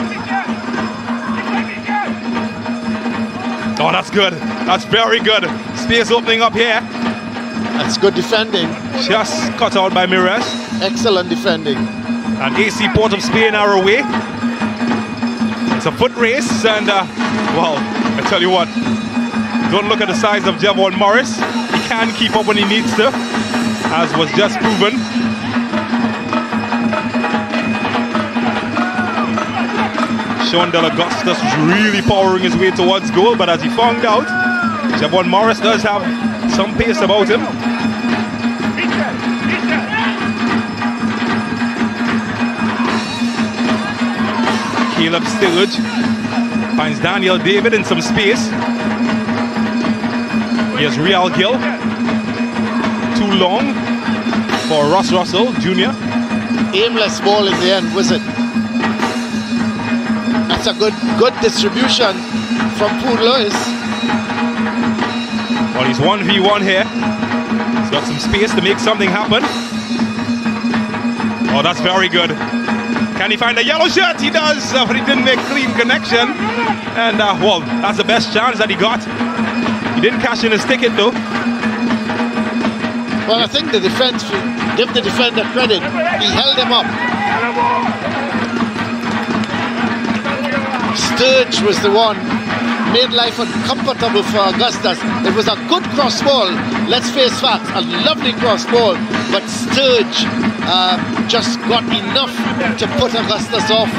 Oh, that's good. That's very good. Space opening up here. That's good defending. Just cut out by Mirez. Excellent defending. And AC Port of Spain are away. It's a foot race, and well, I tell you what, don't look at the size of Javon Morris. He can keep up when he needs to, as was just proven. Sean De La Gustus was really powering his way towards goal, but as he found out, Javon Morris does have some pace about him. Caleb Sturge finds Daniel David in some space. Here's Real Gill. Too long for Ross Russell Jr. Aimless ball in the end, was it? That's a good distribution from Poon Lewis. Well, he's 1v1 here. He's got some space to make something happen. Oh, that's very good. Can he find a yellow shirt? He does, but he didn't make clean connection. And, well, that's the best chance that he got. He didn't cash in his ticket, though. Well, I think the defense, give the defender credit. He held him up. Sturge was the one. Made life uncomfortable for Augustus. It was a good cross ball. Let's face facts, a lovely cross ball. But Sturge just got enough to put Augustus off.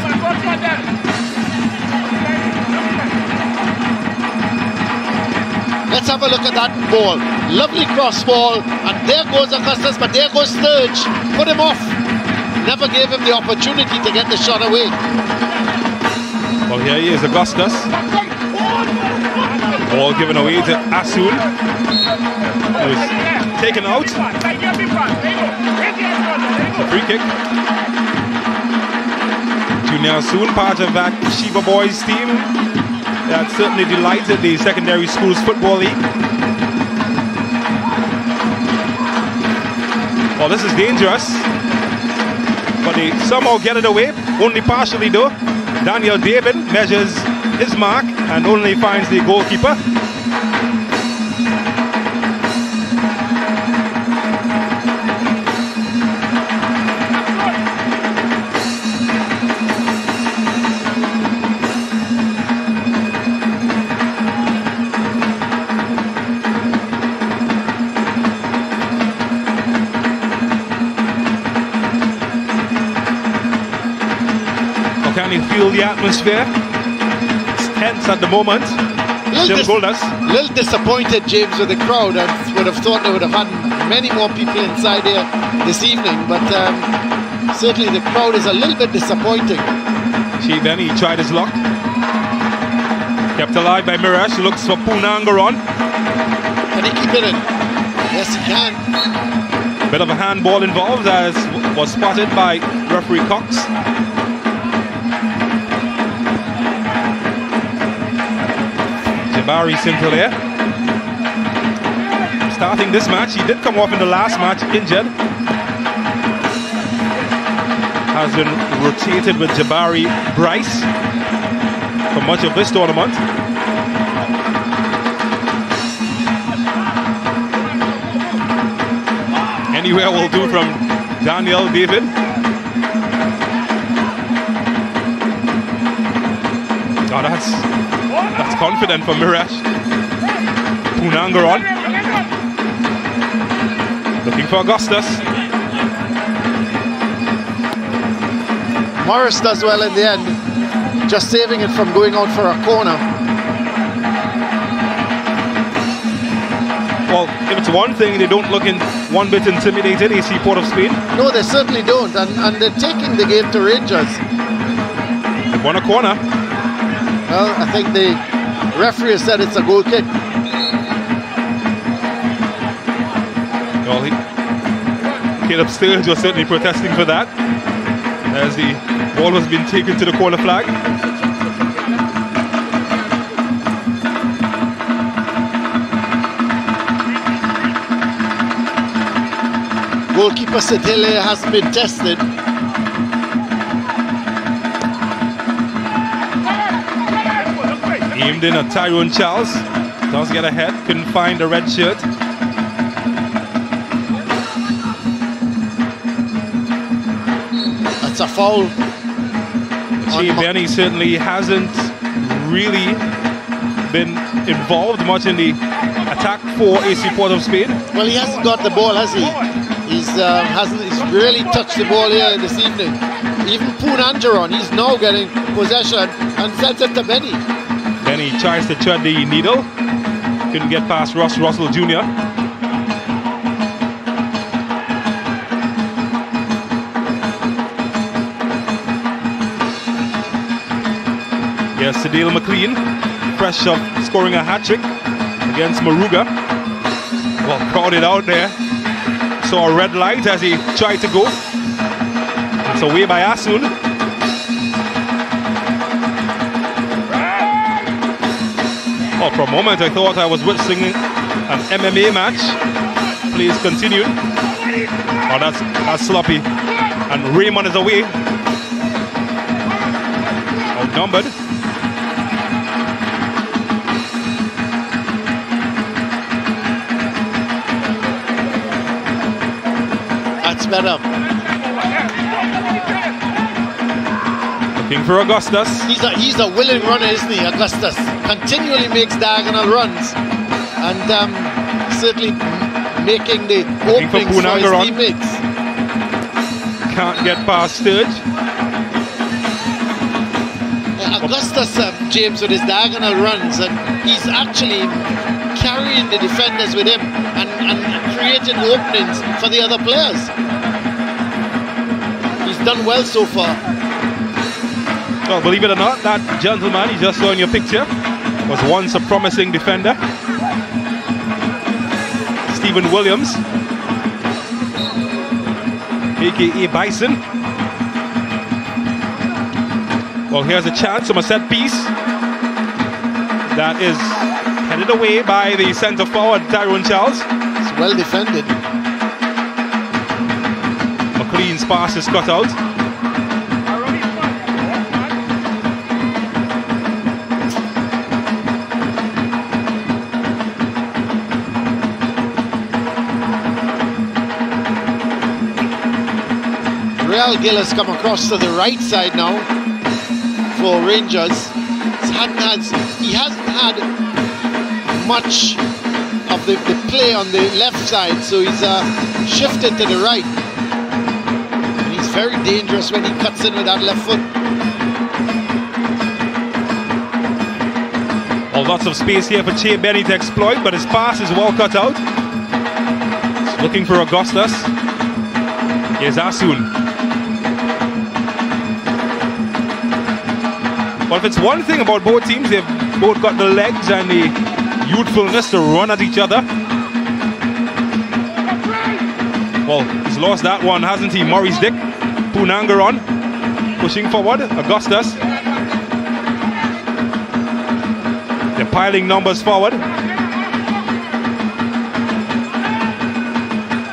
Let's have a look at that ball. Lovely cross ball. And there goes Augustus, but there goes Sturge. Put him off. Never gave him the opportunity to get the shot away. Well, here he is, Augustus. Ball given away to Asun. He was taken out. It's a free kick. Junior Asun, part of that Sheba Boys team. That certainly delighted the Secondary Schools Football League. Well, this is dangerous. But they somehow get it away. Only partially though. Daniel David measures his mark and only finds the goalkeeper. Can you feel the atmosphere? It's tense at the moment. Goalless. A little disappointed, James, with the crowd. I would have thought they would have had many more people inside here this evening, but certainly the crowd is a little bit disappointing. Benny tried his luck. Kept alive by Mirash, looks for Punangaron. Can he keep it in? Yes, he can. Bit of a handball involved, as was spotted by referee Cox. Jabari Sinclair. Starting this match, he did come off in the last match injured. Has been rotated with Jabari Bryce for much of this tournament. Anywhere will do from Daniel David. Oh, that's confident for Mirash. Punangaron. Looking for Augustus. Morris does well in the end, just saving it from going out for a corner. Well, if it's one thing, they don't look one bit intimidated, AC Port of Spain. No, they certainly don't, and they're taking the game to Rangers. They won a corner. Well, I think the referee said it's a goal kick. Well, Caleb Sturge was certainly protesting for that, as the ball has been taken to the corner flag. Goalkeeper Setele hasn't been tested. Aimed in at Tyrone Charles. Does get ahead, couldn't find the red shirt. That's a foul. Benny certainly hasn't really been involved much in the attack for AC Port of Spain. Well, he hasn't got the ball, has he? He's really touched the ball here this evening. Even Punangaron, he's now getting possession and sends it to Benny. Benny tries to thread the needle. Couldn't get past Ross Russell Jr. Here's Sadil McLean, fresh of scoring a hat-trick against Maruga. Well, crowded out there. Saw a red light as he tried to go. It's away by Asun. Oh, for a moment I thought I was witnessing an MMA match. Please continue. Oh, that's sloppy. And Raymond is away. Outnumbered. That's better. Looking for Augustus. He's a willing runner, isn't he, Augustus? Continually makes diagonal runs. And certainly making the openings for his teammates. Can't get past Sturge. Augustus, James, with his diagonal runs, and he's actually carrying the defenders with him and creating openings for the other players. He's done well so far. Well, believe it or not, that gentleman you just saw in your picture was once a promising defender. Stephen Williams, aka Bison. Well, here's a chance from a set piece that is headed away by the centre forward Tyrone Charles. It's well defended. McLean's pass is cut out. Gillis come across to the right side now for Rangers. He hasn't had much of the play on the left side, so he's shifted to the right. And he's very dangerous when he cuts in with that left foot. Well, lots of space here for Che Benny to exploit, but his pass is well cut out. He's looking for Augustus. Here's Asun. Well, if it's one thing about both teams, they've both got the legs and the youthfulness to run at each other. Well, he's lost that one, hasn't he? Maurice Dick, Punangaron, pushing forward, Augustus. They're piling numbers forward.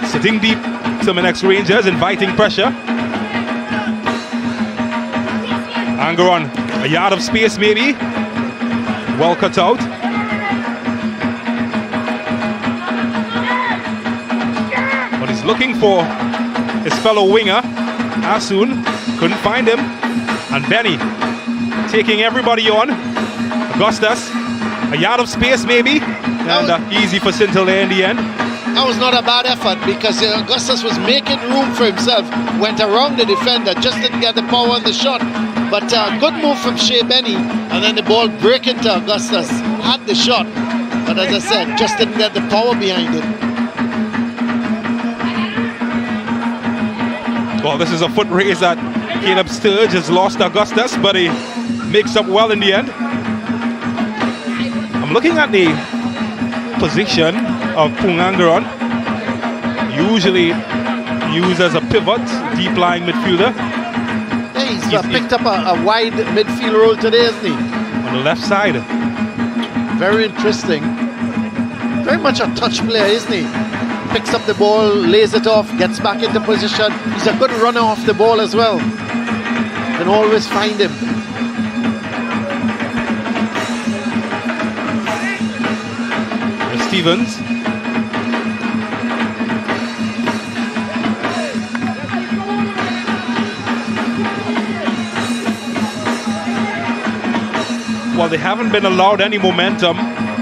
Sitting deep, Terminix Rangers, inviting pressure. Angaron. A yard of space maybe. Well cut out. But he's looking for his fellow winger, Asun. Couldn't find him. And Benny taking everybody on. Augustus. A yard of space maybe. And easy for Sintele in the end. That was not a bad effort because Augustus was making room for himself. Went around the defender, just didn't get the power on the shot. But good move from Shea Benny, and then the ball break into Augustus. Had the shot, but as I said, just didn't get the power behind it. Well, this is a foot race that Caleb Sturge has lost Augustus, but he makes up well in the end. I'm looking at the position of Punangaron, usually used as a pivot, deep lying midfielder. He's picked up a wide midfield role today, isn't he? On the left side. Very interesting. Very much a touch player, isn't he? Picks up the ball, lays it off, gets back into position. He's a good runner off the ball as well. Can always find him. Stevens. Well, they haven't been allowed any momentum,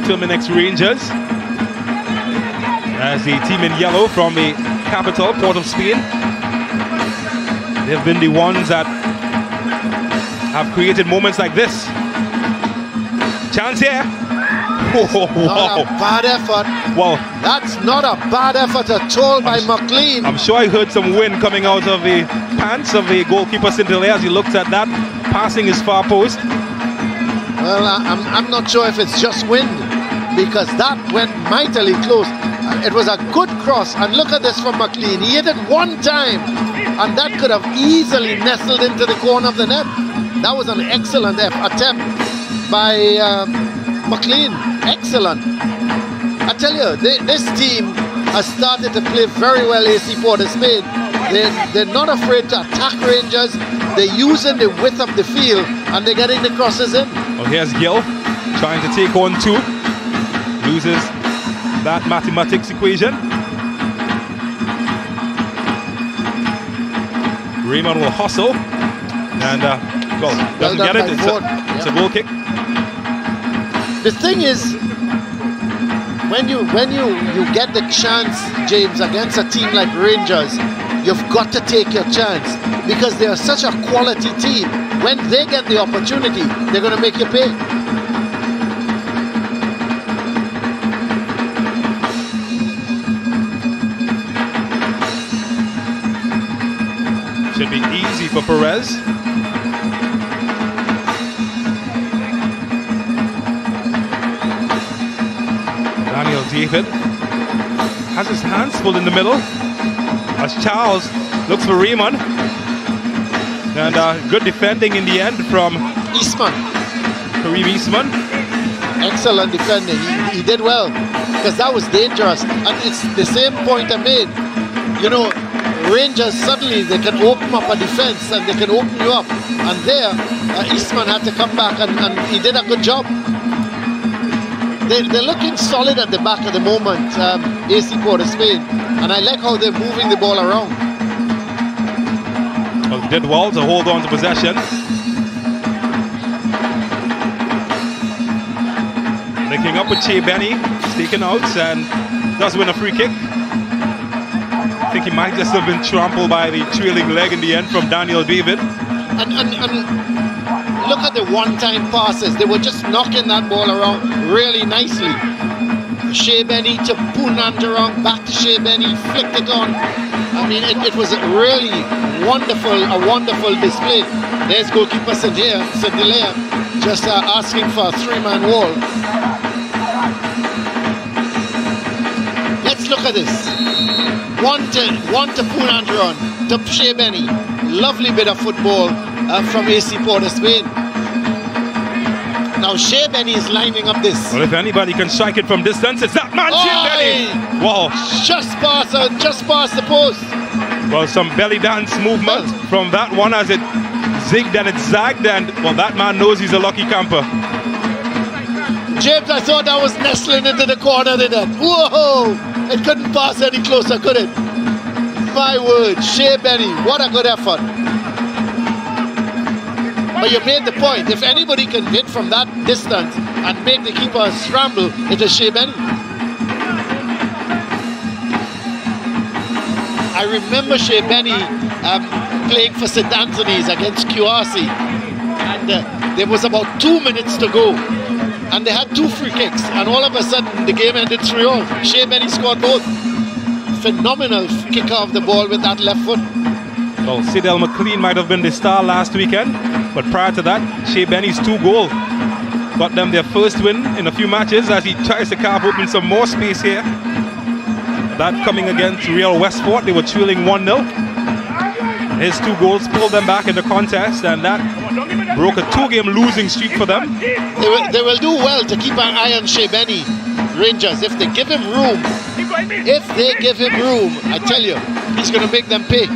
Terminix Rangers, as the team in yellow from the capital, Port of Spain. They've been the ones that have created moments like this. Chance here. Oh, wow. Not a bad effort. Well, that's not a bad effort at all by McLean. I'm sure I heard some wind coming out of the pants of the goalkeeper Sintele as he looked at that, passing his far post. Well, I'm not sure if it's just wind, because that went mightily close. It was a good cross, and look at this from McLean. He hit it one time, and that could have easily nestled into the corner of the net. That was an excellent attempt by McLean. Excellent. I tell you, this team has started to play very well. AC Port of Spain. They're not afraid to attack Rangers. They're using the width of the field, and they're getting the crosses in. Well, here's Gill trying to take on two. Loses that mathematics equation. Raymond will hustle and doesn't get it. It's a goal kick. The thing is, when you get the chance, James, against a team like Rangers, you've got to take your chance, because they are such a quality team. When they get the opportunity, they're going to make you pay. Should be easy for Perez. Daniel David has his hands full in the middle as Charles looks for Raymond. And good defending in the end from Eastman. Kareem Eastman. Excellent defending. He did well, because that was dangerous. And it's the same point I made. You know, Rangers, suddenly they can open up a defense and they can open you up. And there, Eastman had to come back, and he did a good job. They're looking solid at the back at the moment, AC Port of Spain. And I like how they're moving the ball around. Well, did well to hold on to possession. Linking up with Che Benny, taken out, and does win a free kick. I think he might just have been trampled by the trailing leg in the end from Daniel David. And look at the one-time passes. They were just knocking that ball around really nicely. Shea Benny to Punandarong, back to Shea Benny, flicked it on. I mean, it was a really wonderful display. There's goalkeeper Sedilea just asking for a three-man wall. Let's look at this. One to Punandarong, to Shea Benny. Lovely bit of football from AC Port of Spain. Now Shea Benny is lining up this. Well, if anybody can strike it from distance, it's that man, Shea Benny. Wow. Just past the post. Well, some belly dance movement from that one as it zigged and it zagged, and well, that man knows he's a lucky camper. James, I thought that was nestling into the corner of the net. Whoa! It couldn't pass any closer, could it? My word, Shea Benny, what a good effort. But you made the point. If anybody can hit from that distance and make the keeper scramble, it is Shea Benny. I remember Shea Benny playing for St. Anthony's against QRC. And there was about 2 minutes to go. And they had 2 free kicks. And all of a sudden, the game ended 3-all. Shea Benny scored both. Phenomenal kicker of the ball with that left foot. Well, Sidel McLean might have been the star last weekend, but prior to that, Shea Benny's 2 goals got them their first win in a few matches as he tries to carve open some more space here. That coming against Real Westport, they were trailing 1-0. His 2 goals pulled them back in the contest, and that broke a 2-game losing streak for them. They will do well to keep an eye on Shea Benny, Rangers, if they give him room. If they give him room, I tell you, he's going to make them pay.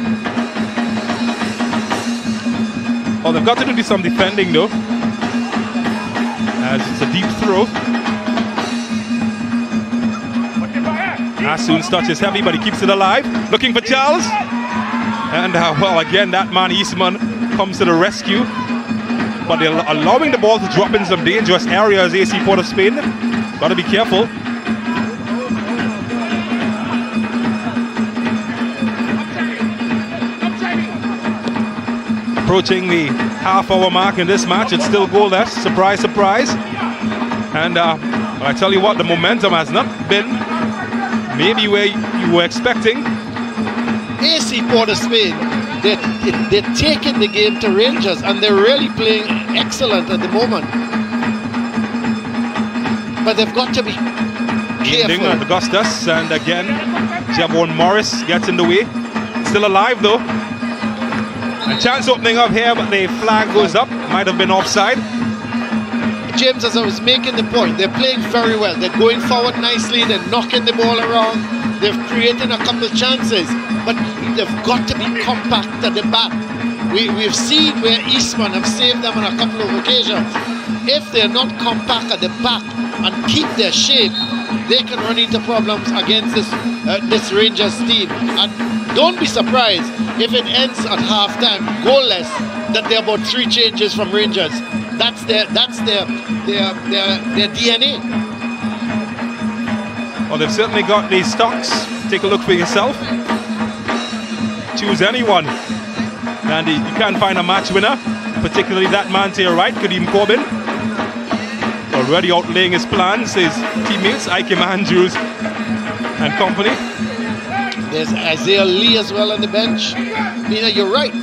Well, they've got to do some defending though, as it's a deep throw. Asun's touch is heavy, but he keeps it alive. Looking for Charles. And well, again, that man Eastman comes to the rescue. But they're allowing the ball to drop in some dangerous areas, AC Port of Spain. Got to be careful. Approaching the half-hour mark in this match, it's still goalless. Surprise, surprise. And I tell you what, the momentum has not been maybe where you were expecting. AC Port of Spain, they're taking the game to Rangers, and they're really playing excellent at the moment. but they've got to be Ending careful. at Augustus, and again, Javon Morris gets in the way. Still alive though. A chance opening up here, but the flag goes up. Might have been offside. James, as I was making the point, they're playing very well. They're going forward nicely. They're knocking the ball around. They're creating a couple of chances, but they've got to be compact at the back. We've seen where Eastman have saved them on a couple of occasions. If they're not compact at the back and keep their shape, they can run into problems against this Rangers team. And don't be surprised if it ends at half-time goalless, that there are about 3 changes from Rangers. That's their DNA. Well, they've certainly got these stocks. Take a look for yourself. Choose anyone. And you can't find a match winner, particularly that man to your right, Kadeem Corbin. Already outlaying his plans, his teammates, Ike Andrews and company. There's Isaiah Lee as well on the bench. Mina, you're right.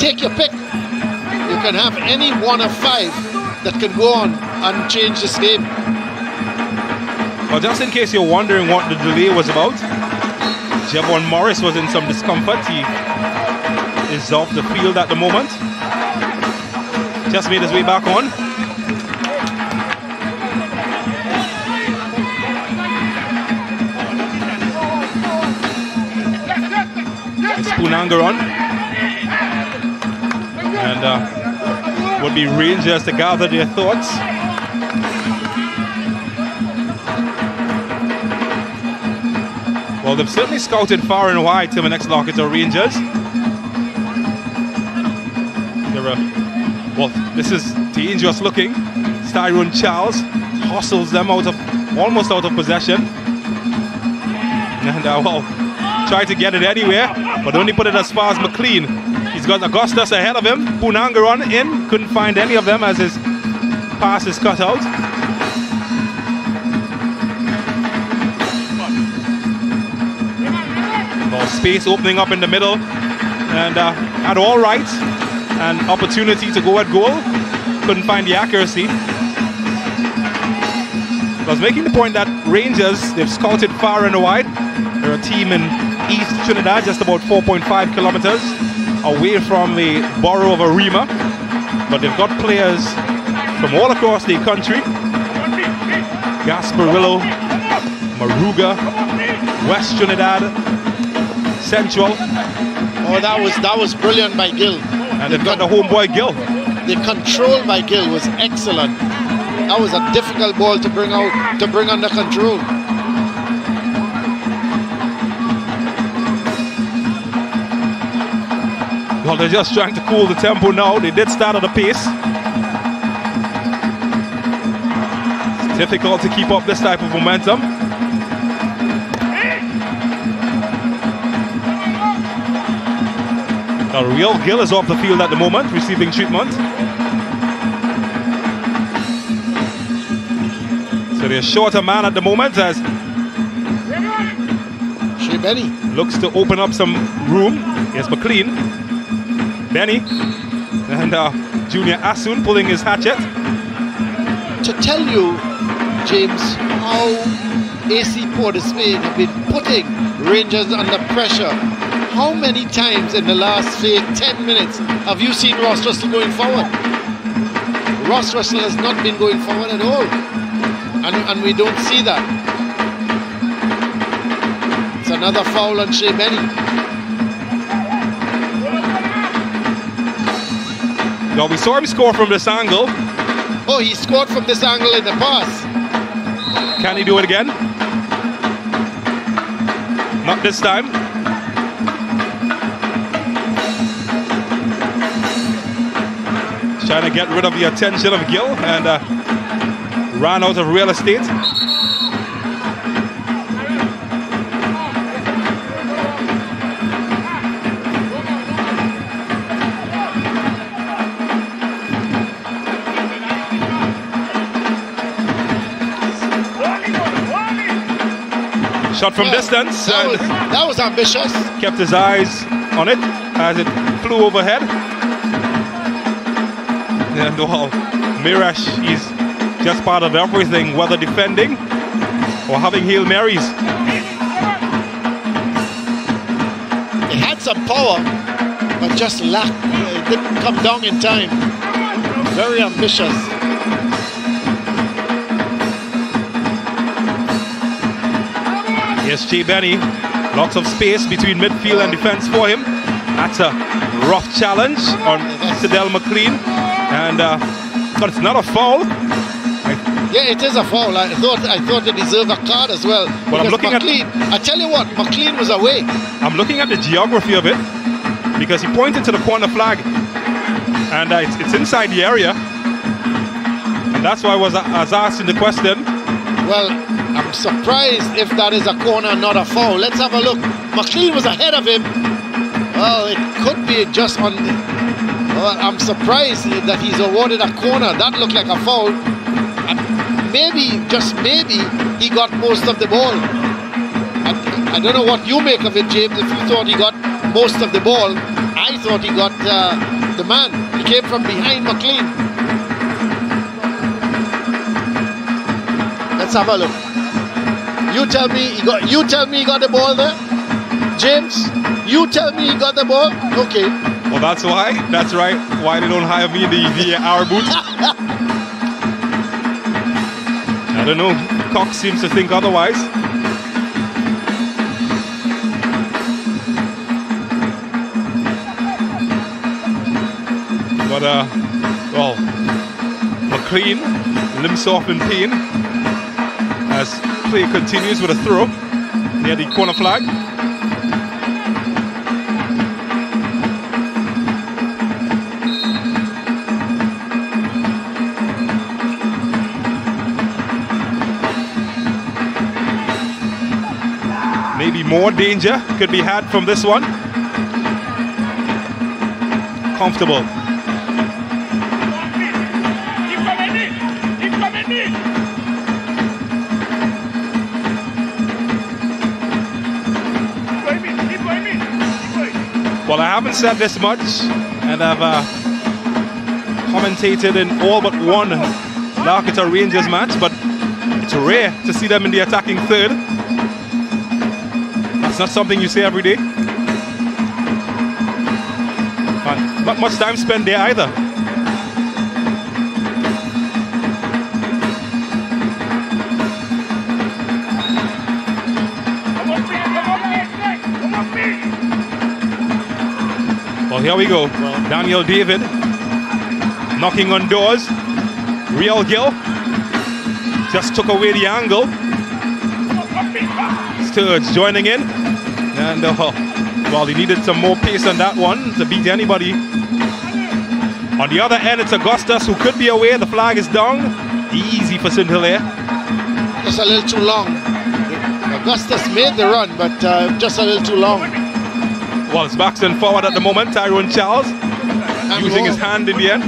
Take your pick. You can have any one of 5 that can go on and change this game. Well, just in case you're wondering what the delay was about, Javon Morris was in some discomfort. He is off the field at the moment. Just made his way back on. Punanga on. And would be Rangers to gather their thoughts. Well, they've certainly scouted far and wide, Terminix Lockett Rangers. Well, this is dangerous looking. Tyrone Charles hustles them almost out of possession. And well, try to get it anywhere, but only put it as far as McLean. He's got Augustus ahead of him. Punangaron in, couldn't find any of them as his pass is cut out. Well, space opening up in the middle, and had all right, an opportunity to go at goal. Couldn't find the accuracy. I was making the point that Rangers, they've scouted far and wide. They're a team in East Trinidad, just about 4.5 kilometers away from the borough of Arima. But they've got players from all across the country. Gasparillo, Maruga, West Trinidad, Central. Oh, that was brilliant by Gill. And they've got the homeboy Gill. The control by Gill was excellent. That was a difficult ball to bring under control. Well, they're just trying to cool the tempo now. They did start at a pace. It's difficult to keep up this type of momentum. Now, Real Gill is off the field at the moment, receiving treatment. So they're short a man at the moment as Shea Benny looks to open up some room. Here's McLean. Benny and Junior Asun pulling his hatchet. To tell you, James, how AC POS have been putting Rangers under pressure. How many times in the last, say, 10 minutes have you seen Ross Russell going forward? Ross Russell has not been going forward at all. And we don't see that. It's another foul on Shea Benny. Well, we saw him score from this angle. Oh, he scored from this angle in the pass. Can he do it again? Not this time. Trying to get rid of the attention of Gill and ran out of real estate. Shot from distance. That was ambitious. Kept his eyes on it as it flew overhead. And well, Mirash, he's just part of everything, whether defending or having Hail Marys. It had some power, but just lacked. It didn't come down in time. Very ambitious. Here's Jay Benny. Lots of space between midfield and defense for him. That's a rough challenge on Sidel McLean. And but it's not a foul. Yeah, it is a foul. I thought it deserved a card as well. But I'm looking McLean, I tell you what, McLean was away. I'm looking at the geography of it because he pointed to the corner flag, and it's inside the area. And that's why I was asking the question. Well, I'm surprised if that is a corner, not a foul. Let's have a look. McLean was ahead of him. Well, it could be just on. Well, I'm surprised that he's awarded a corner. That looked like a foul. And maybe, just maybe, he got most of the ball. I don't know what you make of it, James. If you thought he got most of the ball, I thought he got the man. He came from behind McLean. Let's have a look. You tell me he got the ball there, James. You tell me he got the ball. Okay. Well, that's why. That's right. Why they don't hire me in the hour booth. I don't know. Cox seems to think otherwise. But well, McLean limps off in pain as play continues with a throw near the corner flag. Maybe more danger could be had from this one. Comfortable. Well, I haven't said this much, and I've commentated in all but one Horquetta Rangers match, but it's rare to see them in the attacking third. That's not something you say every day. But not much time spent there either. Well, here we go. Daniel David knocking on doors. Real Gill just took away the angle. Sturge joining in. And well, he needed some more pace on that one to beat anybody. On the other end, it's Augustus who could be away. The flag is down. Easy for St. Hilaire. Just a little too long. Augustus made the run, but just a little too long. Well, it's backs and forward at the moment. Tyrone Charles using his hand in the end.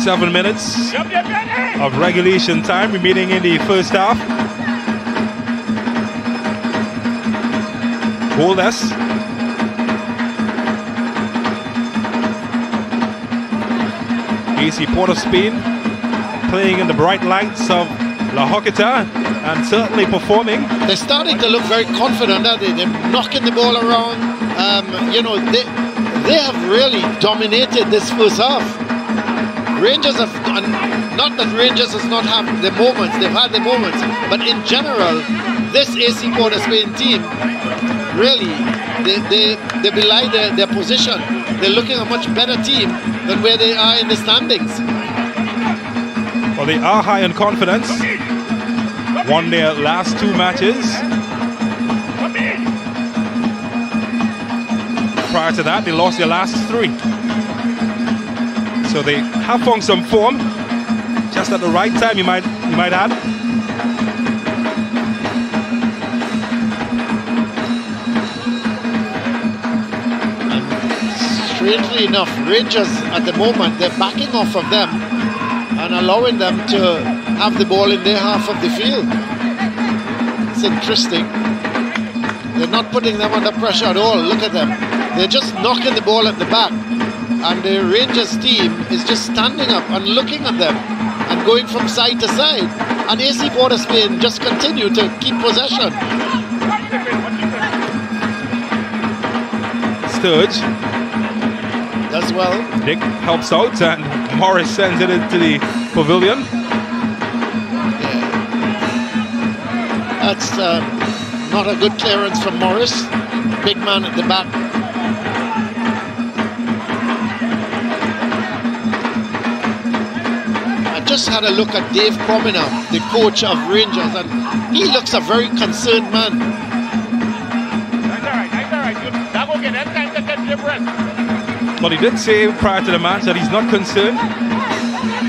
Seven minutes of regulation time remaining in the first half. Goalless. AC Port of Spain playing in the bright lights of La Horquetta and certainly performing. They're starting to look very confident, aren't they? They're knocking the ball around. You know, they have really dominated this first half. Rangers have, not that Rangers does not have the moments, they've had the moments, but in general, this AC Port of Spain team, really, they belie their position. They're looking a much better team than where they are in the standings. Well, they are high in confidence. Won their last two matches. Prior to that, they lost their last three. So they have found some form, just at the right time, you might add. Strangely enough, Rangers at the moment, they're backing off of them and allowing them to have the ball in their half of the field. It's interesting. They're not putting them under pressure at all. Look at them. They're just knocking the ball at the back. And the Rangers team is just standing up and looking at them and going from side to side. And AC POS Spain just continue to keep possession. Sturge As well. Dick helps out and Morris sends it into the pavilion. That's not a good clearance from Morris. Big man at the back. I just had a look at Dave Promina, the coach of Rangers, and he looks a very concerned man. But he did say prior to the match that he's not concerned.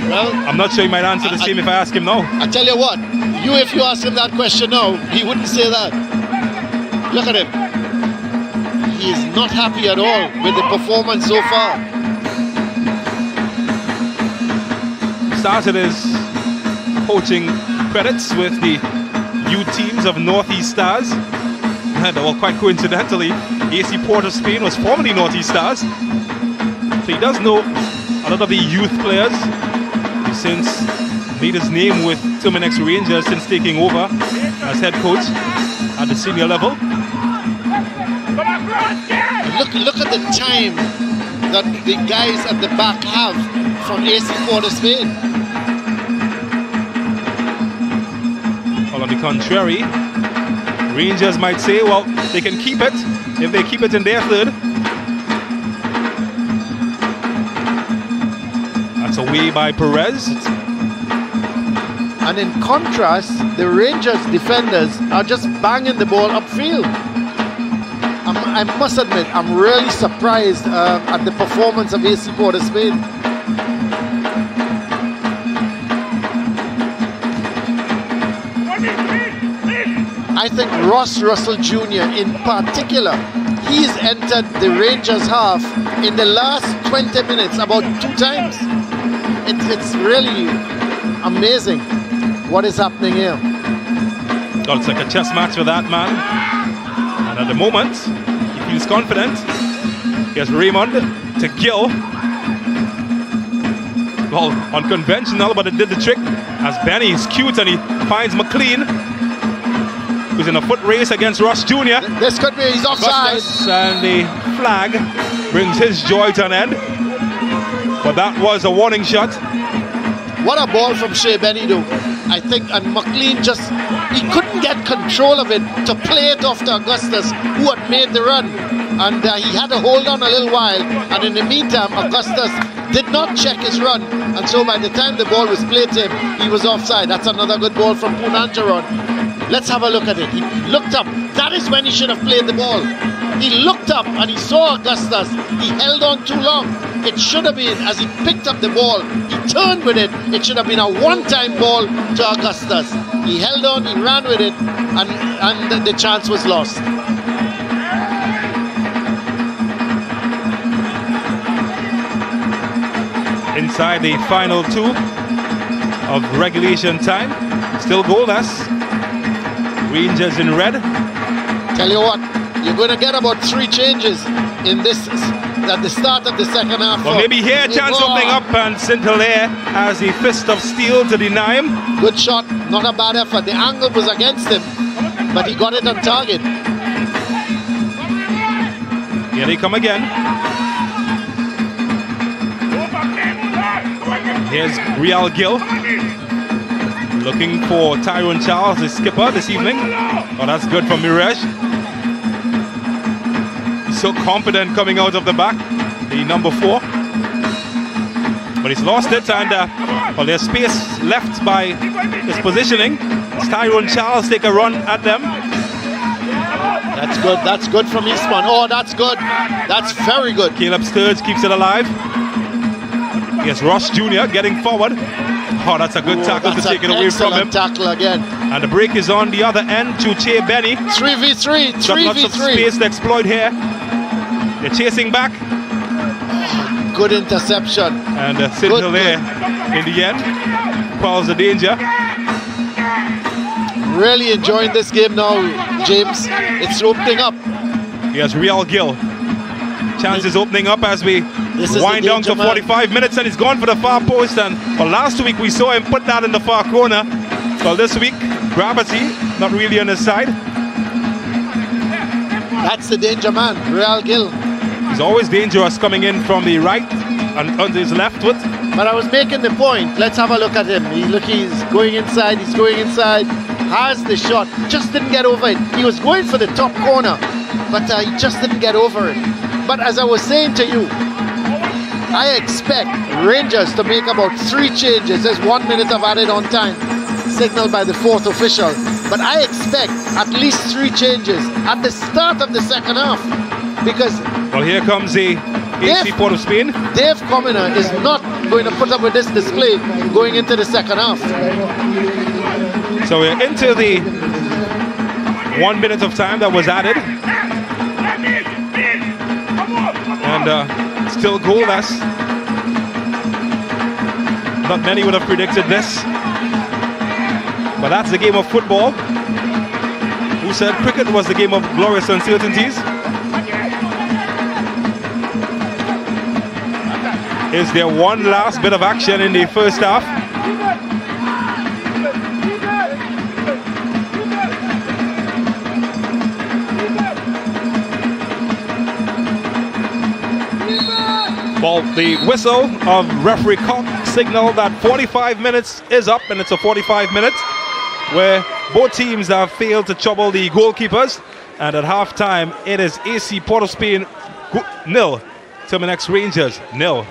Well, I'm not sure he might answer the same if I ask him now. I tell you what, if you ask him that question now, he wouldn't say that. Look at him. He is not happy at all with the performance so far. Started his coaching credits with the youth teams of Northeast Stars. And well, quite coincidentally, AC POS Spain was formerly Northeast Stars. So he does know a lot of the youth players. He's since made his name with Terminix Rangers since taking over as head coach at the senior level. Look at the time that the guys at the back have from AC POS Spain. Well, on the contrary, Rangers might say, well, they can keep it if they keep it in their third. That's away by Perez. And in contrast, the Rangers defenders are just banging the ball upfield. I must admit, I'm really surprised at the performance of AC POS Spain. I think Ross Russell Jr. in particular, he's entered the Rangers half in the last 20 minutes about 2 times. It's really amazing what is happening here. Well, it's like a chess match with that man. And at the moment, he feels confident. Here's Raymond to Gill. Well, unconventional, but it did the trick. As Benny is cute and he finds McLean, who's in a foot race against Ross Jr. This could be his offside. And the flag brings his joy to an end. But that was a warning shot. What a ball from Shea Benny though. I think, and McLean he couldn't get control of it to play it off to Augustus, who had made the run. And he had to hold on a little while. And in the meantime, Augustus did not check his run. And so by the time the ball was played to him, he was offside. That's another good ball from Punancharon. Let's have a look at it. He looked up. That is when he should have played the ball. He looked up and he saw Augustus. He held on too long. It should have been, as he picked up the ball, he turned with it. It should have been a one-time ball to Augustus. He held on, he ran with it, and the chance was lost. Inside the final 2 of regulation time. Still goalless. Rangers in red. Tell you what, you're going to get about 3 changes in this at the start of the second half. Well, maybe here, chance opening up, and St. Hilaire has the fist of steel to deny him. Good shot, not a bad effort. The angle was against him, but he got it on target. Here they come again. Here's Real Gill, looking for Tyrone Charles, the skipper this evening. Oh, that's good from Miresh. He's so confident coming out of the back, the number 4. But he's lost it, and well, there's space left by his positioning. As Tyrone Charles take a run at them. That's good from Eastman. Oh, that's good. That's very good. Caleb Sturge keeps it alive. Yes, Ross Jr. getting forward. Oh, that's a good tackle to take it away from him. Tackle again. And the break is on the other end to Che Benny. 3v3. Got lots of space to exploit here. They're chasing back. Good interception. And St. Hilaire in the end. repels the danger. Really enjoying this game now, James. It's opening up. Here's Real Gill. Chances opening up as we wind down to 45 minutes, and he's gone for the far post. And for last week we saw him put that in the far corner. Well, this week, gravity not really on his side. That's the danger man, Real Gill. He's always dangerous coming in from the right and on his left foot. But I was making the point. Let's have a look at him. He's going inside. He's going inside. Has the shot. Just didn't get over it. He was going for the top corner, but he just didn't get over it. But as I was saying to you, I expect Rangers to make about 3 changes. There's 1 minute of added on time, signaled by the 4th official. But I expect at least 3 changes at the start of the second half. Because well, here comes the AC Port of Spain. Dave Commoner is not going to put up with this display going into the second half. So we're into the 1 minute of time that was added. And still goalless. Not many would have predicted this. But that's the game of football. Who said cricket was the game of glorious uncertainties? Is there one last bit of action in the first half? Well, the whistle of referee Cock signaled that 45 minutes is up, and it's a 45 minutes where both teams have failed to trouble the goalkeepers. And at halftime, it is AC Port of Spain 0, Terminix Rangers 0.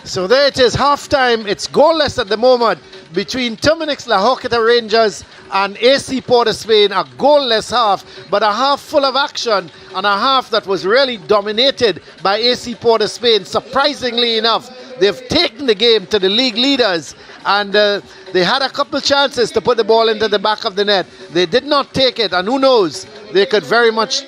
So there it is, halftime. It's goalless at the moment between Terminix La Horquetta Rangers and AC Port of Spain. A goalless half, but a half full of action, and a half that was really dominated by AC Port of Spain. Surprisingly enough, they've taken the game to the league leaders, and they had a couple chances to put the ball into the back of the net. They did not take it, and who knows, they could very much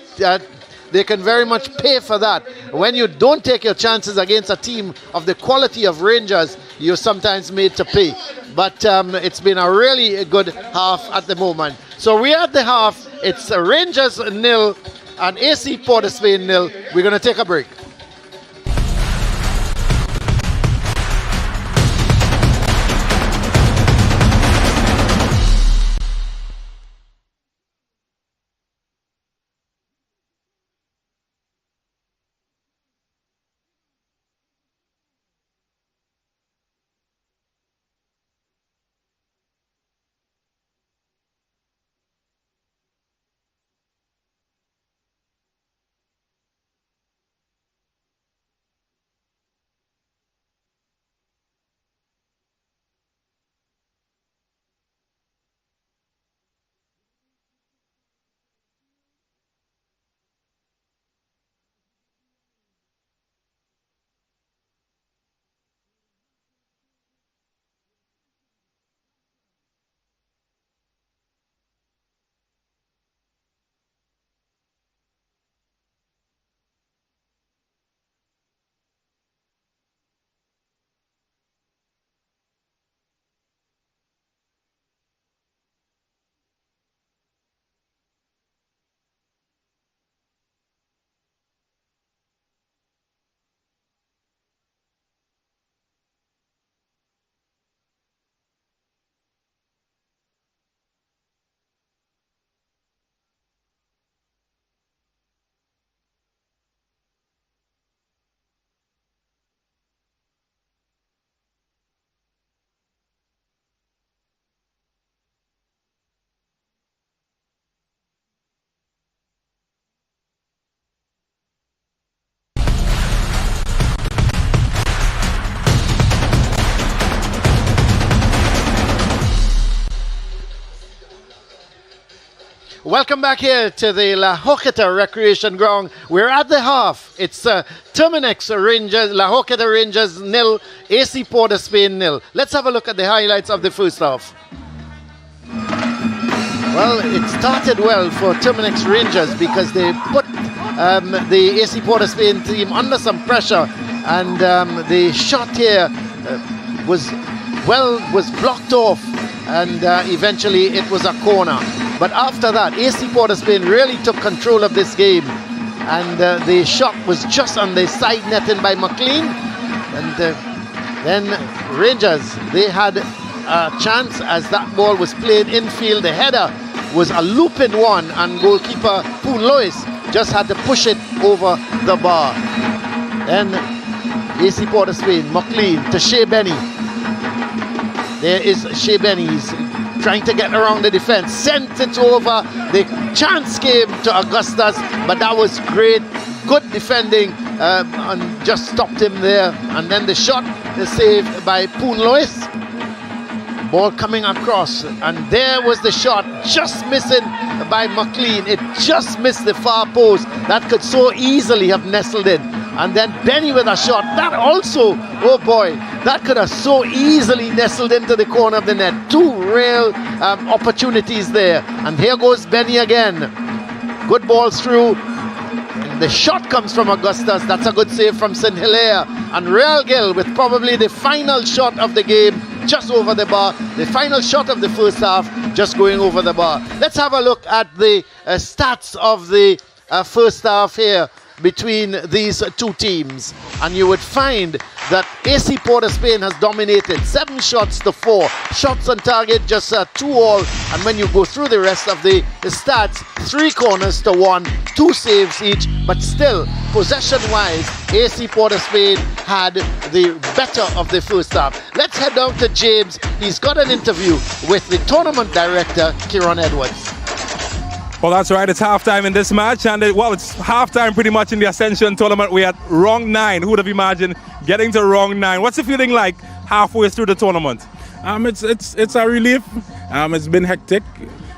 pay for that. When you don't take your chances against a team of the quality of Rangers, you're sometimes made to pay. But it's been a really good half at the moment. So we're at the half. It's Rangers 0 and AC Port of Spain 0. We're going to take a break. Welcome back here to the La Horquetta Recreation Ground. We're at the half. It's Terminix Rangers, La Horquetta Rangers 0, AC Port of Spain 0. Let's have a look at the highlights of the first half. Well, it started well for Terminix Rangers because they put the AC Port of Spain team under some pressure, and the shot here was blocked off, and eventually it was a corner. But after that, AC Port of Spain really took control of this game, and the shot was just on the side netting by McLean, and then Rangers, they had a chance as that ball was played infield. The header was a looping one, and goalkeeper Poon Lois just had to push it over the bar. Then AC Port of Spain, McLean to Shea Benny. There is Shea Benny. He's trying to get around the defense, sent it over. The chance came to Augustus, but that was great, good defending, and just stopped him there. And then the shot is saved by Poon Lois. Ball coming across, and there was the shot, just missing by McLean. It just missed the far post. That could so easily have nestled in. And then Benny with a shot, that also, oh boy, that could have so easily nestled into the corner of the net. Two real opportunities there. And here goes Benny again. Good balls through. The shot comes from Augustus. That's a good save from St. Hilaire. And Real Gill with probably the final shot of the game, just over the bar. The final shot of the first half, just going over the bar. Let's have a look at the stats of the first half here between these two teams, and you would find that AC Port of Spain has dominated 7 shots to 4, shots on target just 2-all, and when you go through the rest of the stats, 3 corners to 1, 2 saves each, but still possession wise AC Port of Spain had the better of the first half. Let's head down to James. He's got an interview with the tournament director Kieran Edwards. Well, that's right. It's halftime in this match, and it's halftime pretty much in the Ascension tournament. We had round 9. Who would have imagined getting to round 9? What's the feeling like halfway through the tournament? It's a relief. It's been hectic,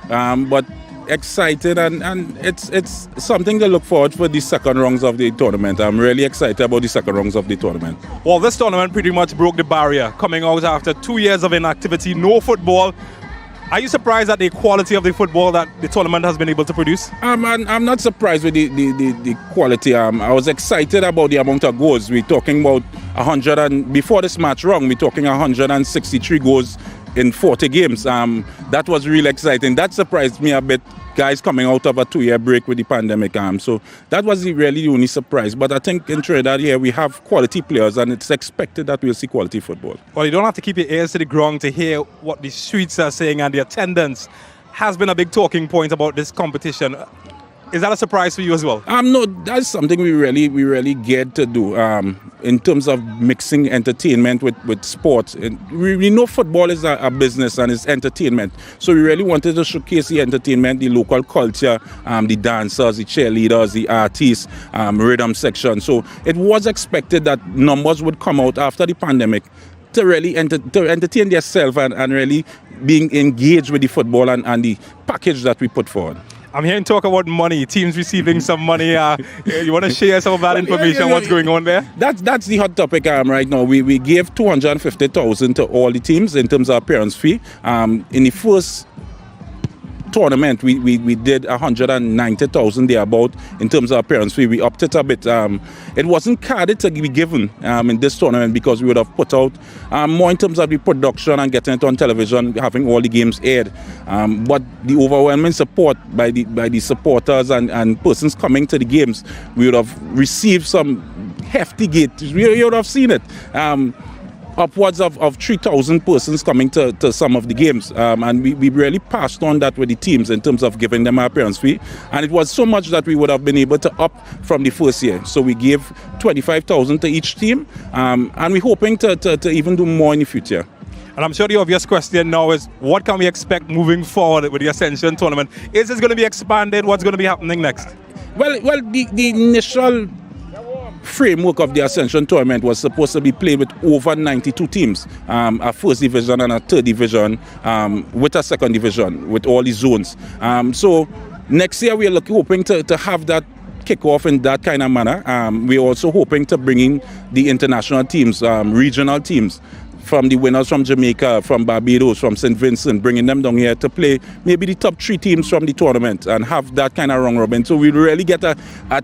but excited, and it's something to look forward for the second rounds of the tournament. I'm really excited about the second rounds of the tournament. Well, this tournament pretty much broke the barrier, coming out after 2 years of inactivity, no football. Are you surprised at the quality of the football that the tournament has been able to produce? I'm not surprised with the quality. I was excited about the amount of goals. We're talking about 100, and before this match run, we're talking 163 goals in 40 games. That was really exciting. That surprised me a bit, guys coming out of a 2-year break with the pandemic. So that was really the only surprise. But I think in Trinidad here we have quality players, and it's expected that we'll see quality football. Well, you don't have to keep your ears to the ground to hear what the streets are saying, and the attendance has been a big talking point about this competition. Is that a surprise for you as well? No, that's something we really get to do in terms of mixing entertainment with sport. We know football is a business and it's entertainment. So we really wanted to showcase the entertainment, the local culture, the dancers, the cheerleaders, the artists, rhythm section. So it was expected that numbers would come out after the pandemic to really entertain themselves and really being engaged with the football and the package that we put forward. I'm hearing talk about money, teams receiving some money. You want to share some of that information, what's going on there? That's the hot topic right now. We gave $250,000 to all the teams in terms of appearance fee. In the first tournament, we did $190,000 thereabout in terms of appearance fee. We upped it a bit. It wasn't carded to be given in this tournament because we would have put out more in terms of the production and getting it on television, having all the games aired. But the overwhelming support by the supporters and persons coming to the games, we would have received some hefty gate. You would have seen it. Upwards of 3,000 persons coming to some of the games, and we really passed on that with the teams in terms of giving them an appearance fee, and it was so much that we would have been able to up from the first year. So we gave 25,000 to each team, and we're hoping to even do more in the future. And I'm sure the obvious question now is, what can we expect moving forward with the Ascension tournament? Is this going to be expanded? What's going to be happening next? Well, the initial framework of the Ascension tournament was supposed to be played with over 92 teams, a first division and a third division, with a second division, with all the zones. So next year we are hoping to have that kick off in that kind of manner. We're also hoping to bring in the international teams, regional teams, the winners from Jamaica, from Barbados, from St. Vincent, bringing them down here to play maybe the top 3 teams from the tournament and have that kind of round robin. So we'll really get a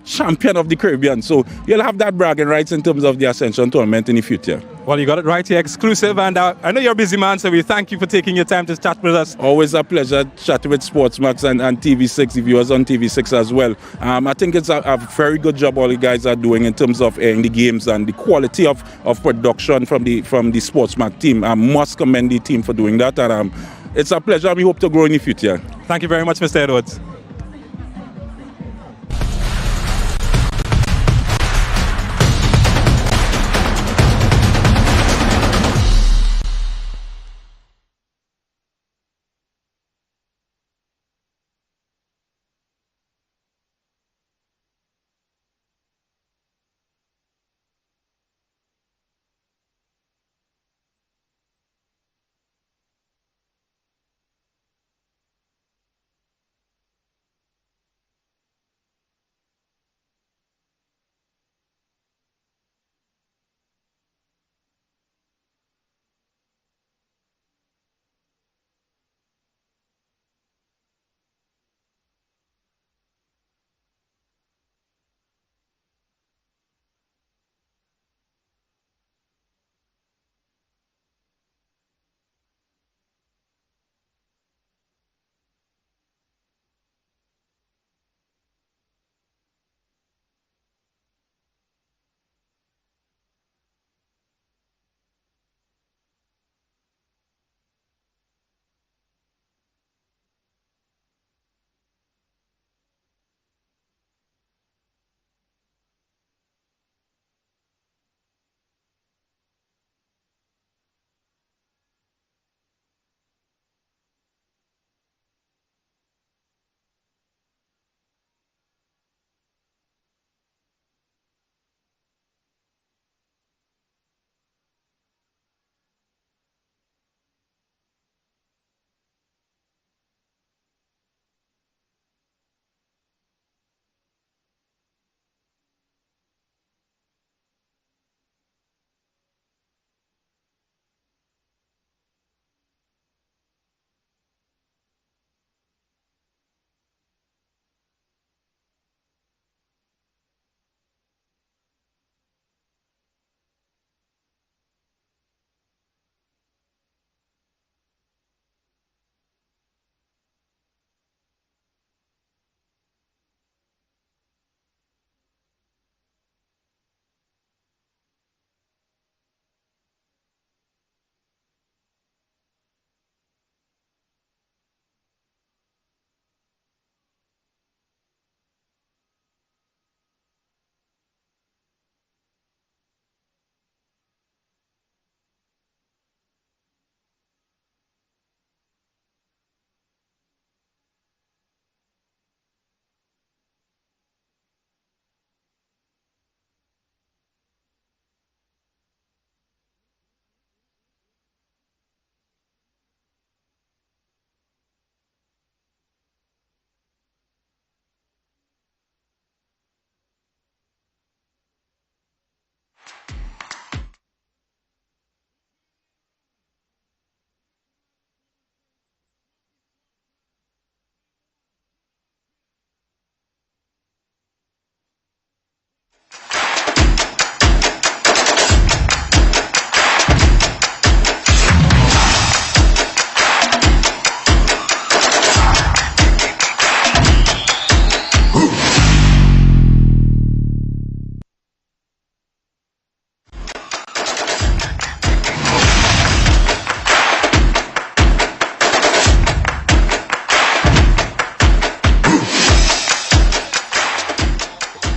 champion of the Caribbean. So you'll have that bragging rights in terms of the Ascension tournament in the future. Well, you got it right here, exclusive, and I know you're a busy man, so we thank you for taking your time to chat with us. Always a pleasure chatting with Sportsmax and TV6, the viewers on TV6 as well. I think it's a very good job all the guys are doing in terms of airing the games and the quality of production from the Sportsmax team. I must commend the team for doing that, and it's a pleasure. We hope to grow in the future. Thank you very much, Mr. Edwards.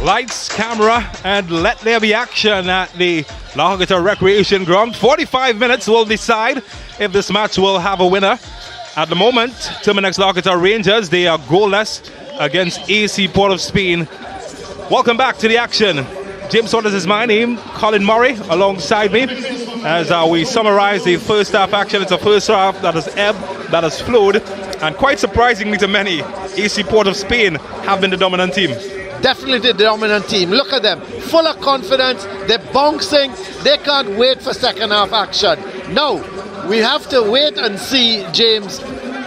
Lights, camera, and let there be action at the La Horquetta Recreation Ground. 45 minutes will decide if this match will have a winner. At the moment, Terminix La Horquetta Rangers, they are goalless against AC Port of Spain. Welcome back to the action. James Waters is my name, Colin Murray alongside me as we summarize the first half action. It's a first half that has ebbed, that has flowed, and quite surprisingly to many, AC Port of Spain have been the dominant team. Definitely the dominant team. Look at them, full of confidence, they're bouncing, they can't wait for second half action. Now, we have to wait and see, James.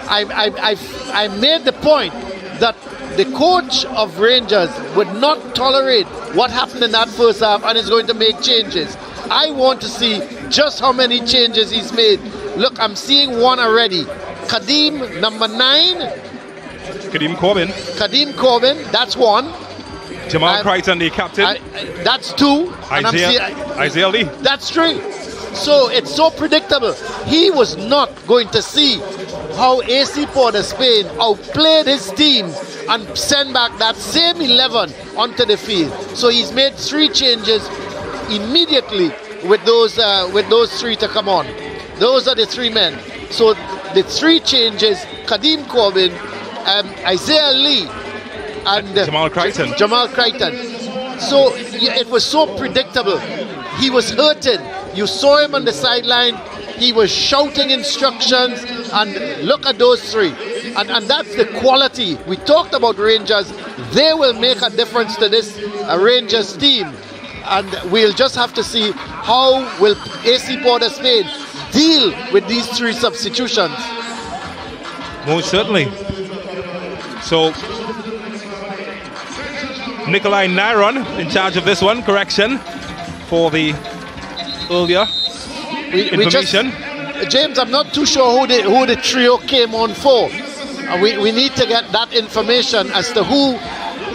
I made the point that the coach of Rangers would not tolerate what happened in that first half and is going to make changes. I want to see just how many changes he's made. Look, I'm seeing one already. Kadeem, number 9. Kadeem Corbin, that's one. Jamal Crichton, the captain. That's 2. Isaiah Lee. That's 3. So it's so predictable. He was not going to see how AC Port of Spain outplayed his team and send back that same 11 onto the field. So he's made 3 changes immediately with those 3 to come on. Those are the 3 men. So the 3 changes: Kadeem Corbin, Isaiah Lee, and Jamal Crichton. So it was so predictable. He was hurting. You saw him on the sideline. He was shouting instructions, and look at those 3. And that's the quality. We talked about Rangers. They will make a difference to this Rangers team. And we'll just have to see how will AC Port of Spain deal with these 3 substitutions. Most certainly. So, Nikolai Nyron in charge of this one. Correction for the earlier information. James, I'm not too sure who the trio came on for. We need to get that information as to who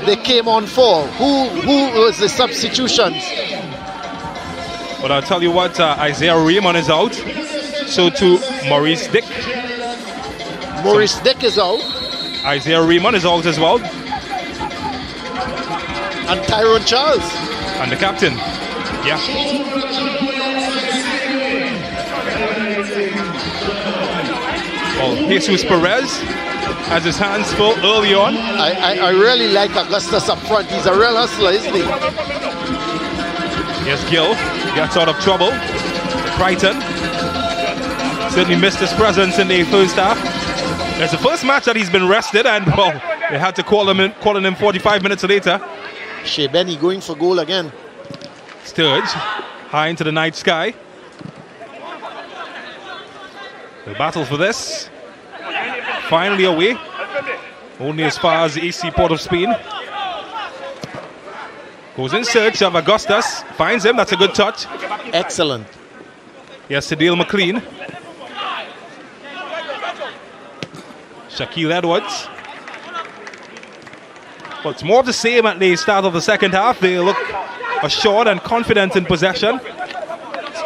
they came on for. Who was the substitutions? But I'll tell you what, Isaiah Raymond is out. So too Maurice Dick. Maurice Dick is out. Isaiah Raymond is out as well. And Tyrone Charles. And the captain. Yeah. Well, Jesus Perez has his hands full early on. I really like Augustus up front. He's a real hustler, isn't he? Yes, Gill gets out of trouble. Crichton certainly missed his presence in the first half. It's the first match that he's been rested, and well, they had to call him in 45 minutes later. Shea Benny going for goal again. Sturge high into the night sky. The battle for this finally away, only as far as AC Port of Spain. Goes in search of Augustus, finds him. That's a good touch. Excellent. Yes, Cedile McLean. Shaquille Edwards. Well, it's more of the same at the start of the second half. They look assured and confident in possession,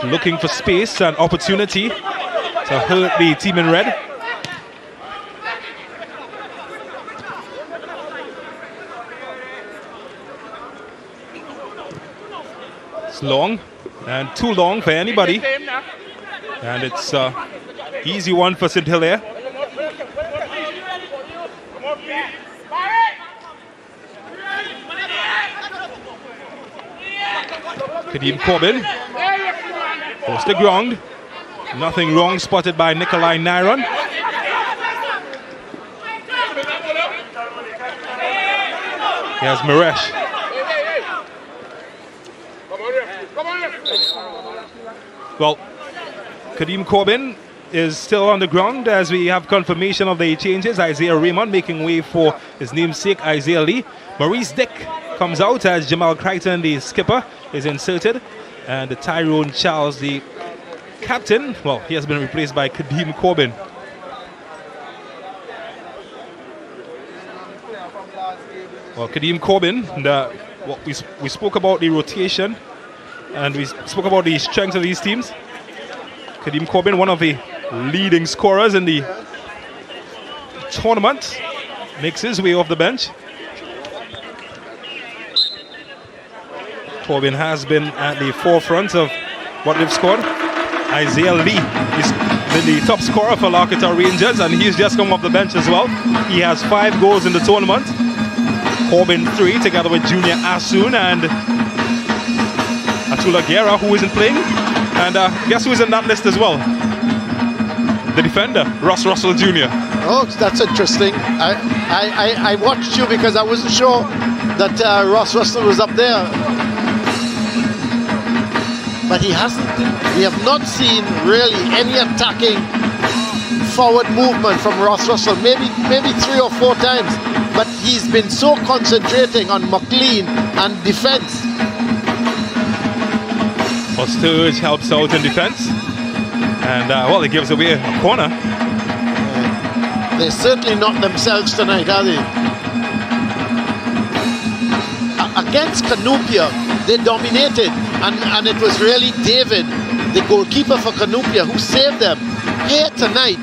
looking for space and opportunity to hurt the team in red. It's long and too long for anybody, and it's an easy one for St. Hilaire. Kadeem Corbin goes to ground. Nothing wrong spotted by Nikolai Nyron. Here's Maresh. Well, Kadeem Corbin is still on the ground as we have confirmation of the changes. Isaiah Raymond making way for his namesake Isaiah Lee. Maurice Dick comes out as Jamal Crichton, the skipper, is inserted, and the Tyrone Charles, the captain, well, he has been replaced by Kadeem Corbin. Well, Kadeem Corbin, we spoke about the rotation and we spoke about the strength of these teams. Kadeem Corbin, one of the leading scorers in the tournament, makes his way off the bench. Corbin has been at the forefront of what they've scored. Isaiah Lee is the top scorer for Horquetta Rangers, and he's just come off the bench as well. He has 5 goals in the tournament. Corbin 3 together with Junior Asun and Atula Guerra, who isn't playing. And guess who's in that list as well? The defender, Ross Russell Jr. Oh, that's interesting. I watched you because I wasn't sure that Ross Russell was up there. but we have not seen really any attacking forward movement from Ross Russell, maybe 3 or 4 times, but he's been so concentrating on McLean and defense. Well, Sturge helps out in defense, and well, he gives away a corner. They're certainly not themselves tonight, are they? Against Cunupia, they dominated, and it was really David, the goalkeeper for Cunupia, who saved them. Here tonight,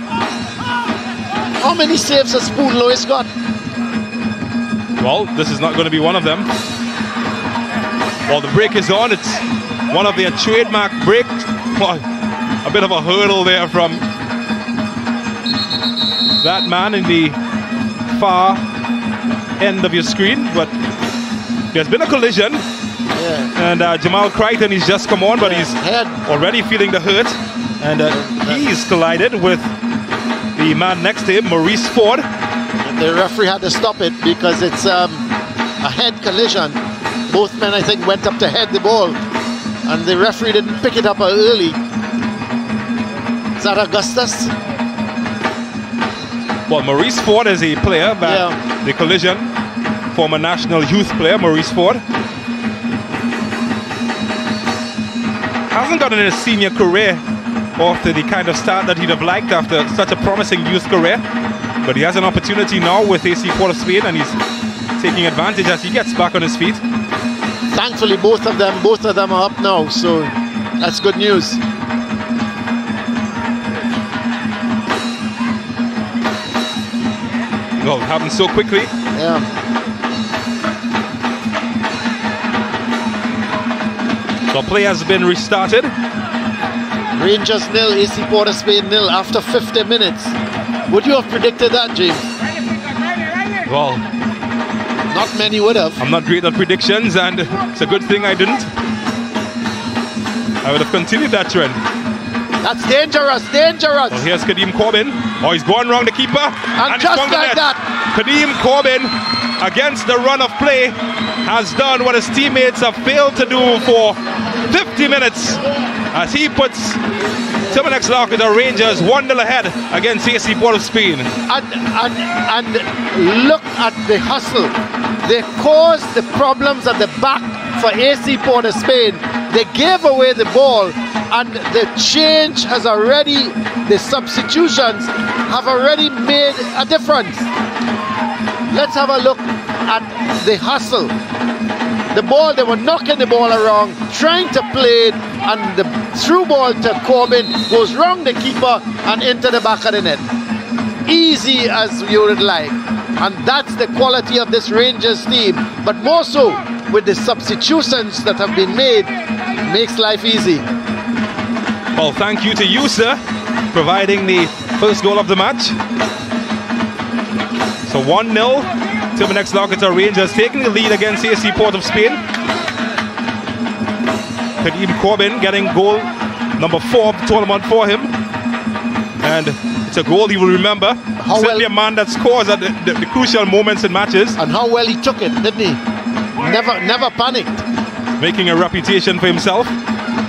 how many saves has Spoon Lois got? Well, this is not going to be one of them. Well, the break is on. It's one of their trademark breaks. Well, a bit of a hurdle there from that man in the far end of your screen, but there's been a collision. Yeah. And Jamal Crichton, he's just come on, but he's already feeling the hurt. And he's collided with the man next to him, Maurice Ford. And the referee had to stop it because it's a head collision. Both men, I think, went up to head the ball, and the referee didn't pick it up early. Is that Augustus? Well, Maurice Ford is a player, but the collision, former national youth player, Maurice Ford. Hasn't gotten in his senior career off to the kind of start that he'd have liked after such a promising youth career. But he has an opportunity now with AC Port of Spain, and he's taking advantage as he gets back on his feet. Thankfully, both of them are up now, so that's good news. Well, it happened so quickly. Yeah. The play has been restarted. Rangers 0, AC Port of Spain 0 after 50 minutes. Would you have predicted that, James? Well, not many would have. I'm not great at predictions, and it's a good thing I didn't. I would have continued that trend. That's dangerous, dangerous. Well, here's Kadeem Corbin. Oh, he's going around the keeper. And just like that. Kadeem Corbin, against the run of play, has done what his teammates have failed to do for 50 minutes, as he puts Terminix Horquetta Rangers 1-0 ahead against AC Port of Spain. And look at the hustle. They caused the problems at the back for AC Port of Spain. They gave away the ball, and the change has already, the substitutions have already made a difference. Let's have a look at the hustle. The ball, they were knocking the ball around, trying to play it, and the through ball to Corbin goes round the keeper and into the back of the net. Easy as you would like. And that's the quality of this Rangers team. But more so, with the substitutions that have been made, makes life easy. Well, thank you to you, sir, providing the first goal of the match. So 1-0, Terminix Horquetta Rangers taking the lead against AC Port of Spain. Kadeem Corbin getting goal number 4 of the tournament for him. And it's a goal he will remember. Certainly a man that scores at the crucial moments in matches. And how well he took it, didn't he? Never panicked. Making a reputation for himself.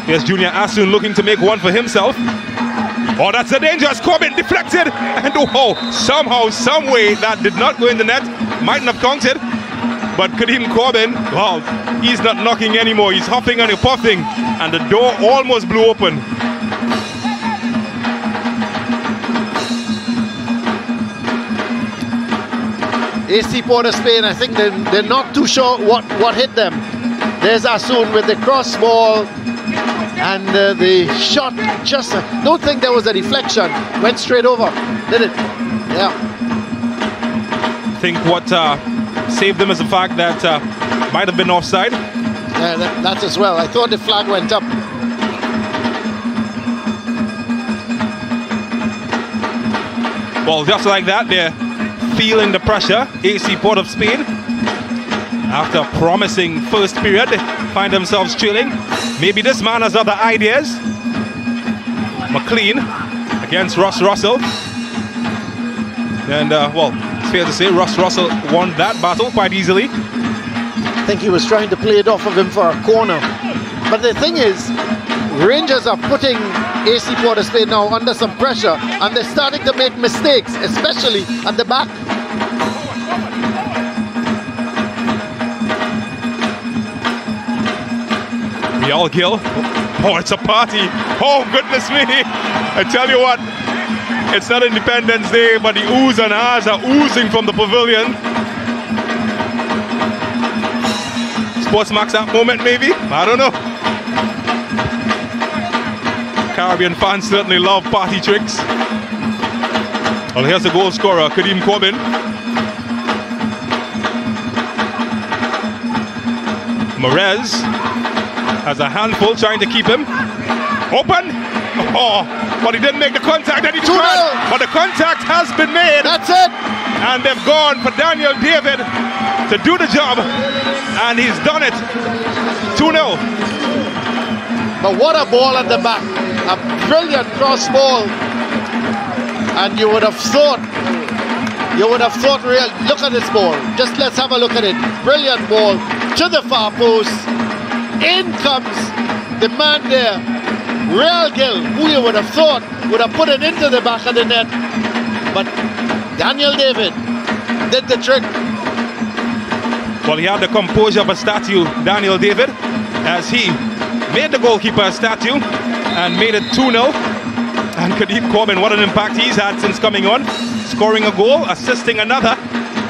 Here's Junior Asun looking to make one for himself. Oh, that's a dangerous. Corbin deflected. And oh, somehow, some way that did not go in the net. Mightn't have counted. But Kadeem Corbin, well, he's not knocking anymore. He's huffing and puffing. And the door almost blew open. AC Port of Spain, I think they're not too sure what hit them. There's Asun with the cross ball, and the shot just, don't think there was a deflection, went straight over, did it? Yeah. I think what saved them is the fact that might have been offside. Yeah, that as well. I thought the flag went up. Well, just like that, they're feeling the pressure. AC Port of Spain, after a promising first period, they find themselves trailing. Maybe this man has other ideas. McLean against Ross Russell. And, well, it's fair to say Ross Russell won that battle quite easily. I think he was trying to play it off of him for a corner. But the thing is, Rangers are putting AC Port of Spain now under some pressure, and they're starting to make mistakes, especially at the back. Real Gill. Oh, it's a party. Oh, goodness me. I tell you what, it's not Independence Day, but the oohs and ahs are oozing from the pavilion. Sportsmax that moment, maybe? I don't know. Caribbean fans certainly love party tricks. Well, here's the goal scorer, Kadeem Corbin. Morez has a handful trying to keep him. Open! Oh, but he didn't make the contact that he tried. But the contact has been made. That's it! And they've gone for Daniel David to do the job. And he's done it. 2-0. But what a ball at the back. A brilliant cross ball. And you would have thought, real. Look at this ball. Just let's have a look at it. Brilliant ball to the far post. In comes the man there, Real Gill, who you would have thought would have put it into the back of the net. But Daniel David did the trick. Well, he had the composure of a statue, Daniel David, as he made the goalkeeper a statue and made it 2-0. And Kadeem Corbin, what an impact he's had since coming on, scoring a goal, assisting another,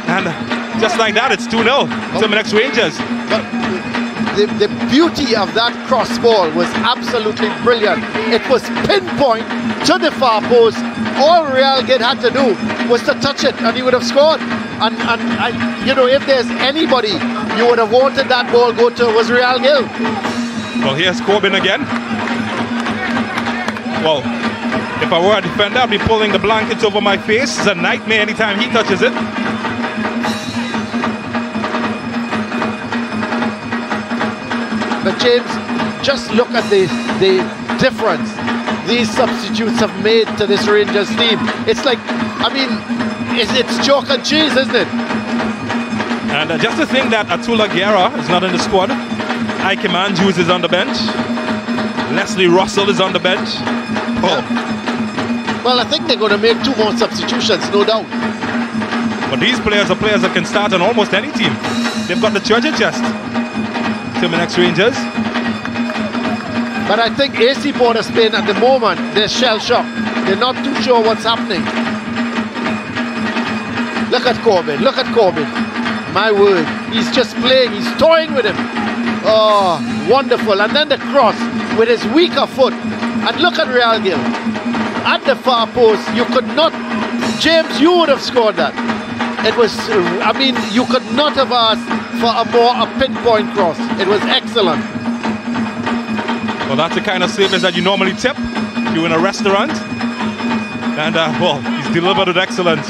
and just like that, it's 2-0. Terminix Rangers. But the beauty of that cross ball was absolutely brilliant. It was pinpoint to the far post. All Real Gill had to do was to touch it, and he would have scored. And you know, if there's anybody you would have wanted that ball go to, was Real Gill. Well, here's Corbin again. Well, if I were a defender, I'd be pulling the blankets over my face. It's a nightmare anytime he touches it. But James, just look at the difference these substitutes have made to this Rangers team. It's like, I mean, it's chalk and cheese, isn't it? And just to think that Atula Guerra is not in the squad. Ike Manjus is on the bench. Leslie Russell is on the bench. Oh. Well, I think they're going to make 2 more substitutions, no doubt. But these players are players that can start on almost any team. They've got the treasure chest. Terminix Rangers. But I think AC Port of Spain at the moment, they're shell-shocked. They're not too sure what's happening. Look at Corbin, look at Corbin. My word, he's just playing, he's toying with him. Oh, wonderful. And then the cross with his weaker foot. And look at Real Gill. At the far post, you could not, James, you would have scored that. It was, I mean, you could not have asked for a pinpoint cross. It was excellent. Well, that's the kind of service that you normally tip if you're in a restaurant. And, well, he's delivered with excellence.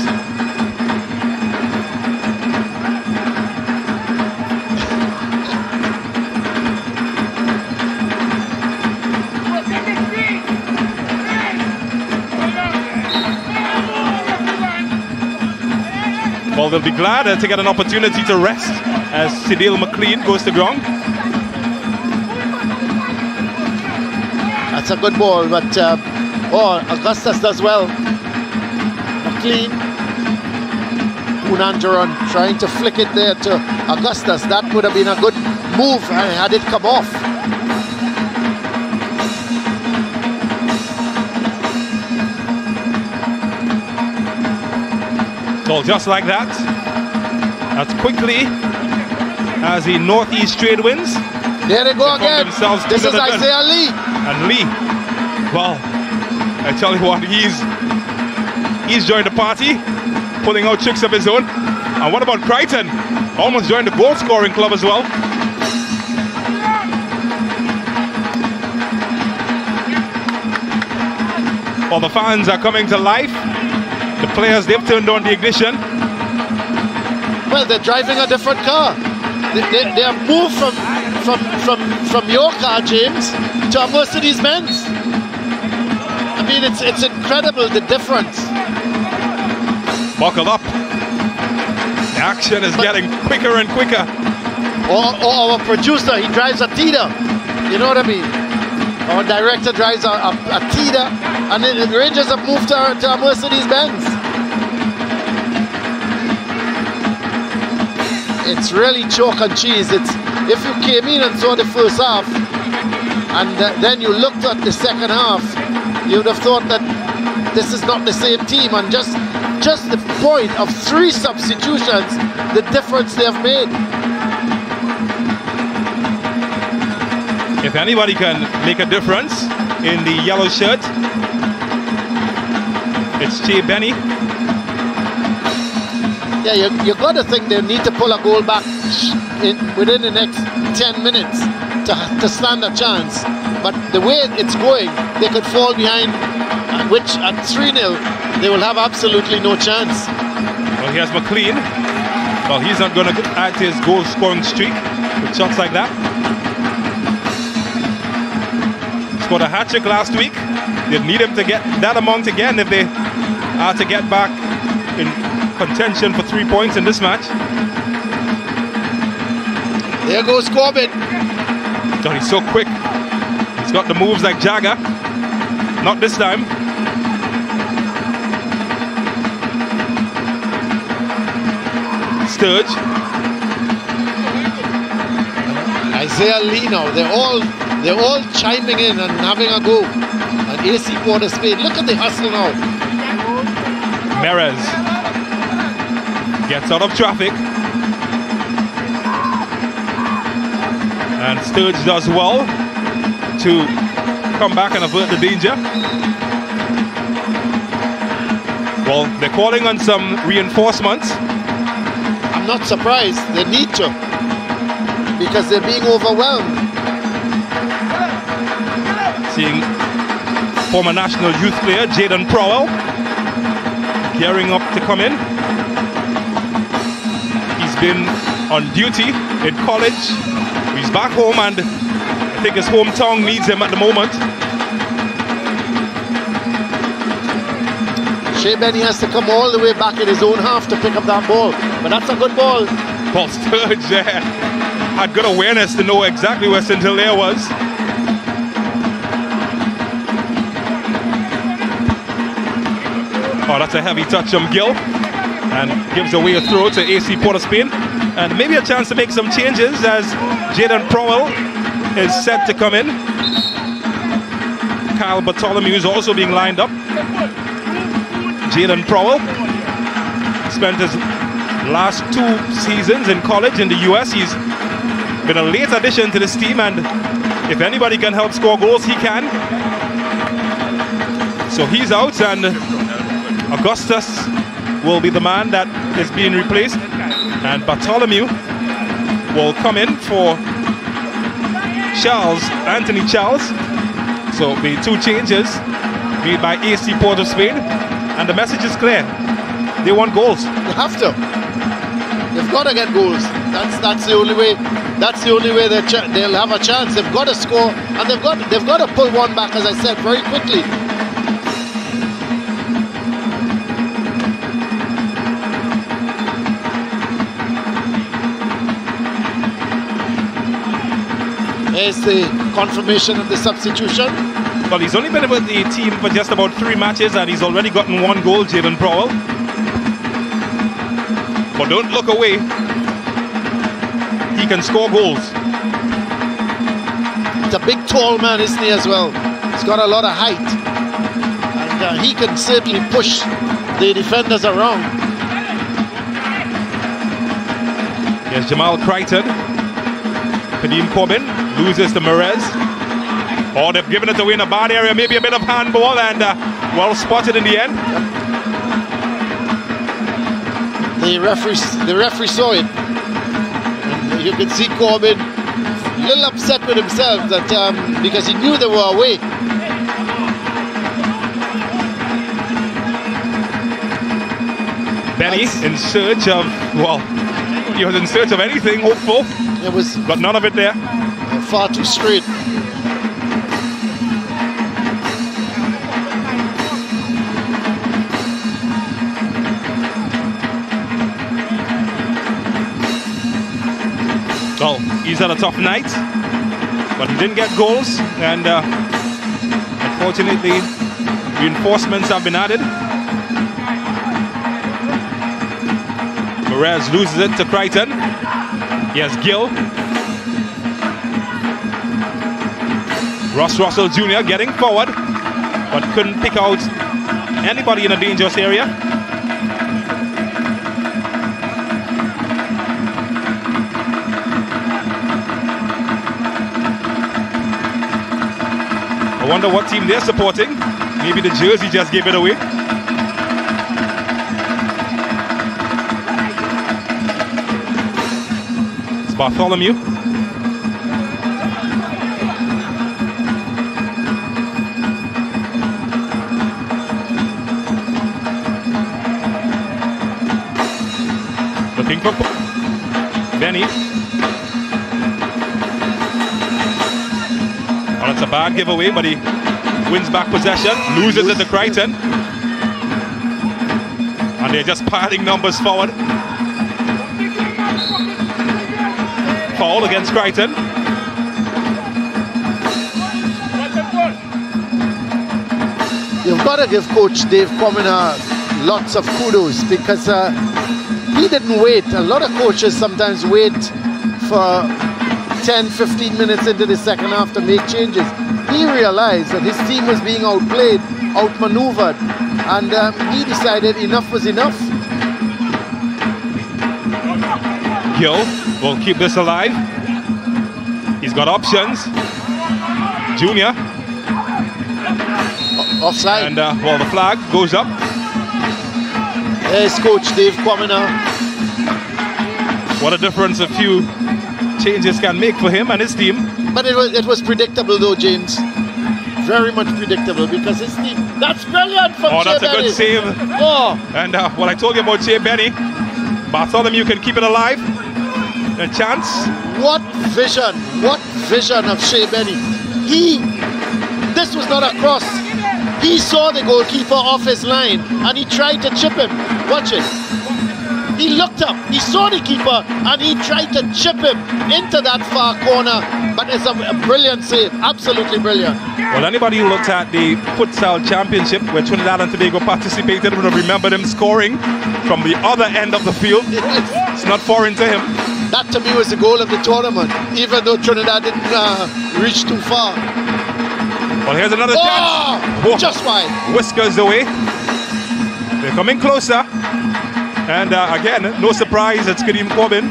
Well, they'll be glad to get an opportunity to rest as Cedale McLean goes to ground. That's a good ball, but Augustus does well. McLean, Unanjaron trying to flick it there to Augustus. That would have been a good move had it come off. Well, just like that, as quickly as the northeast trade winds. There they go again. This is Isaiah Lee. And Lee, well, I tell you what, he's joined the party, pulling out tricks of his own. And what about Crichton? Almost joined the goal scoring club as well. Well, the fans are coming to life. The players, they've turned on the ignition. Well, they're driving a different car. They have moved from your car, James, to a Mercedes-Benz. I mean, it's incredible, the difference. Buckle up. The action is getting quicker and quicker. Or our producer, he drives a Tita. You know what I mean? Our director drives a Tida, and the Rangers have moved to a Mercedes-Benz. It's really chalk and cheese. It's if you came in and saw the first half, and then you looked at the second half, you would have thought that this is not the same team. And just the point of 3 substitutions, the difference they have made. If anybody can make a difference in the yellow shirt, it's Che Benny. Yeah, you got to think they need to pull a goal back within the next 10 minutes to stand a chance. But the way it's going, they could fall behind, which at 3-0, they will have absolutely no chance. Well, here's McLean. Well, he's not going to add to his goal scoring streak with shots like that. Scored a hat-trick last week. They'd need him to get that amount again if they are to get back in contention for 3 points in this match. There goes Corbin. God, he's so quick. He's got the moves like Jagger. Not this time. Sturge. Isaiah Lee now. They're all chiming in and having a go. And AC POS Spain. Look at the hustle now. Merez gets out of traffic. And Sturge does well to come back and avert the danger. Well, they're calling on some reinforcements. I'm not surprised. They need to, because they're being overwhelmed. Seeing former national youth player Jaden Prowell gearing up to come in. He's been on duty in college. He's back home, and I think his hometown needs him at the moment. Shea Benny has to come all the way back in his own half to pick up that ball. But that's a good ball. Paul Sturge there had good awareness to know exactly where St. Hilaire was. Oh, that's a heavy touch from Gill, and gives away a throw to AC POS Spain. And maybe a chance to make some changes as Jaden Prowell is set to come in. Kyle Bartholomew is also being lined up. Jaden Prowell spent his last 2 seasons in college in the US. He's been a late addition to this team, and if anybody can help score goals, he can. So he's out, and Augustus will be the man that is being replaced. And Bartholomew will come in for Anthony Charles. So the 2 changes made by AC POS Spain. And the message is clear. They want goals. They have to. They've got to get goals. That's the only way. That's the only way they'll have a chance. They've got to score, and they've got to pull one back, as I said, very quickly. There's the confirmation of the substitution. Well, he's only been with the team for just about 3 matches, and he's already gotten 1 goal, Jaden Prowell. But don't look away. He can score goals. He's a big, tall man, isn't he, as well? He's got a lot of height. And he can certainly push the defenders around. Here's Jamal Crichton. Kadeem Corbin loses to Merez. Oh, they've given it away in a bad area. Maybe a bit of handball, and well spotted in the end. The referee saw it. And you could see Corbin a little upset with himself that because he knew they were away. Benny in search of, well, he was in search of anything hopeful. It was, but none of it there. Far too straight. Well, he's had a tough night, but he didn't get goals, and unfortunately reinforcements have been added. Perez loses it to Crichton. Yes, Gill. Ross Russell Jr. getting forward, but couldn't pick out anybody in a dangerous area. I wonder what team they're supporting. Maybe the jersey just gave it away. It's Bartholomew. Looking for Benny. Oh, that's a bad giveaway, but he wins back possession, loses it to Crichton. And they're just piling numbers forward. Foul against Crichton. You've got to give Coach Dave Commoner lots of kudos, because he didn't wait. A lot of coaches sometimes wait for 10-15 minutes into the second half to make changes. He realized that his team was being outplayed, outmaneuvered, and he decided enough was enough. Gill will keep this alive. He's got options. Junior. Offside. And well, the flag goes up. There's Coach Dave Commoner. What a difference a few changes can make for him and his team. But it was predictable though, James. Very much predictable, because his team. That's brilliant from Oh, that's Shea a good Benny. save. Oh. And what I told you about Shea Benny, Bartholomew can keep it alive. A chance. What vision of Shea Benny. This was not a cross. He saw the goalkeeper off his line and he tried to chip him. Watch it. He looked up, he saw the keeper, and he tried to chip him into that far corner. But it's a brilliant save, absolutely brilliant. Well, anybody who looked at the futsal championship where Trinidad and Tobago participated would have remembered him scoring from the other end of the field. It's not foreign to him. That to me was the goal of the tournament, even though Trinidad didn't reach too far. Well, here's another chance. Whoa. Just wide. Whiskers away. They're coming closer. And again, no surprise, it's Kadeem Corbin.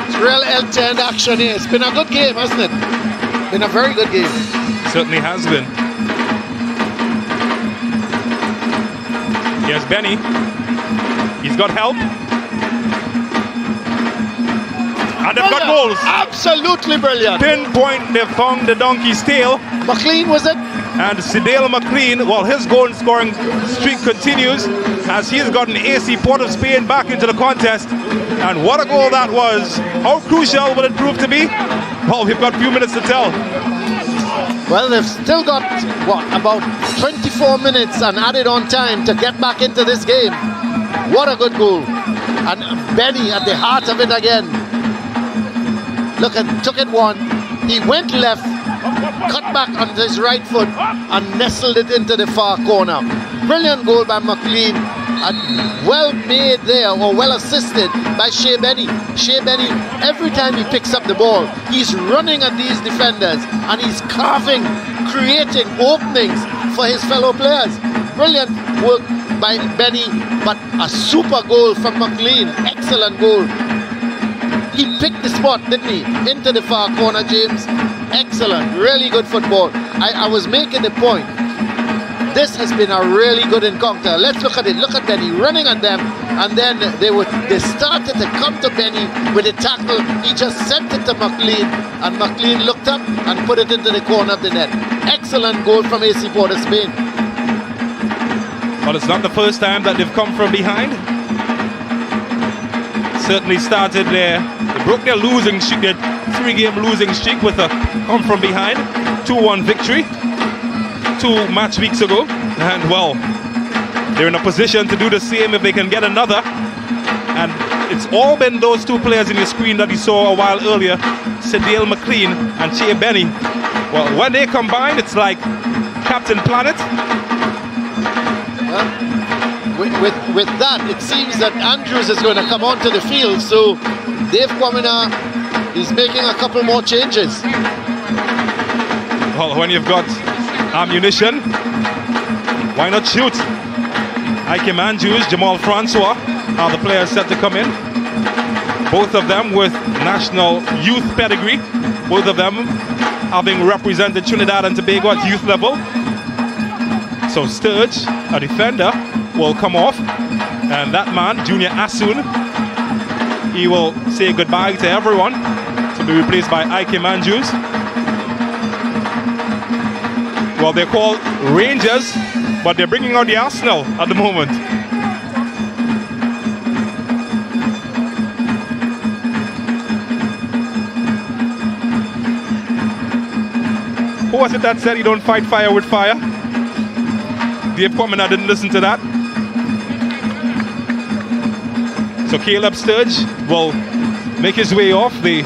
It's real end-to-end action here. It's been a good game, hasn't it? Been a very good game. Certainly has been. Here's Benny. He's got help. And they've got goals. Absolutely brilliant. Pinpoint, they've found the donkey's tail. McLean, was it? And Sidale McLean, well, his goal scoring streak continues as he's gotten AC Port of Spain back into the contest. And what a goal that was. How crucial will it prove to be? Well, we've got a few minutes to tell. Well, they've still got, what, about 24 minutes and added on time to get back into this game. What a good goal. And Benny at the heart of it again. Look at, took it one. He went left, cut back on his right foot and nestled it into the far corner. Brilliant goal by McLean, and well made there, or well assisted by Shea Benny. Shea Benny, every time he picks up the ball, he's running at these defenders and he's carving, creating openings for his fellow players. Brilliant work by Benny, but a super goal from McLean. Excellent goal. He picked the spot, didn't he? Into the far corner, James. Excellent, really good football. I was making the point. This has been a really good encounter. Let's look at it. Look at Benny running at them, and then they started to come to Benny with a tackle. He just sent it to McLean, and McLean looked up and put it into the corner of the net. Excellent goal from AC Port of Spain. Well, it's not the first time that they've come from behind. Certainly started there. They broke their losing streak, their 3-game losing streak with a come from behind 2-1 victory 2 match weeks ago. And well, They're in a position to do the same if they can get another. And it's all been those two players in your screen that you saw a while earlier, Cedale McLean and Che Benny. Well, when they combine, it's like Captain Planet. With that, it seems that Andrews is going to come onto the field, so Dave Kwamina is making a couple more changes. Well, when you've got ammunition, why not shoot? Ike Andrews, Jamal Francois are the players set to come in. Both of them with national youth pedigree. Both of them having represented Trinidad and Tobago at youth level. So Sturge, a defender, will come off. And that man, Junior Asun, he will say goodbye to everyone to be replaced by Ike Andrews. Well, they're called Rangers, but they're bringing out the Arsenal at the moment. Who was it that said you don't fight fire with fire? Dave Kwamina didn't listen to that. So Caleb Sturge will make his way off the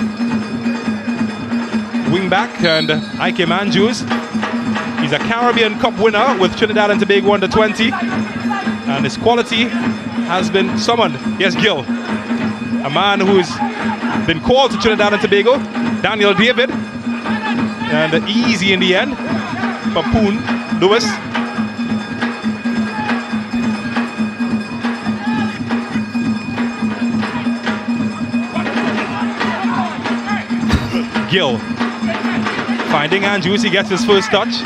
wing back, and Ike Andrews. He's a Caribbean Cup winner with Trinidad and Tobago under 20, and his quality has been summoned. Yes, Gil, a man who's been called to Trinidad and Tobago, Daniel David, and easy in the end, Papoon Lewis. Gill finding Andrews, he gets his first touch.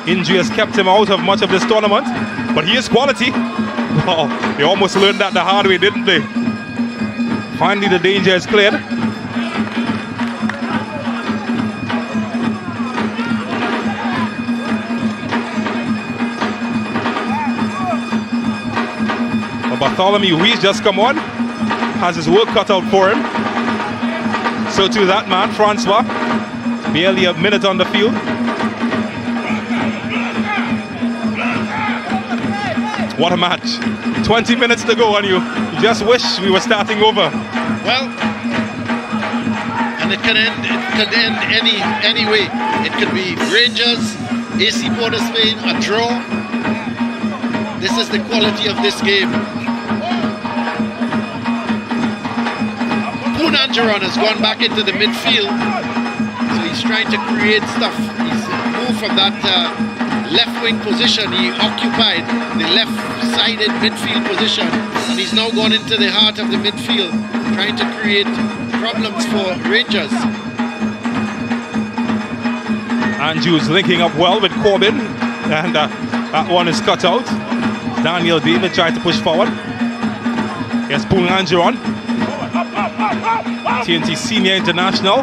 Injury has kept him out of much of this tournament, but he is quality. Well, they almost learned that the hard way, didn't they? Finally, the danger is cleared. But Bartholomew Ruiz just come on, has his work cut out for him. So too that man, Francois, barely a minute on the field. What a match. 20 minutes to go and you just wish we were starting over. Well, and it could end any way. It could be Rangers, AC POS Spain, a draw. This is the quality of this game. Poon Angeron has gone back into the midfield, so he's trying to create stuff. He's moved from that left wing position. He occupied the left-sided midfield position, and he's now gone into the heart of the midfield, trying to create problems for Rangers. Andrews linking up well with Corbin, and that one is cut out. Daniel David trying to push forward. Yes, Poon Angeron, T&T Senior International.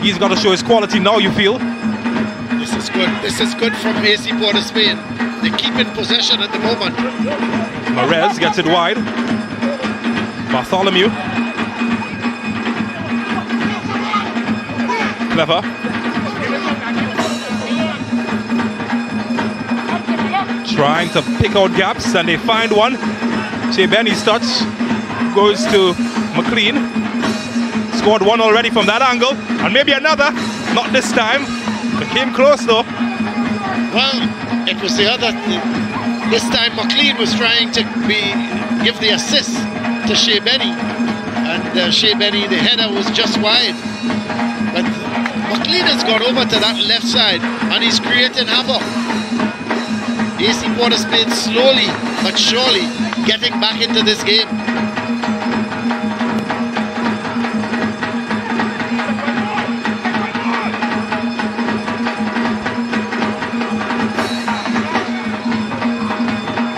He's got to show his quality now, you feel? This is good. This is good from AC POS Spain. They keep in possession at the moment. Marez gets it wide. Bartholomew. Clever. Trying to pick out gaps, and they find one. Che Benny's touch goes to McLean. Scored one already from that angle, and maybe another. Not this time. It came close though. Well, it was the other. This time McLean was trying to give the assist to Che Benny, and Che Benny, the header was just wide. But McLean has gone over to that left side, and he's creating havoc. AC POS Spain slowly but surely getting back into this game.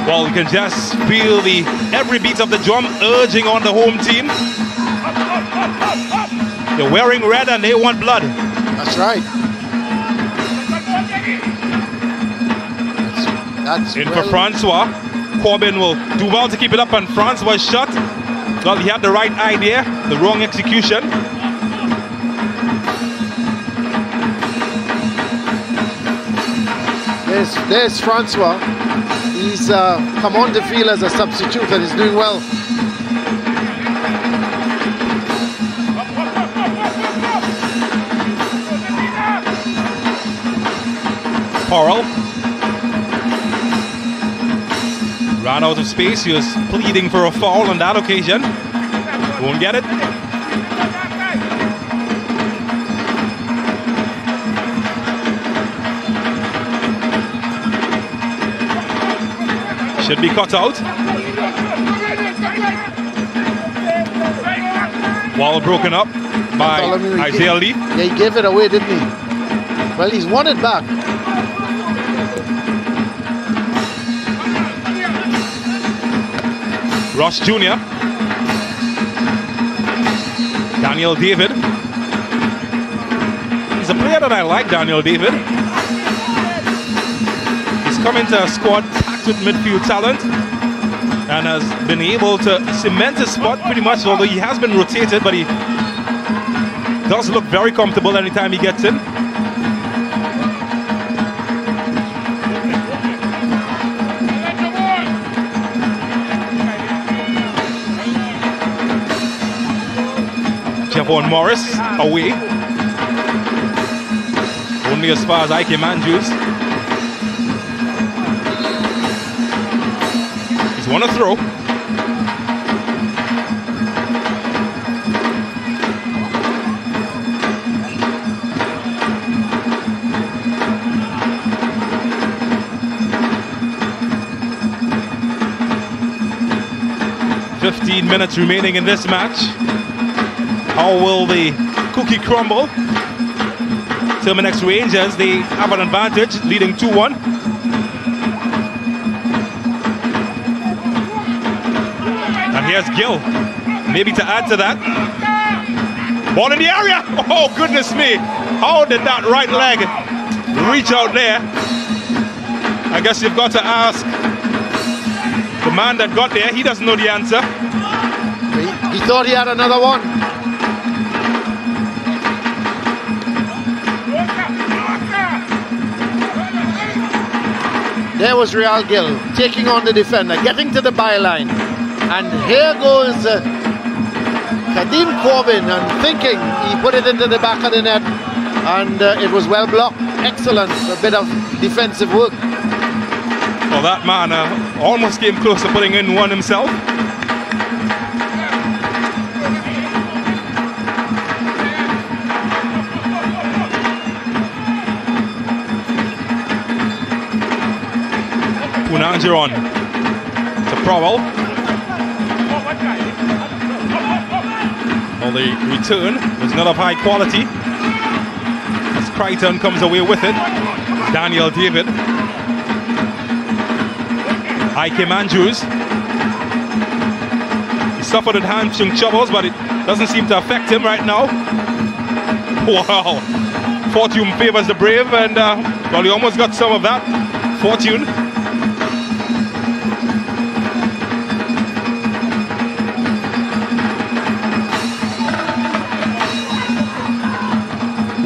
Well, you can just feel every beat of the drum urging on the home team. They're wearing red and they want blood. That's right. That's in for Francois. Corbin will do well to keep it up, and Francois was shot. Well, he had the right idea, the wrong execution. There's Francois. He's come on the field as a substitute and he's doing well. Porrell ran out of space. He was pleading for a foul on that occasion. Won't get it. Should be cut out. Wall broken up by Isaiah Lee. Yeah, he gave it away, didn't he? Well, he's won it back. Ross Jr. Daniel David. He's a player that I like, Daniel David. He's come into a squad packed with midfield talent and has been able to cement his spot pretty much, although he has been rotated, but he does look very comfortable anytime he gets in. Javon Morris away. Only as far as IK Manjus. He's won a throw. "15 minutes remaining in this match. How will the cookie crumble?" Terminix Rangers, they have an advantage, leading 2-1. And here's Gill, maybe to add to that. Ball in the area. Oh, goodness me. How did that right leg reach out there? I guess you've got to ask the man that got there. He doesn't know the answer. He thought he had another one. There was Real Gill taking on the defender, getting to the byline. And here goes Kadeem Corbin, and thinking he put it into the back of the net. And it was well blocked. Excellent. A bit of defensive work. Well, that man almost came close to putting in one himself. Punanjaron to Prowell. Well, the return was not of high quality as Crichton comes away with it. Daniel David. IK Manjus. He suffered at hamstring troubles, but it doesn't seem to affect him right now. Wow. Fortune favors the brave, and well, he almost got some of that fortune.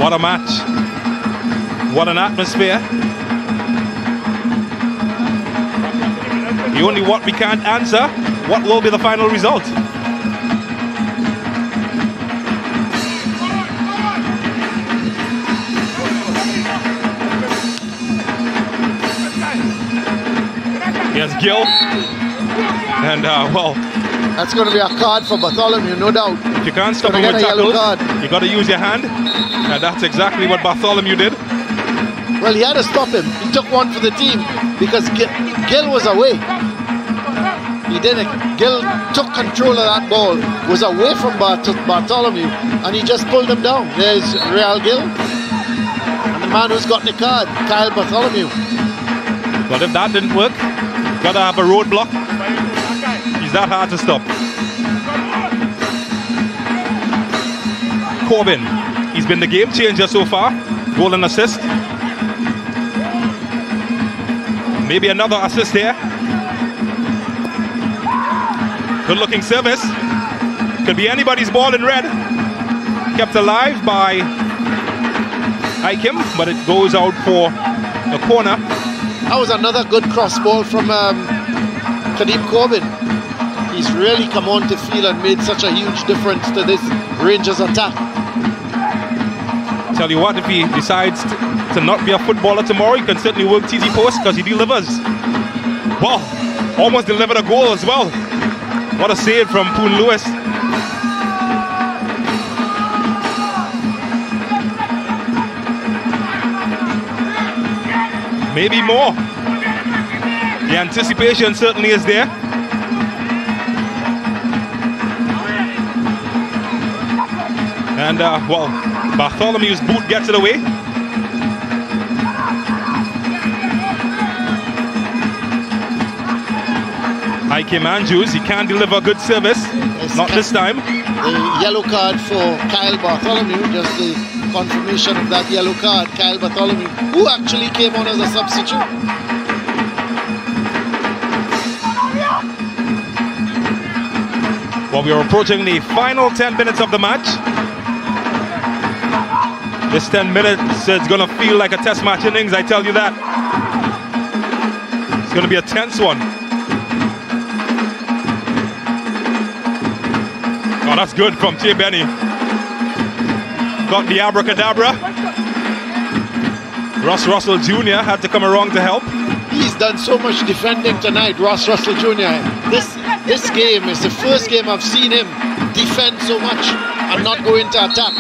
What a match. What an atmosphere. The only what we can't answer, what will be the final result? Here's Gill. And, well... That's going to be a card for Bartholomew, no doubt. If you can't stop him with tackles, you got to use your hand. And that's exactly what Bartholomew did. Well, he had to stop him. He took one for the team because Gill was away. He did it. Gill took control of that ball, was away from Bartholomew, and he just pulled him down. There's Real Gill. And the man who's got the card, Kyle Bartholomew. But if that didn't work, got to have a roadblock. He's that hard to stop. Corbin, he's been the game changer so far. Goal and assist. Maybe another assist here. Good looking service. Could be anybody's ball in red. Kept alive by Ikem, but it goes out for a corner. That was another good cross ball from Kadeem Corbin. He's really come on to field and made such a huge difference to this Rangers attack. Tell you what, if he decides to not be a footballer tomorrow, he can certainly work T&T Post because he delivers. Wow, almost delivered a goal as well. What a save from Poon Lewis. Maybe more. The anticipation certainly is there. And well, Bartholomew's boot gets it away. Ike Manjus, he can't deliver a good service. Yes, not this time. The yellow card for Kyle Bartholomew, just the confirmation of that yellow card. Kyle Bartholomew, who actually came on as a substitute. Well, we are approaching the final 10 minutes of the match. This 10 minutes is going to feel like a test match innings, I tell you that. It's going to be a tense one. Oh, that's good from T. Benny. Got the abracadabra. Ross Russell Jr. had to come around to help. He's done so much defending tonight, Ross Russell Jr. This game is the first game I've seen him defend so much and not go into attack.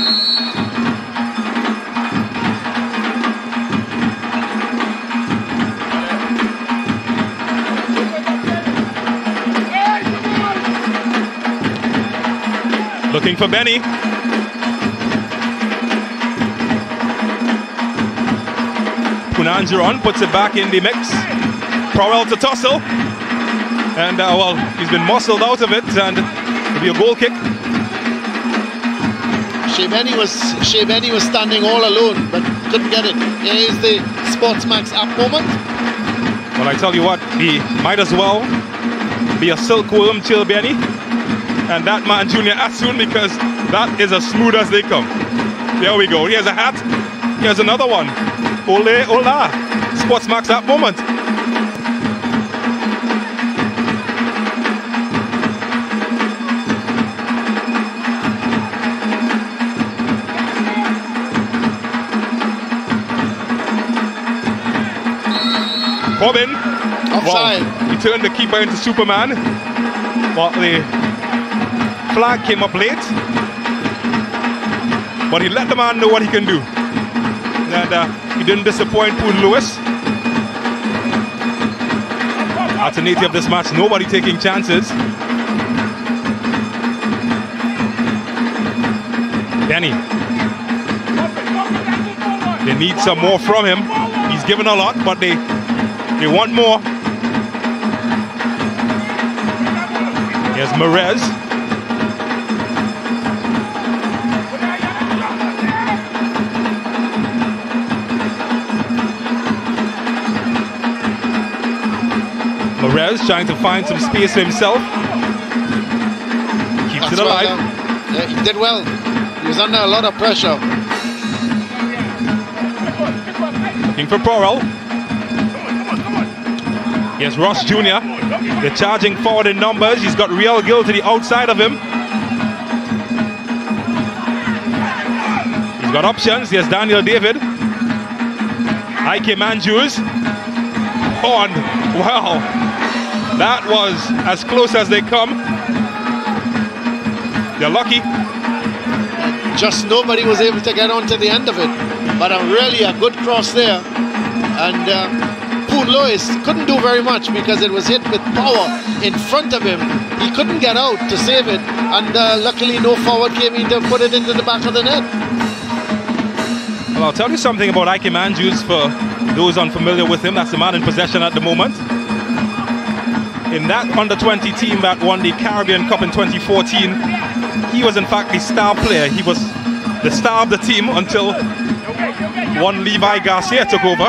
Looking for Benny. Punanjaron puts it back in the mix. Prowell to tussle. And well, he's been muscled out of it, and it'll be a goal kick. Shea Benny was standing all alone, but couldn't get it. Here is the Sportsmax app moment. Well, I tell you what, he might as well be a silkworm, Chill Benny. And that man, Junior Asun, because that is as smooth as they come. There we go. Here's a hat. Here's another one. Ole, hola. Sportsmax that moment. Corbin. Offside. Well, he turned the keeper into Superman. Well, the flag came up late, but he let the man know what he can do, and he didn't disappoint Poon Lewis. That's the nature of this match, nobody taking chances. Benny, they need some more from him. He's given a lot, but they want more. Here's Merez. Merez trying to find some space for himself. Keeps it alive. Yeah, he did well. He was under a lot of pressure. Looking for Porrell. Here's Ross Jr. They're charging forward in numbers. He's got Real Gill to the outside of him. He's got options. Here's Daniel David. Ike Manjus. On. Wow. That was as close as they come. They're lucky. Just nobody was able to get onto the end of it. But really a good cross there. And Poon Lewis couldn't do very much because it was hit with power in front of him. He couldn't get out to save it. And luckily no forward came in to put it into the back of the net. Well, I'll tell you something about Ike Manjus for those unfamiliar with him. That's the man in possession at the moment. In that under-20 team that won the Caribbean Cup in 2014, he was in fact the star player. He was the star of the team until one Levi Garcia took over.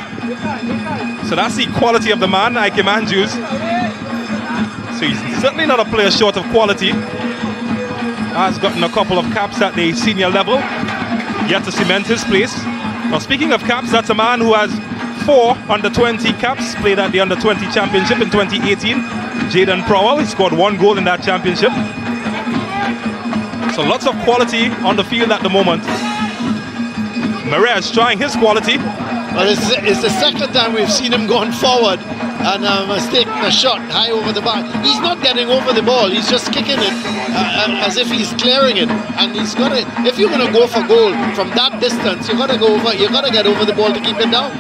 So that's the quality of the man, Ike Manjus. So he's certainly not a player short of quality. Has gotten a couple of caps at the senior level, yet to cement his place. Now, speaking of caps, that's a man who has 4 under-20 caps, played at the under-20 championship in 2018. Jaden Prowell, he scored 1 goal in that championship. So lots of quality on the field at the moment. Merez trying his quality. Well, it's the second time we've seen him going forward and has taken a shot high over the bar. He's not getting over the ball, he's just kicking it as if he's clearing it. And he's got to, if you're going to go for goal from that distance, you've got to get over the ball to keep it down.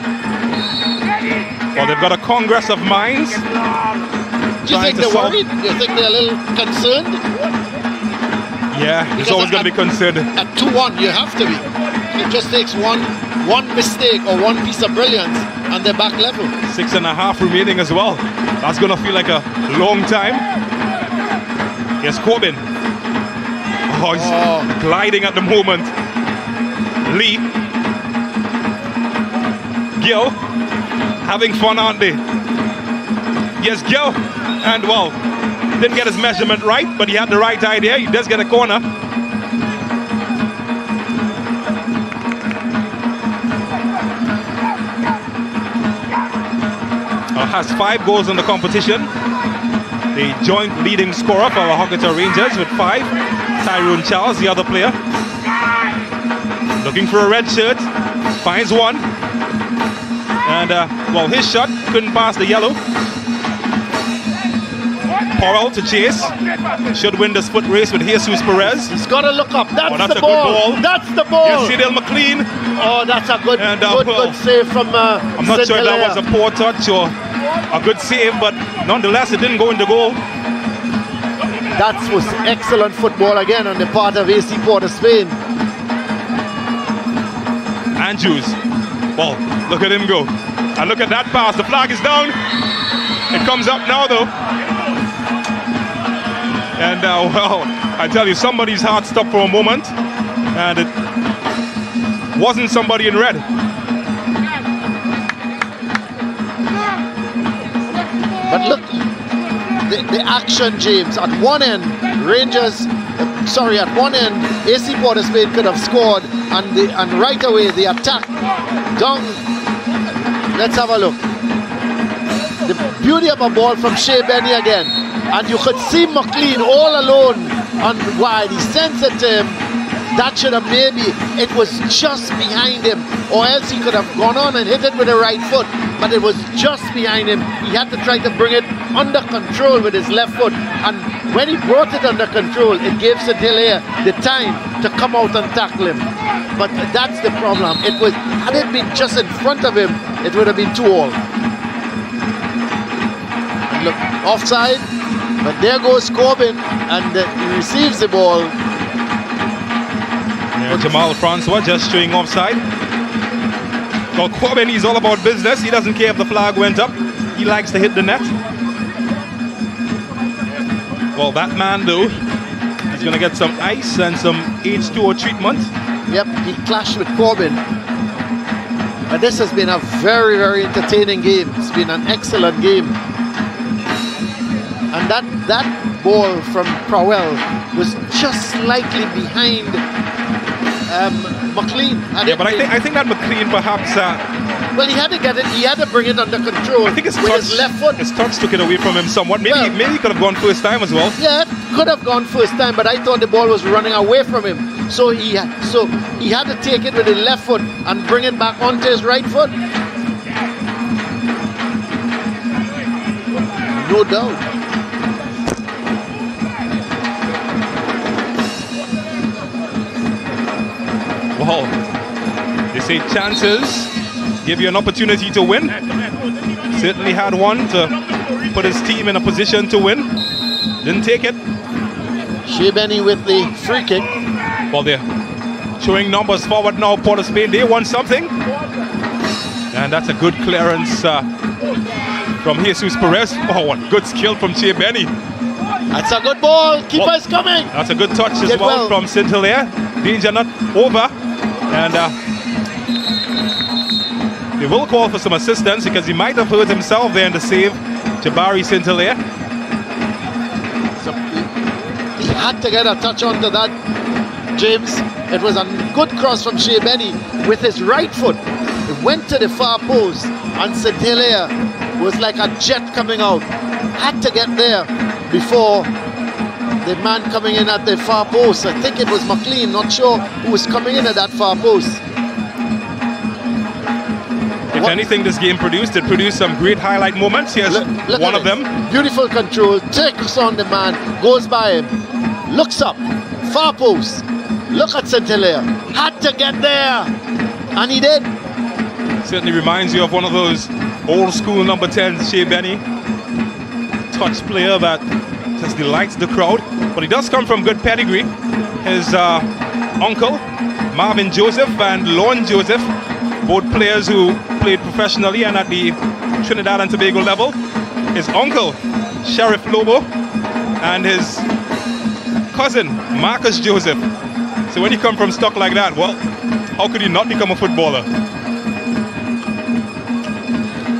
Well, they've got a congress of minds. Do you think they're worried? Do you think they're a little concerned? Yeah, it's always going to be concerned. At 2-1, you have to be. It just takes one mistake or one piece of brilliance and they're back level. 6.5 remaining as well. That's going to feel like a long time. Here's Corbin. Oh, he's gliding at the moment. Lee. Gil. Having fun, aren't they? Yes, Gil. And well, didn't get his measurement right, but he had the right idea. He does get a corner. Has 5 goals in the competition. The joint leading scorer for the Horquetta Rangers with 5. Tyrone Charles, the other player. Looking for a red shirt. Finds one. And, well, his shot couldn't pass the yellow. Porrell to chase. Should win the split race with Jesus Perez. He's got to look up. That's the ball. That's the ball. Yes, Cedil McLean. Oh, that's a good save from I'm not sure if that was a poor touch or a good save, but nonetheless, it didn't go into goal. That was excellent football again on the part of AC Port of Spain. Andrews. Well, look at him go. And look at that pass. The flag is down. It comes up now, though. And well, I tell you, somebody's heart stopped for a moment. And it wasn't somebody in red. But look, the action, James. At one end, at one end, AC Port of Spain could have scored, and right away the attack down. Let's have a look. The beauty of a ball from Shea Benny again, and you could see McLean all alone on wide. He sends it to him. That should have it was just behind him, or else he could have gone on and hit it with the right foot, but it was just behind him. He had to try to bring it under control with his left foot, and when he brought it under control, it gave St. Hilaire the time to come out and tackle him. But that's the problem. Had it been just in front of him, it would have been 2-all. Look, offside, but there goes Corbin, and he receives the ball. Yeah, Jamal Francois gesturing offside. Well, Corbin, he's all about business. He doesn't care if the flag went up. He likes to hit the net. Well, that man, though, he's going to get some ice and some H2O treatment. Yep, he clashed with Corbin. But this has been a very, very entertaining game. It's been an excellent game. And that ball from Prowell was just slightly behind McLean. Yeah, but I think that McLean perhaps... well, he had to get it. He had to bring it under control. I think his left foot. His touch took it away from him somewhat. Maybe he could have gone first time as well. Yeah, could have gone first time, but I thought the ball was running away from him. So he had to take it with his left foot and bring it back onto his right foot. No doubt. Well, they say chances give you an opportunity to win. Certainly had one to put his team in a position to win. Didn't take it. Shea Benny with the free kick. Well, they're showing numbers forward now. Port of Spain, they won something. And that's a good clearance from Jesus Perez. Oh, what good skill from Shea Benny. That's a good ball. Keeper's coming. That's a good touch as well from St. Hilaire. Danger not over. And they will call for some assistance because he might have hurt himself there in the save. Jabari St. Hilaire. So he had to get a touch onto that, James. It was a good cross from Shea Benny with his right foot. went to the far post, and St. Hilaire was like a jet coming out. Had to get there before the man coming in at the far post. I think it was McLean, not sure who was coming in at that far post. If anything this game produced, it produced some great highlight moments. Here's look one of them. Beautiful control, takes on the man, goes by him, looks up, far post. Look at St. Hilaire. Had to get there, and he did. Certainly reminds you of one of those old school number 10s, Shea Benny. Touch player that just delights the crowd. But he does come from good pedigree. His uncle, Marvin Joseph, and Lon Joseph, both players who played professionally and at the Trinidad and Tobago level. His uncle, Sheriff Lobo, and his cousin, Marcus Joseph. So when you come from stock like that, well, how could you not become a footballer?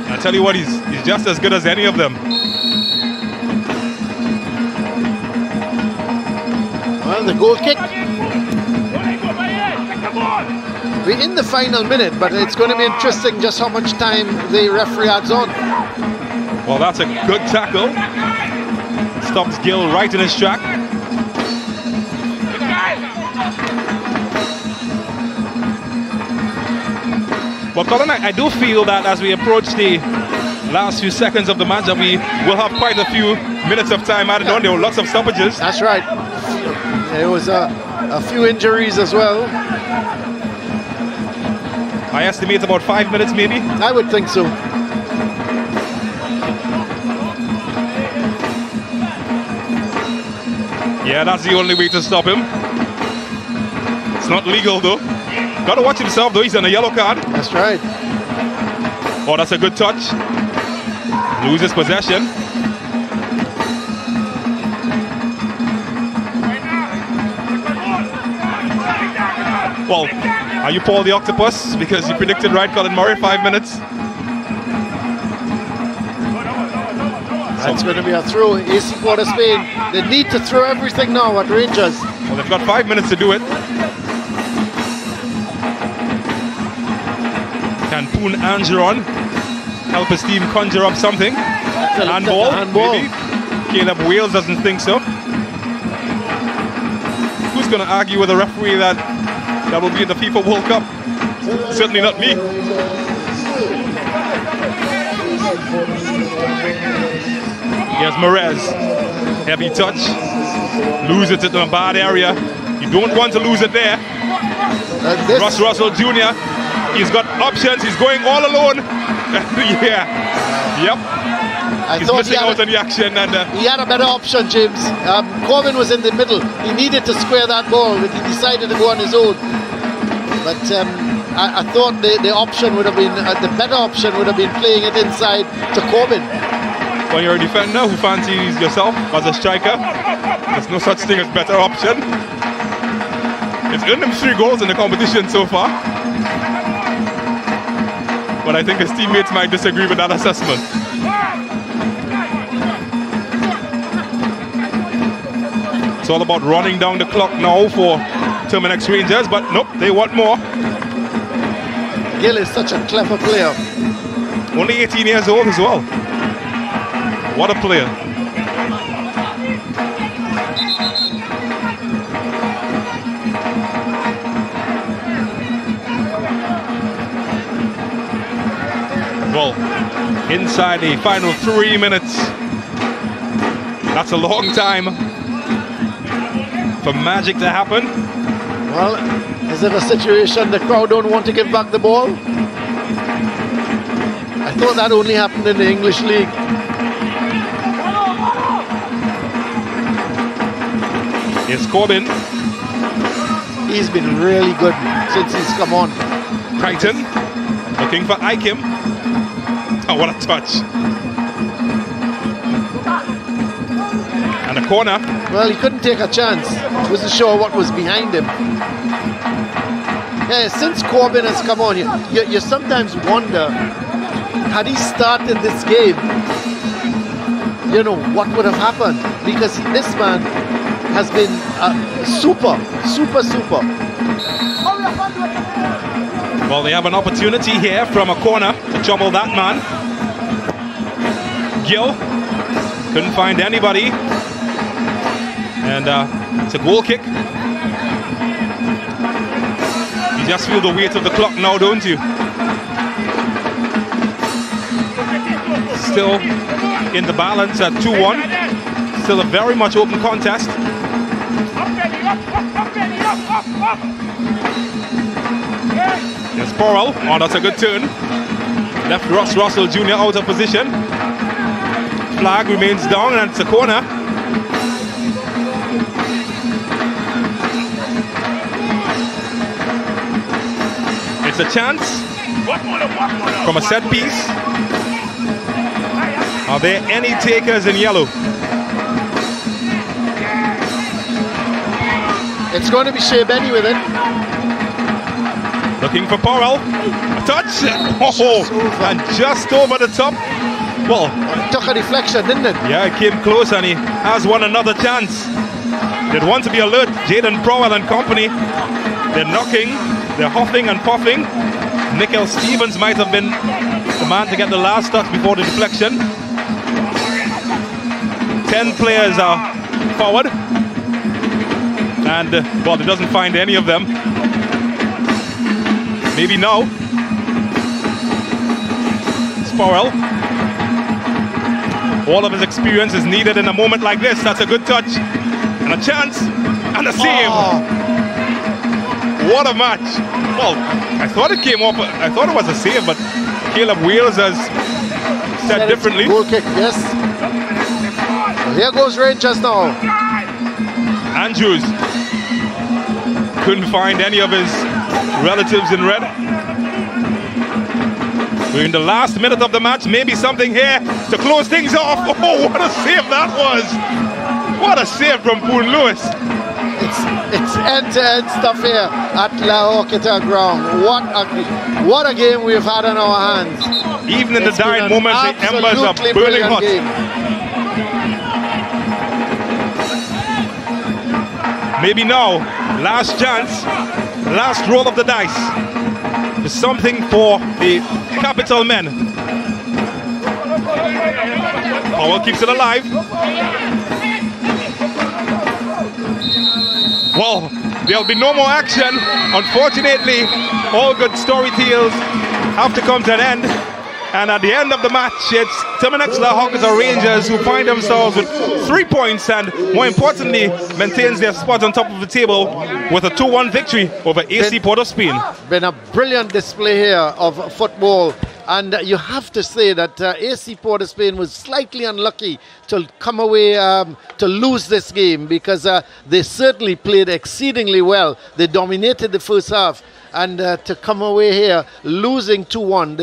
I tell you what, he's just as good as any of them. Well, the goal kick. We're in the final minute, but it's going to be interesting just how much time the referee adds on. Well, that's a good tackle. Stops Gill right in his track. Well, Colin, I do feel that as we approach the last few seconds of the match, that we will have quite a few minutes of time added on. There were lots of stoppages. That's right. There was a few injuries as well. I estimate about 5 minutes, maybe. I would think so. Yeah, that's the only way to stop him. It's not legal, though. Got to watch himself, though. He's on a yellow card. That's right. Oh, that's a good touch. Loses possession. Well, are you Paul the Octopus? Because you predicted right, Colin Murray, 5 minutes. That's going to be a throw. AC POS Spain. They need to throw everything now at Rangers. Well, they've got 5 minutes to do it. Can Poon Angeron help his team conjure up something? Handball, maybe. Caleb Wales doesn't think so. Who's going to argue with a referee that will be in the FIFA World Cup? Certainly not me. Here's Merez. Heavy touch. Lose it in a bad area. You don't want to lose it there. Russ Russell Jr. He's got options. He's going all alone. Yeah. Yep. He's missing out on the action. And he had a better option, James. Corbin was in the middle. He needed to square that ball, but he decided to go on his own. But I thought the option would have been, the better option would have been playing it inside to Corbin. When you're a defender who fancies yourself as a striker, there's no such thing as better option. It's earned him 3 goals in the competition so far. But I think his teammates might disagree with that assessment. It's all about running down the clock now for Terminix Rangers, but nope, they want more. Gill is such a clever player. Only 18 years old as well. What a player. Well, inside the final 3 minutes. That's a long time for magic to happen. Well, is it a situation the crowd don't want to give back the ball? I thought that only happened in the English League. Here's Corbin. He's been really good since he's come on. Crichton looking for Ikem. Oh, what a touch. And a corner. Well, he couldn't take a chance. Wasn't sure what was behind him. Yeah, since Corbin has come on, you sometimes wonder, had he started this game, you know, what would have happened? Because this man has been super. Well, they have an opportunity here from a corner to trouble that man. Gill couldn't find anybody. And it's a goal kick. You just feel the weight of the clock now, don't you? Still in the balance at 2-1. Still a very much open contest. There's Porrell. Oh, that's a good turn. Left Ross Russell Jr. out of position. Flag remains down and it's a corner. It's a chance from a set piece. Are there any takers in yellow? It's going to be Shea Benny with it. Looking for Porrell. A touch. Oh, and just over the top. Well, it took a deflection, didn't it? Yeah, it came close and he has won another chance. They'd want to be alert. Jaden Prowell and company. They're knocking, they're huffing and puffing. Nickel Stevens might have been the man to get the last touch before the deflection. 10 players are forward. And, well, he doesn't find any of them. Maybe now. Sporrell. All of his experience is needed in a moment like this. That's a good touch. And a chance. And a save. Oh. What a match. Well, I thought it came up. I thought it was a save, but Caleb Wales has said differently. Goal kick, yes. Well, here goes Rangers now. Andrews couldn't find any of his relatives in red. We're in the last minute of the match. Maybe something here to close things off. Oh, what a save that was! What a save from Poon Lewis. It's end-to-end stuff here at La Horquetta ground. What a game we've had on our hands. Even in the dying moments, the embers are burning hot. Game. Maybe now, last chance, last roll of the dice. There's something for the capital men. Powell keeps it alive. Well, there'll be no more action. Unfortunately, all good story tales have to come to an end. And at the end of the match, it's Terminix La Horquetta Rangers who find themselves with 3 points and, more importantly, maintains their spot on top of the table with a 2-1 victory over AC Port of Spain. Been a brilliant display here of football. And you have to say that AC Port of Spain was slightly unlucky to come away to lose this game, because they certainly played exceedingly well. They dominated the first half, and to come away here losing 2-1,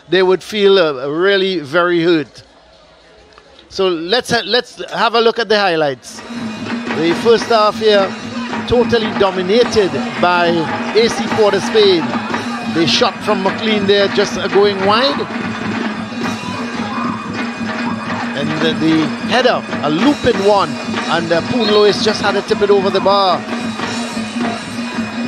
they would feel really very hurt. So let's have a look at the highlights. The first half here totally dominated by AC Port of Spain. They shot from McLean there, just going wide. And the header, a looping one. And Poon Lewis just had to tip it over the bar.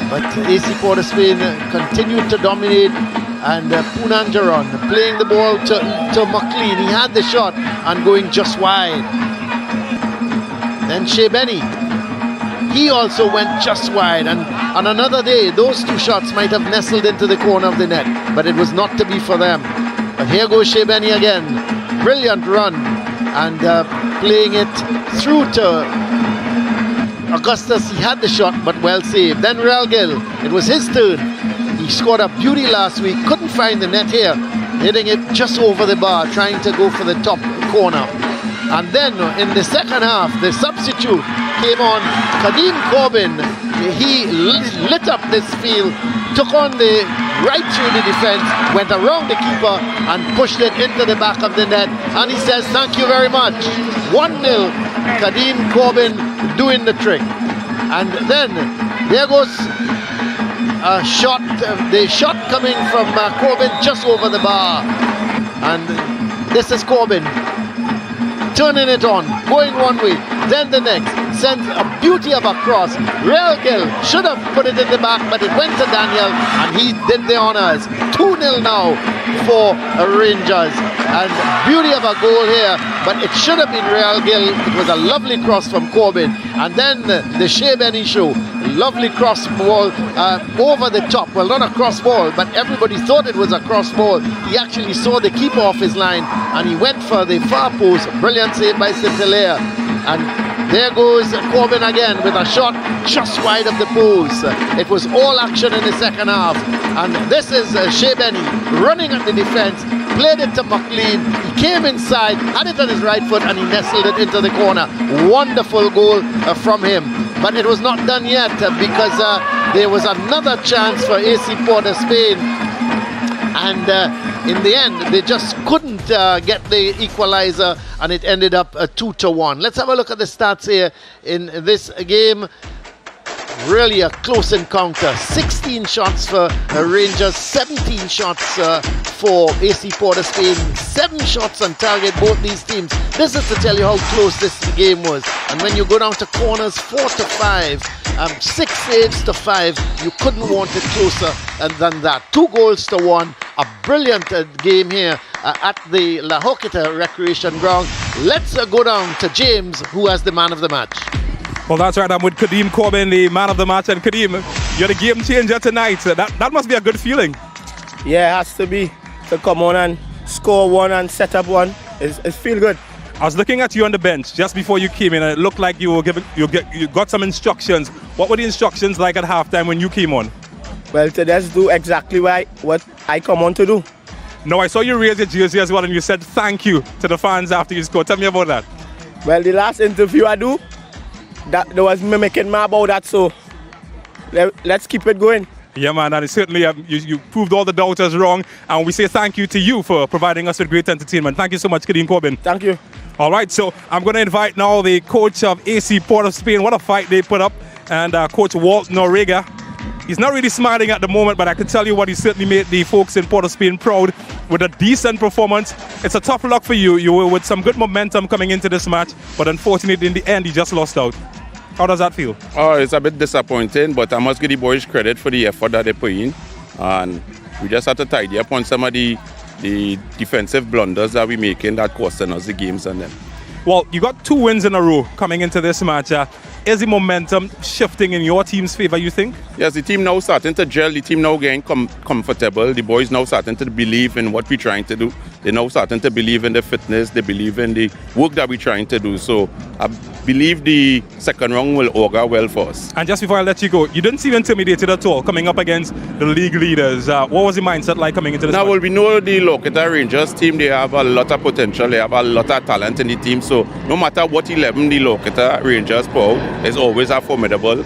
But AC Port of Spain continued to dominate. And Poon Angeron playing the ball to McLean. He had the shot and going just wide. Then Shea Benny. He also went just wide, and on another day, those two shots might have nestled into the corner of the net, but it was not to be for them. But here goes Shea Benny again. Brilliant run, and playing it through to Augustus. He had the shot, but well saved. Then Real Gill, it was his turn. He scored a beauty last week, couldn't find the net here, hitting it just over the bar, trying to go for the top corner. And then in the second half, the substitute came on, Kadeem Corbin. He lit up this field, took on the right through the defense, went around the keeper and pushed it into the back of the net. And he says, thank you very much. 1-0, Kadeem Corbin doing the trick. And then there goes a shot, the shot coming from Corbin just over the bar. And this is Corbin turning it on, going one way, then the next, sends a beauty of a cross. Real Gill should have put it in the back, but it went to Daniel, and he did the honors. 2-0 now for Rangers, and beauty of a goal here, but it should have been Real Gill. It was a lovely cross from Corbin, and then the Shea Benny show, lovely cross ball over the top. Well, not a cross ball, but everybody thought it was a cross ball. He actually saw the keeper off his line, and he went for the far post. Brilliant save by St-Hilaire. And there goes Corbin again with a shot just wide of the post. It was all action in the second half. And this is Shea Benny running at the defense, played it to McLean. He came inside, had it on his right foot, and he nestled it into the corner. Wonderful goal from him. But it was not done yet because there was another chance for AC POS Spain. And in the end, they just couldn't get the equalizer, and it ended up 2-1. Let's have a look at the stats here in this game. Really a close encounter. 16 shots for Rangers, 17 shots for AC POS Spain. 7 shots on target, both these teams. This is to tell you how close this game was. And when you go down to corners, 4-5. 6 saves to 5. You couldn't want it closer than that. 2-1. A brilliant game here at the La Horquetta Recreation Ground. Let's go down to James, who has the man of the match. Well, that's right. I'm with Kadeem Corbin, the man of the match. And Kadeem, you're the game changer tonight. That must be a good feeling. Yeah, it has to be. To come on and score one and set up one. It feels good. I was looking at you on the bench just before you came in, and it looked like you got some instructions. What were the instructions like at halftime when you came on? Well, to just do exactly what I come on to do. No, I saw you raise your jersey as well, and you said thank you to the fans after you scored. Tell me about that. Well, the last interview I do, that there was me making me about that, so let's keep it going. Yeah, man, and certainly you proved all the doubters wrong, and we say thank you to you for providing us with great entertainment. Thank you so much, Kadeem Corbin. Thank you. All right, so I'm going to invite now the coach of AC POS Spain. What a fight they put up, and Coach Walt Noriega. He's not really smiling at the moment, but I can tell you what, he certainly made the folks in Port of Spain proud with a decent performance. It's a tough luck for you. You were with some good momentum coming into this match, but unfortunately in the end you just lost out. How does that feel? Oh, it's a bit disappointing, but I must give the boys credit for the effort that they put in. And we just have to tidy up on some of the defensive blunders that we're making that costing us the games and them. Well, you got 2 wins in a row coming into this match. Is the momentum shifting in your team's favour, you think? Yes, the team now starting to gel, the team now getting comfortable, the boys now starting to believe in what we're trying to do. They're now starting to believe in the fitness, they believe in the work that we're trying to do. So I believe the second round will augur well for us. And just before I let you go, you didn't seem intimidated at all coming up against the league leaders. What was the mindset like coming into this match? Well, we know the Horquetta Rangers team, they have a lot of potential, they have a lot of talent in the team. So no matter what 11 the Horquetta Rangers pull, there's always a formidable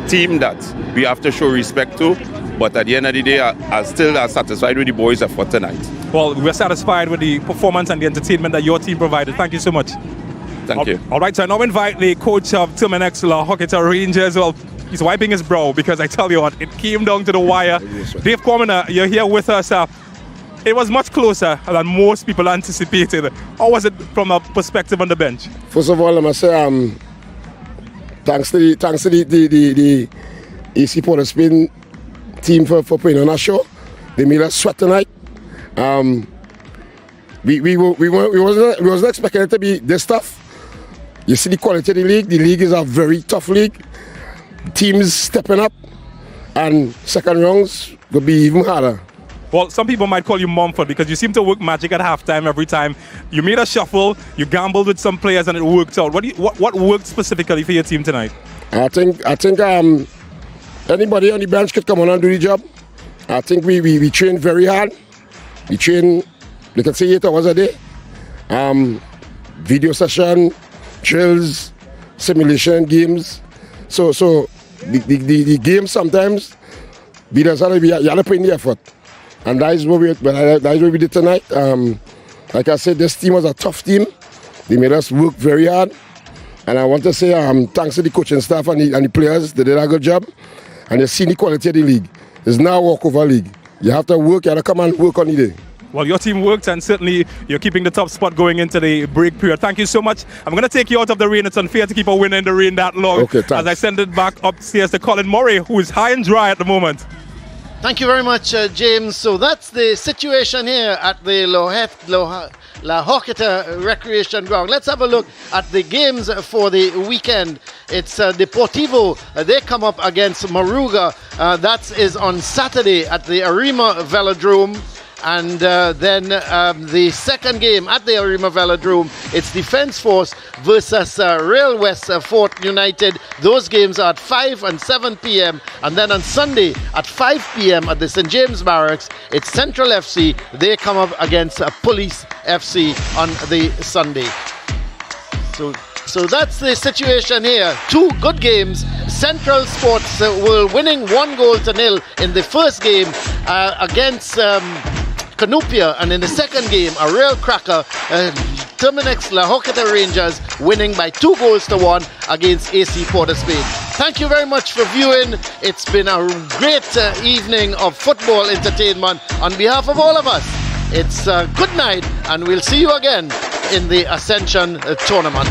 team that we have to show respect to. But at the end of the day, I'm still satisfied with the boys' effort tonight. Well, we're satisfied with the performance and the entertainment that your team provided. Thank you so much. Thank you. All right, so I now invite the coach of Terminix, La Horquetta Rangers. Well, he's wiping his brow because I tell you what, it came down to the wire. Dave Corminer, you're here with us. It was much closer than most people anticipated. How was it from a perspective on the bench? First of all, I must say, thanks to the AC POS Spain team for putting on our show. They made us sweat tonight. We wasn't expecting it to be this tough. You see the quality of the league. The league is a very tough league. Teams stepping up, and second rounds will be even harder. Well, some people might call you Mumford because you seem to work magic at halftime every time. You made a shuffle, you gambled with some players, and it worked out. What worked specifically for your team tonight? I think anybody on the bench could come on and do the job. I think we train very hard. We train, you can say 8 hours a day. Video session, drills, simulation games. So the game sometimes you have to put in the effort. And that is what we did tonight. Like I said, this team was a tough team. They made us work very hard. And I want to say thanks to the coaching staff and the players. They did a good job. And they've seen the quality of the league. It's now a walkover league. You have to work, you have to come and work on the day. Well, your team worked, and certainly you're keeping the top spot going into the break period. Thank you so much. I'm going to take you out of the rain. It's unfair to keep a winner in the rain that long. Okay, thanks. As I send it back upstairs to Colin Murray, who is high and dry at the moment. Thank you very much, James. So that's the situation here at the La Horquetta Recreation Ground. Let's have a look at the games for the weekend. It's Deportivo. They come up against Moruga. That is on Saturday at the Arima Velodrome. And then the second game at the Arima Velodrome, it's Defence Force versus Rail West Fort United. Those games are at 5 and 7 p.m. And then on Sunday at 5 p.m. at the St. James Barracks, it's Central FC. They come up against Police FC on the Sunday. So that's the situation here. Two good games. Central Sports were winning 1-0 in the first game against Cunupia, and in the second game, a real cracker, Terminix La Horquetta Rangers winning by 2-1 against AC POS. Thank you very much for viewing. It's been a great evening of football entertainment. On behalf of all of us, it's good night, and we'll see you again in the Ascension tournament.